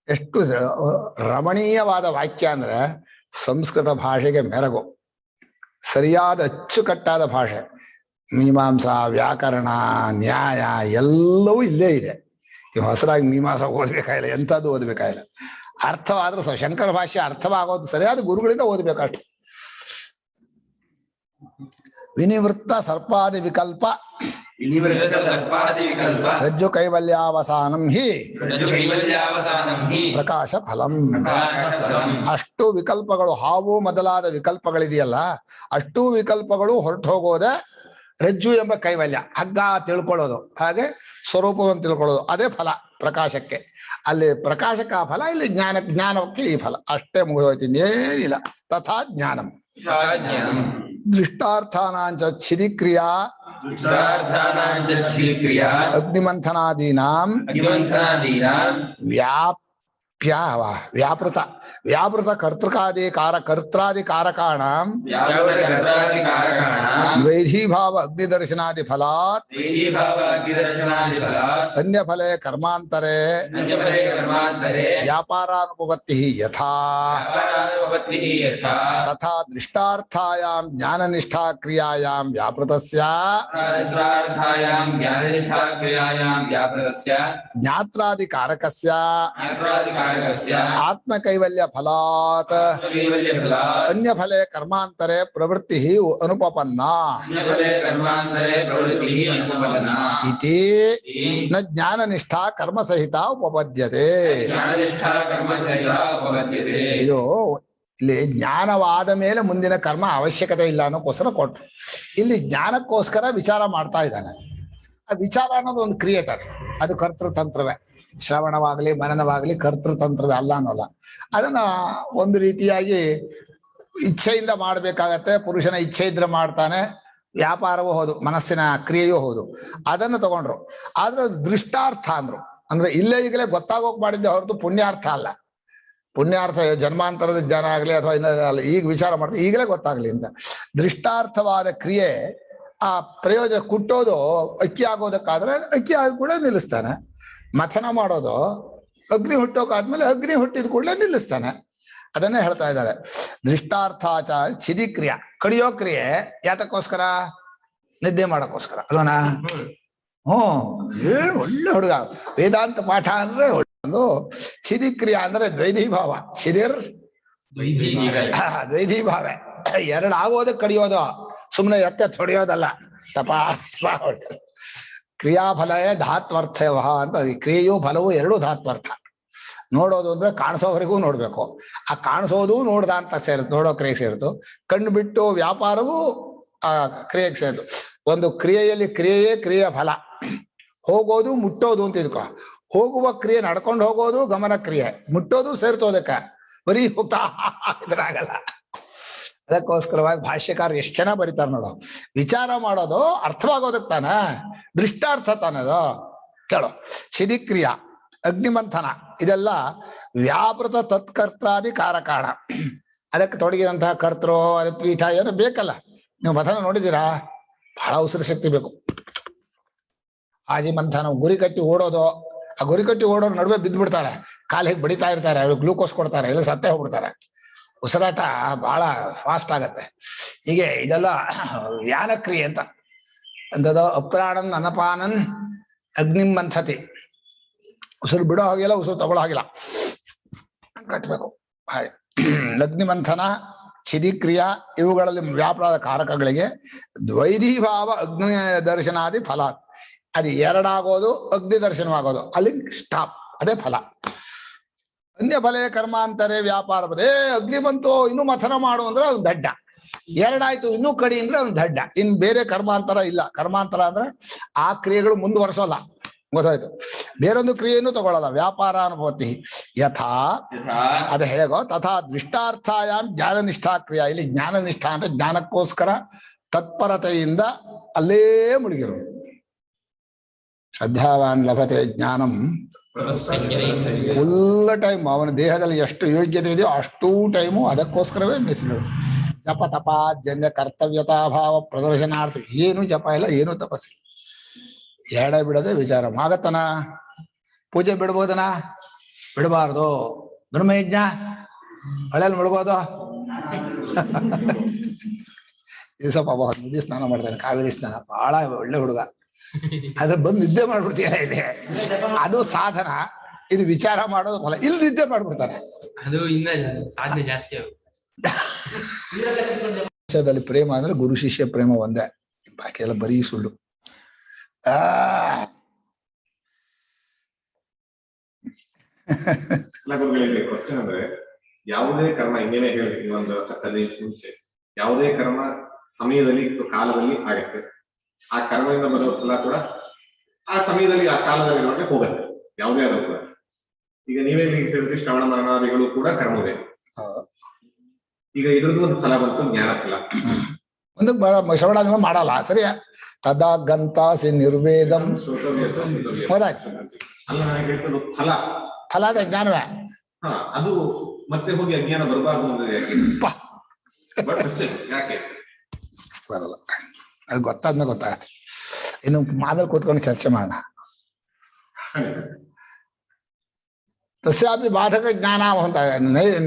ಎಷ್ಟು ರಮಣೀಯವಾದ ವಾಕ್ಯ ಅಂದ್ರೆ ಸಂಸ್ಕೃತ ಭಾಷೆಗೆ ಮೆರಗು. ಸರಿಯಾದ ಅಚ್ಚುಕಟ್ಟಾದ ಭಾಷೆ. ಮೀಮಾಂಸಾ, ವ್ಯಾಕರಣ, ನ್ಯಾಯ ಎಲ್ಲವೂ ಇಲ್ಲೇ ಇದೆ. ಈ ಹೊಸದಾಗಿ ಮೀಮಾಂಸಾ ಓದ್ಬೇಕಾಗಿಲ್ಲ, ಎಂಥದ್ದು ಓದ್ಬೇಕಾಗಿಲ್ಲ. ಅರ್ಥವಾದ್ರೂ ಶಂಕರ ಭಾಷೆ ಅರ್ಥವಾಗೋದು ಸರಿಯಾದ ಗುರುಗಳಿಂದ ಓದ್ಬೇಕಷ್ಟು. ವಿನಿವೃತ್ತ ಸರ್ಪಾದಿ ವಿಕಲ್ಪ ರಜ್ಜು ಕೈವಲ್ಯಾವಸಾನಂ ಹಿ ಪ್ರಕಾಶ ಫಲಂ. ಅಷ್ಟು ವಿಕಲ್ಪಗಳು, ಹಾವು ಮೊದಲಾದ ವಿಕಲ್ಪಗಳಿದೆಯಲ್ಲ, ಅಷ್ಟು ವಿಕಲ್ಪಗಳು ಹೊರಟು ಹೋಗೋದೆ ರಜ್ಜು ಎಂಬ ಕೈವಲ್ಯ, ಹಗ್ಗ ತಿಳ್ಕೊಳ್ಳೋದು, ಹಾಗೆ ಸ್ವರೂಪವನ್ನು ತಿಳ್ಕೊಳ್ಳೋದು, ಅದೇ ಫಲ ಪ್ರಕಾಶಕ್ಕೆ. ಅಲ್ಲಿ ಪ್ರಕಾಶಕ ಫಲ, ಇಲ್ಲಿ ಜ್ಞಾನಕ್ಕೆ ಈ ಫಲ. ಅಷ್ಟೇ ಮುಗಿದೋಯ್ತು, ಇನ್ನೇನಿಲ್ಲ. ತಥಾ ಜ್ಞಾನಂ ದೃಷ್ಟಾರ್ಥಾನಾಂಚ ಛಿದಿಕ್ರಿಯಾ ಅಗ್ನಿಮಂಥನಾದೀನಾಂ ವ್ಯಾಪೃತ ಕರ್ತೃಕಾದಿಕಾರಕಾಣಾಂ ದ್ವೈಧೀಭಾವ ಅಗ್ನಿದರ್ಶನಾದಿ ಫಲಾತ್ ಅನ್ಯಫಲೆ ಕರ್ಮಾಂತರೆ ವ್ಯಾಪಾರಾನುಪಪತ್ತಿಃ ಯಥಾ ತಥಾ ದೃಷ್ಟಾರ್ಥಾಯಾಂ ಜ್ಞಾನನಿಷ್ಠಾ ಕ್ರಿಯಾಯಾಂ ವ್ಯಾಪೃತಸ್ಯ ಜ್ಞಾತ್ರಾದಿಕಾರಕಸ್ಯ ಆತ್ಮಕೈವಲ್ಯ ಫಲಾತ್ ಅನ್ಯಫಲೆ ಕರ್ಮಾಂತರೆ ಪ್ರವೃತ್ತಿ ಅನುಪಪನ್ನ ಇತಿ ನ ಜ್ಞಾನನಿಷ್ಠಾ ಕರ್ಮಸಹಿತ ಉಪಪದ್ಯತೆ. ಇದು ಇಲ್ಲಿ ಜ್ಞಾನವಾದ ಮೇಲೆ ಮುಂದಿನ ಕರ್ಮ ಅವಶ್ಯಕತೆ ಇಲ್ಲ ಅನ್ನೋಕ್ಕೋಸ್ಕರ ಕೊಟ್ರು. ಇಲ್ಲಿ ಜ್ಞಾನಕ್ಕೋಸ್ಕರ ವಿಚಾರ ಮಾಡ್ತಾ ಇದ್ದಾನೆ. ಆ ವಿಚಾರ ಅನ್ನೋದು ಒಂದು ಕ್ರಿಯೇಟರ್, ಅದು ಕರ್ತೃತಂತ್ರವೇ. ಶ್ರವಣವಾಗಲಿ ಮನನವಾಗಲಿ ಕರ್ತೃತಂತ್ರವೇ, ಅಲ್ಲ ಅನ್ನೋಲ್ಲ. ಅದನ್ನ ಒಂದು ರೀತಿಯಾಗಿ ಇಚ್ಛೆಯಿಂದ ಮಾಡ್ಬೇಕಾಗತ್ತೆ. ಪುರುಷನ ಇಚ್ಛೆ ಇದ್ರೆ ಮಾಡ್ತಾನೆ, ವ್ಯಾಪಾರವೂ ಹೌದು, ಮನಸ್ಸಿನ ಕ್ರಿಯೆಯೂ ಹೌದು. ಅದನ್ನು ತಗೊಂಡ್ರು. ಆದ್ರೆ ದೃಷ್ಟಾರ್ಥ ಅಂದ್ರು. ಅಂದ್ರೆ ಇಲ್ಲೇ ಈಗಲೇ ಗೊತ್ತಾಗೋಕ್ ಮಾಡಿದ್ದೆ ಹೊರತು ಪುಣ್ಯಾರ್ಥ ಅಲ್ಲ. ಪುಣ್ಯಾರ್ಥ ಜನ್ಮಾಂತರದ ಜ್ಞಾನ ಆಗ್ಲಿ ಅಥವಾ ಇಲ್ಲ, ಈಗ ವಿಚಾರ ಮಾಡ್ತಾರೆ ಈಗಲೇ ಗೊತ್ತಾಗ್ಲಿ ಅಂತ. ದೃಷ್ಟಾರ್ಥವಾದ ಕ್ರಿಯೆ, ಆ ಪ್ರಯೋಜನ ಕುಟ್ಟೋದು ಅಕ್ಕಿ ಆಗೋದಕ್ಕಾದ್ರೆ ಅಕ್ಕಿ ಆದ ಕೂಡ ನಿಲ್ಲಿಸ್ತಾನೆ. ಮಥನ ಮಾಡೋದು ಅಗ್ನಿ ಹುಟ್ಟೋಕಾದ್ಮೇಲೆ ಅಗ್ನಿ ಹುಟ್ಟಿದ ಕೂಡಲೇ ನಿಲ್ಲಿಸ್ತಾನೆ. ಅದನ್ನೇ ಹೇಳ್ತಾ ಇದ್ದಾರೆ. ದೃಷ್ಟಾರ್ಥಾಚ ಛಿದಿಕ್ರಿಯ, ಕಡಿಯೋ ಕ್ರಿಯೆ ಯಾತಕ್ಕೋಸ್ಕರ? ನಿದ್ದೆ ಮಾಡೋಕ್ಕೋಸ್ಕರ ಅಲ್ವನಾ? ಏನ್ ಒಳ್ಳೆ ಹುಡುಗ. ವೇದಾಂತ ಪಾಠ ಅಂದ್ರೆ ಒಂದು ಛಿದಿಕ್ರಿಯಾ ಅಂದ್ರೆ ದ್ವೈಧೀಭಾವ. ಶಿದಿರ್ ದ್ವೈಧೀಭಾವ. ಎರಡು ಆಗೋದಕ್ಕೆ ಕಡಿಯೋದು, ಸುಮ್ಮನೆ ಎತ್ತೆ ಹೊಡೆಯೋದಲ್ಲ. ತಪಾ ಕ್ರಿಯಾಫಲೇ ಧಾತ್ವರ್ಥ ಅಂತ. ಕ್ರಿಯೆಯು ಫಲವು ಎರಡೂ ಧಾತ್ವರ್ಥ. ನೋಡೋದು ಅಂದ್ರೆ ಕಾಣಿಸೋವರೆಗೂ ನೋಡ್ಬೇಕು. ಆ ಕಾಣಿಸೋದು ನೋಡ್ದ ಅಂತ ಸೇರಿತು, ನೋಡೋ ಕ್ರಿಯೆಗೆ ಸೇರಿತು. ಕಣ್ಣು ಬಿಟ್ಟು ವ್ಯಾಪಾರವು ಆ ಕ್ರಿಯೆಗೆ ಸೇರಿತು. ಒಂದು ಕ್ರಿಯೆಯಲ್ಲಿ ಕ್ರಿಯೆಯೇ ಕ್ರಿಯೆಯ ಫಲ. ಹೋಗೋದು ಮುಟ್ಟೋದು ಅಂತ ಇದ್ಕೊ. ಹೋಗುವ ಕ್ರಿಯೆ ನಡ್ಕೊಂಡು ಹೋಗೋದು ಗಮನ ಕ್ರಿಯೆ, ಮುಟ್ಟೋದು ಸೇರ್ತೋದಕ್ಕೆ. ಬರೀ ಹೋಗ್ತಾ ಇದ್ರಾಗಲ್ಲ. ಅದಕ್ಕೋಸ್ಕರವಾಗಿ ಭಾಷ್ಯಕಾರ ಎಷ್ಟು ಚೆನ್ನಾಗಿ ಬರೀತಾರೆ ನೋಡು. ವಿಚಾರ ಮಾಡೋದು ಅರ್ಥವಾಗೋದಕ್ಕೆ ತಾನೆ, ದೃಷ್ಟಾರ್ಥ ತಾನದು. ಕೇಳೋ. ಶಿದಿಕ್ರಿಯಾ, ಅಗ್ನಿಮಂಥನ ಇದೆಲ್ಲ ವ್ಯಾಪೃತ ತತ್ಕರ್ತಾದಿ ಕಾರಕಾಣ. ಅದಕ್ಕೆ ತೊಡಗಿದಂತಹ ಕರ್ತೃ, ಅದ ಪೀಠ ಏನೋ ಬೇಕಲ್ಲ. ನೀವು ಮಥನ ನೋಡಿದ್ದೀರಾ? ಬಹಳ ಉಸಿರು ಶಕ್ತಿ ಬೇಕು. ಆಜಿ ಮಂಥನ, ಗುರಿ ಕಟ್ಟಿ ಓಡೋದು, ಆ ಗುರಿ ಕಟ್ಟಿ ಓಡೋರು ನಡುವೆ ಬಿದ್ದು ಬಿಡ್ತಾರೆ, ಕಾಲು ಹೇಗೆ ಬಡಿತಾ ಇರ್ತಾರೆ, ಅವ್ರಿಗೆ ಗ್ಲೂಕೋಸ್ ಕೊಡ್ತಾರೆ, ಎಲ್ಲ ಸತ್ತೇ ಹೋಗ್ಬಿಡ್ತಾರೆ. ಉಸಿರಾಟ ಬಹಳ ಫಾಸ್ಟ್ ಆಗತ್ತೆ. ಹೀಗೆ ಇದೆಲ್ಲ ವ್ಯಾನಕ್ರಿಯೆ ಅಂತ ಅಂಥದ್ದು. ಅಪ್ರಾಣನ್ ಅನಪಾನನ್ ಅಗ್ನಿಂ ಮಂಥತಿ. ಉಸಿರು ಬಿಡೋ ಹಾಗಿಲ್ಲ, ಉಸಿರು ತಗೊಳ್ಳೋ ಹಾಗಿಲ್ಲ, ಕಟ್ಟಬೇಕು. ಹಾಗೆ ಅಗ್ನಿಮಂಥನ, ಶಿದಿಕ್ರಿಯಾ ಇವುಗಳಲ್ಲಿ ವ್ಯಾಪಾರದ ಕಾರಕಗಳಿಗೆ ದ್ವೈಧೀಭಾವ ಅಗ್ನಿ ದರ್ಶನಾದಿ ಫಲ. ಅದು ಎರಡಾಗೋದು, ಅಗ್ನಿ ದರ್ಶನವಾಗೋದು, ಅಲ್ಲಿ ಸ್ಟಾಪ್, ಅದೇ ಫಲ. ಅನ್ಯ ಫಲೇ ಕರ್ಮಾಂತರೇ ವ್ಯಾಪಾರ ಪದೇ. ಅಗ್ನಿ ಬಂತು ಇನ್ನೂ ಮಥನ ಮಾಡು ಅಂದ್ರೆ ಅವ್ನು ದಡ್ಡ, ಎರಡಾಯ್ತು ಇನ್ನೂ ಕಡಿ ಅಂದ್ರೆ ಅವ್ನು ದಡ್ಡ. ಇನ್ ಬೇರೆ ಕರ್ಮಾಂತರ ಇಲ್ಲ. ಕರ್ಮಾಂತರ ಅಂದ್ರೆ ಆ ಕ್ರಿಯೆಗಳು ಮುಂದುವರ್ಸೋಲ್ಲ, ಗೊತ್ತಾಯ್ತು. ಬೇರೊಂದು ಕ್ರಿಯೆಯನ್ನು ತಗೊಳ್ಳಲ್ಲ. ವ್ಯಾಪಾರ ಅನುಭವತಿ ಯಥಾ, ಅದು ಹೇಗೋ ತಥಾ ದೃಷ್ಟಾರ್ಥಾಯಾಮ್ ಜ್ಞಾನನಿಷ್ಠಾ ಕ್ರಿಯಾ. ಇಲ್ಲಿ ಜ್ಞಾನನಿಷ್ಠಾ ಅಂದ್ರೆ ಜ್ಞಾನಕ್ಕೋಸ್ಕರ ತತ್ಪರತೆಯಿಂದ ಅಲ್ಲೇ ಮುಳುಗಿರೋದು. ಶ್ರದ್ಧಾವಾನ್ ಲಭತೆ ಜ್ಞಾನಂ. ಫುಲ್ ಟೈಮ್ ಅವನ ದೇಹದಲ್ಲಿ ಎಷ್ಟು ಯೋಗ್ಯತೆ ಇದೆಯೋ ಅಷ್ಟೂ ಟೈಮು ಅದಕ್ಕೋಸ್ಕರವೇ ಮೀಸಲು. ಜಪ ತಪಾಜನ್ಯ ಕರ್ತವ್ಯತಾಭಾವ ಪ್ರದರ್ಶನಾರ್ಥ. ಏನು ಜಪ ಇಲ್ಲ, ಏನು ತಪಸ್ಸಿಲ್ಲ, ಎಡ ಬಿಡದೆ ವಿಚಾರ. ಆಗತ್ತನ ಪೂಜೆ ಬಿಡ್ಬೋದನ? ಬಿಡಬಾರ್ದು. ಧರ್ಮಯಜ್ಞ ಹೊಳೆಯಲ್ಲಿ ಮುಳುಗೋದು. ದಿವಸ ಪಾಪ ನದಿ ಸ್ನಾನ ಮಾಡ್ತಾನೆ, ಕಾವೇರಿ ಸ್ನಾನ, ಬಹಳ ಒಳ್ಳೆ ಹುಡುಗ. ಅದ್ರ ಬಂದು ನಿದ್ದೆ ಮಾಡ್ಬಿಡ್ತೀಯ ಇದೆ, ಅದು ಸಾಧನ. ಇದು ವಿಚಾರ ಮಾಡೋದು ಫಲ. ಇಲ್ಲಿ ನಿದ್ದೆ ಮಾಡ್ಬಿಡ್ತಾನೆ, ಅದು ಇನ್ನ ಸಾಧನೆ ಜಾಸ್ತಿ ಆಗುತ್ತೆ. ವಿಷಯದಲ್ಲಿ ಪ್ರೇಮ ಅಂದ್ರೆ ಗುರು ಶಿಷ್ಯ ಪ್ರೇಮ ಒಂದೇ, ಬಾಕಿ ಎಲ್ಲ ಬರೀ ಸುಳ್ಳು. ಕ್ವಶನ್ ಅಂದ್ರೆ, ಯಾವುದೇ ಕರ್ಮ ಹಿಂಗೇನೆ ಹೇಳಿದ್ವಿ ಒಂದು 15 ನಿಮಿಷ ಮುಂಚೆ, ಯಾವುದೇ ಕರ್ಮ ಸಮಯದಲ್ಲಿ ಕಾಲದಲ್ಲಿ ಆಗತ್ತೆ. ಆ ಕರ್ಮದಿಂದ ಬರೋ ಫಲ ಕೂಡ ಆ ಸಮಯದಲ್ಲಿ ಆ ಕಾಲದಲ್ಲಿ ಹೋಗುತ್ತೆ, ಯಾವುದೇ ಆದ್ರೂ ಕೂಡ. ಈಗ ನೀವೇ ಹೇಳಿದ್ರಿ ಶ್ರವಣ ಮನನಾದಿಗಳು ಕೂಡ ಕರ್ಮವೇ. ಈಗ ಇದ್ರದ್ದು ಒಂದು ಫಲ ಬಂತು, ಜ್ಞಾನ ಫಲ. ಒಂದು ಶ್ರವಣ ಮಾಡಲ್ಲ, ಸರಿ. ತದಾ ಗಂತಾಸಿ ನಿರ್ವೇದಂ. ಹೌದಾಯ್ತು. ಅಲ್ಲ, ನಾನು ಹೇಳ್ತದ್ದು ಫಲ. ಫಲ ಅದೇ ಜ್ಞಾನವೇ. ಅದು ಮತ್ತೆ ಹೋಗಿ ಅಜ್ಞಾನ ಬರಬಾರ್ದು ಅಂದ್ರೆ ಯಾಕೆ ಬರಲ್ಲ? ಅದು ಗೊತ್ತಾದ್ಮೇಲೆ ಗೊತ್ತಾಗತ್ತೆ. ಇನ್ನು ಆಮೇಲೆ ಕೂತ್ಕೊಂಡು ಚರ್ಚೆ ಮಾಡೋಣ. ತಸ್ಯಾಪಿ ಬಾಧಕ ಜ್ಞಾನ ಅಂತ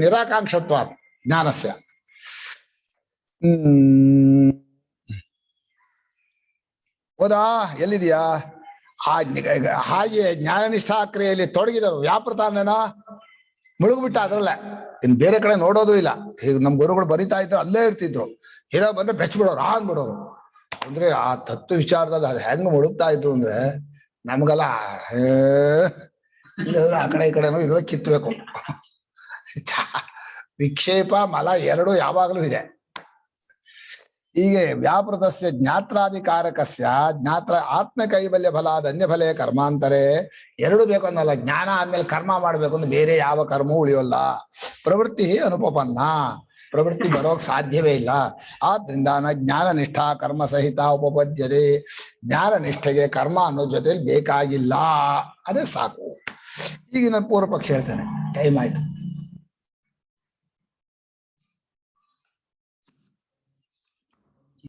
ನಿರಾಕಾಂಕ್ಷತ್ವ ಜ್ಞಾನಸ್ಯ. ಹೌದಾ? ಎಲ್ಲಿದೆಯಾ? ಹಾಗೆ ಜ್ಞಾನನಿಷ್ಠಾ ಕ್ರಿಯೆಯಲ್ಲಿ ತೊಡಗಿದರು. ವ್ಯಾಪೃತ ಅಂದೇನೋ ಮುಳುಗ್ಬಿಟ್ಟ ಅದ್ರಲ್ಲೇ, ಇನ್ ಬೇರೆ ಕಡೆ ನೋಡೋದು ಇಲ್ಲ. ಈಗ ನಮ್ ಗುರುಗಳು ಬರಿತಾ ಇದ್ರು, ಅಲ್ಲೇ ಇರ್ತಿದ್ರು. ಏನೋ ಬಂದ್ರೆ ಬೆಚ್ಬಿಡೋರು, ಬಿಡೋರು. ಅಂದ್ರೆ ಆ ತತ್ವ ವಿಚಾರದಲ್ಲಿ ಅದು ಹೆಂಗ್ ಮುಳುಗ್ತಾ ಇದ್ರು ಅಂದ್ರೆ ನಮ್ಗೆಲ್ಲ ಆ ಕಡೆ ಈ ಕಡೆನೋ ಇರೋದ ಕಿತ್ಬೇಕು. ವಿಕ್ಷೇಪ ಮಲ ಎರಡು ಯಾವಾಗಲೂ ಇದೆ. ಹೀಗೆ ವ್ಯಾಪೃತಸ್ಯ ಜ್ಞಾತ್ರಾಧಿಕಾರಕಸ್ಯ ಜ್ಞಾತ್ರ ಆತ್ಮ ಕೈಬಲ್ಯ ಫಲಾದ ಅನ್ಯ ಫಲೇ ಕರ್ಮಾಂತರೇ. ಎರಡು ಬೇಕು ಅನ್ನಲ್ಲ, ಜ್ಞಾನ ಆದ್ಮೇಲೆ ಕರ್ಮ ಮಾಡ್ಬೇಕು ಅಂದ್ರೆ ಬೇರೆ ಯಾವ ಕರ್ಮವೂ ಉಳಿಯೋಲ್ಲ. ಪ್ರವೃತ್ತಿ ಅನುಪಪನ್ನ, ಪ್ರವೃತ್ತಿ ಬರೋಕ್ ಸಾಧ್ಯವೇ ಇಲ್ಲ. ಆದ್ರಿಂದ ಜ್ಞಾನ ನಿಷ್ಠಾ ಕರ್ಮ ಸಹಿತ ಉಪಪದ್ಯತೆ. ಜ್ಞಾನ ನಿಷ್ಠೆಗೆ ಕರ್ಮ ಅನ್ನೋ ಜೊತೆಲಿ ಬೇಕಾಗಿಲ್ಲ, ಅದೇ ಸಾಕು. ಈಗ ನಾನು ಪೂರ್ವ ಪಕ್ಷ ಹೇಳ್ತೇನೆ, ಟೈಮ್ ಆಯ್ತು.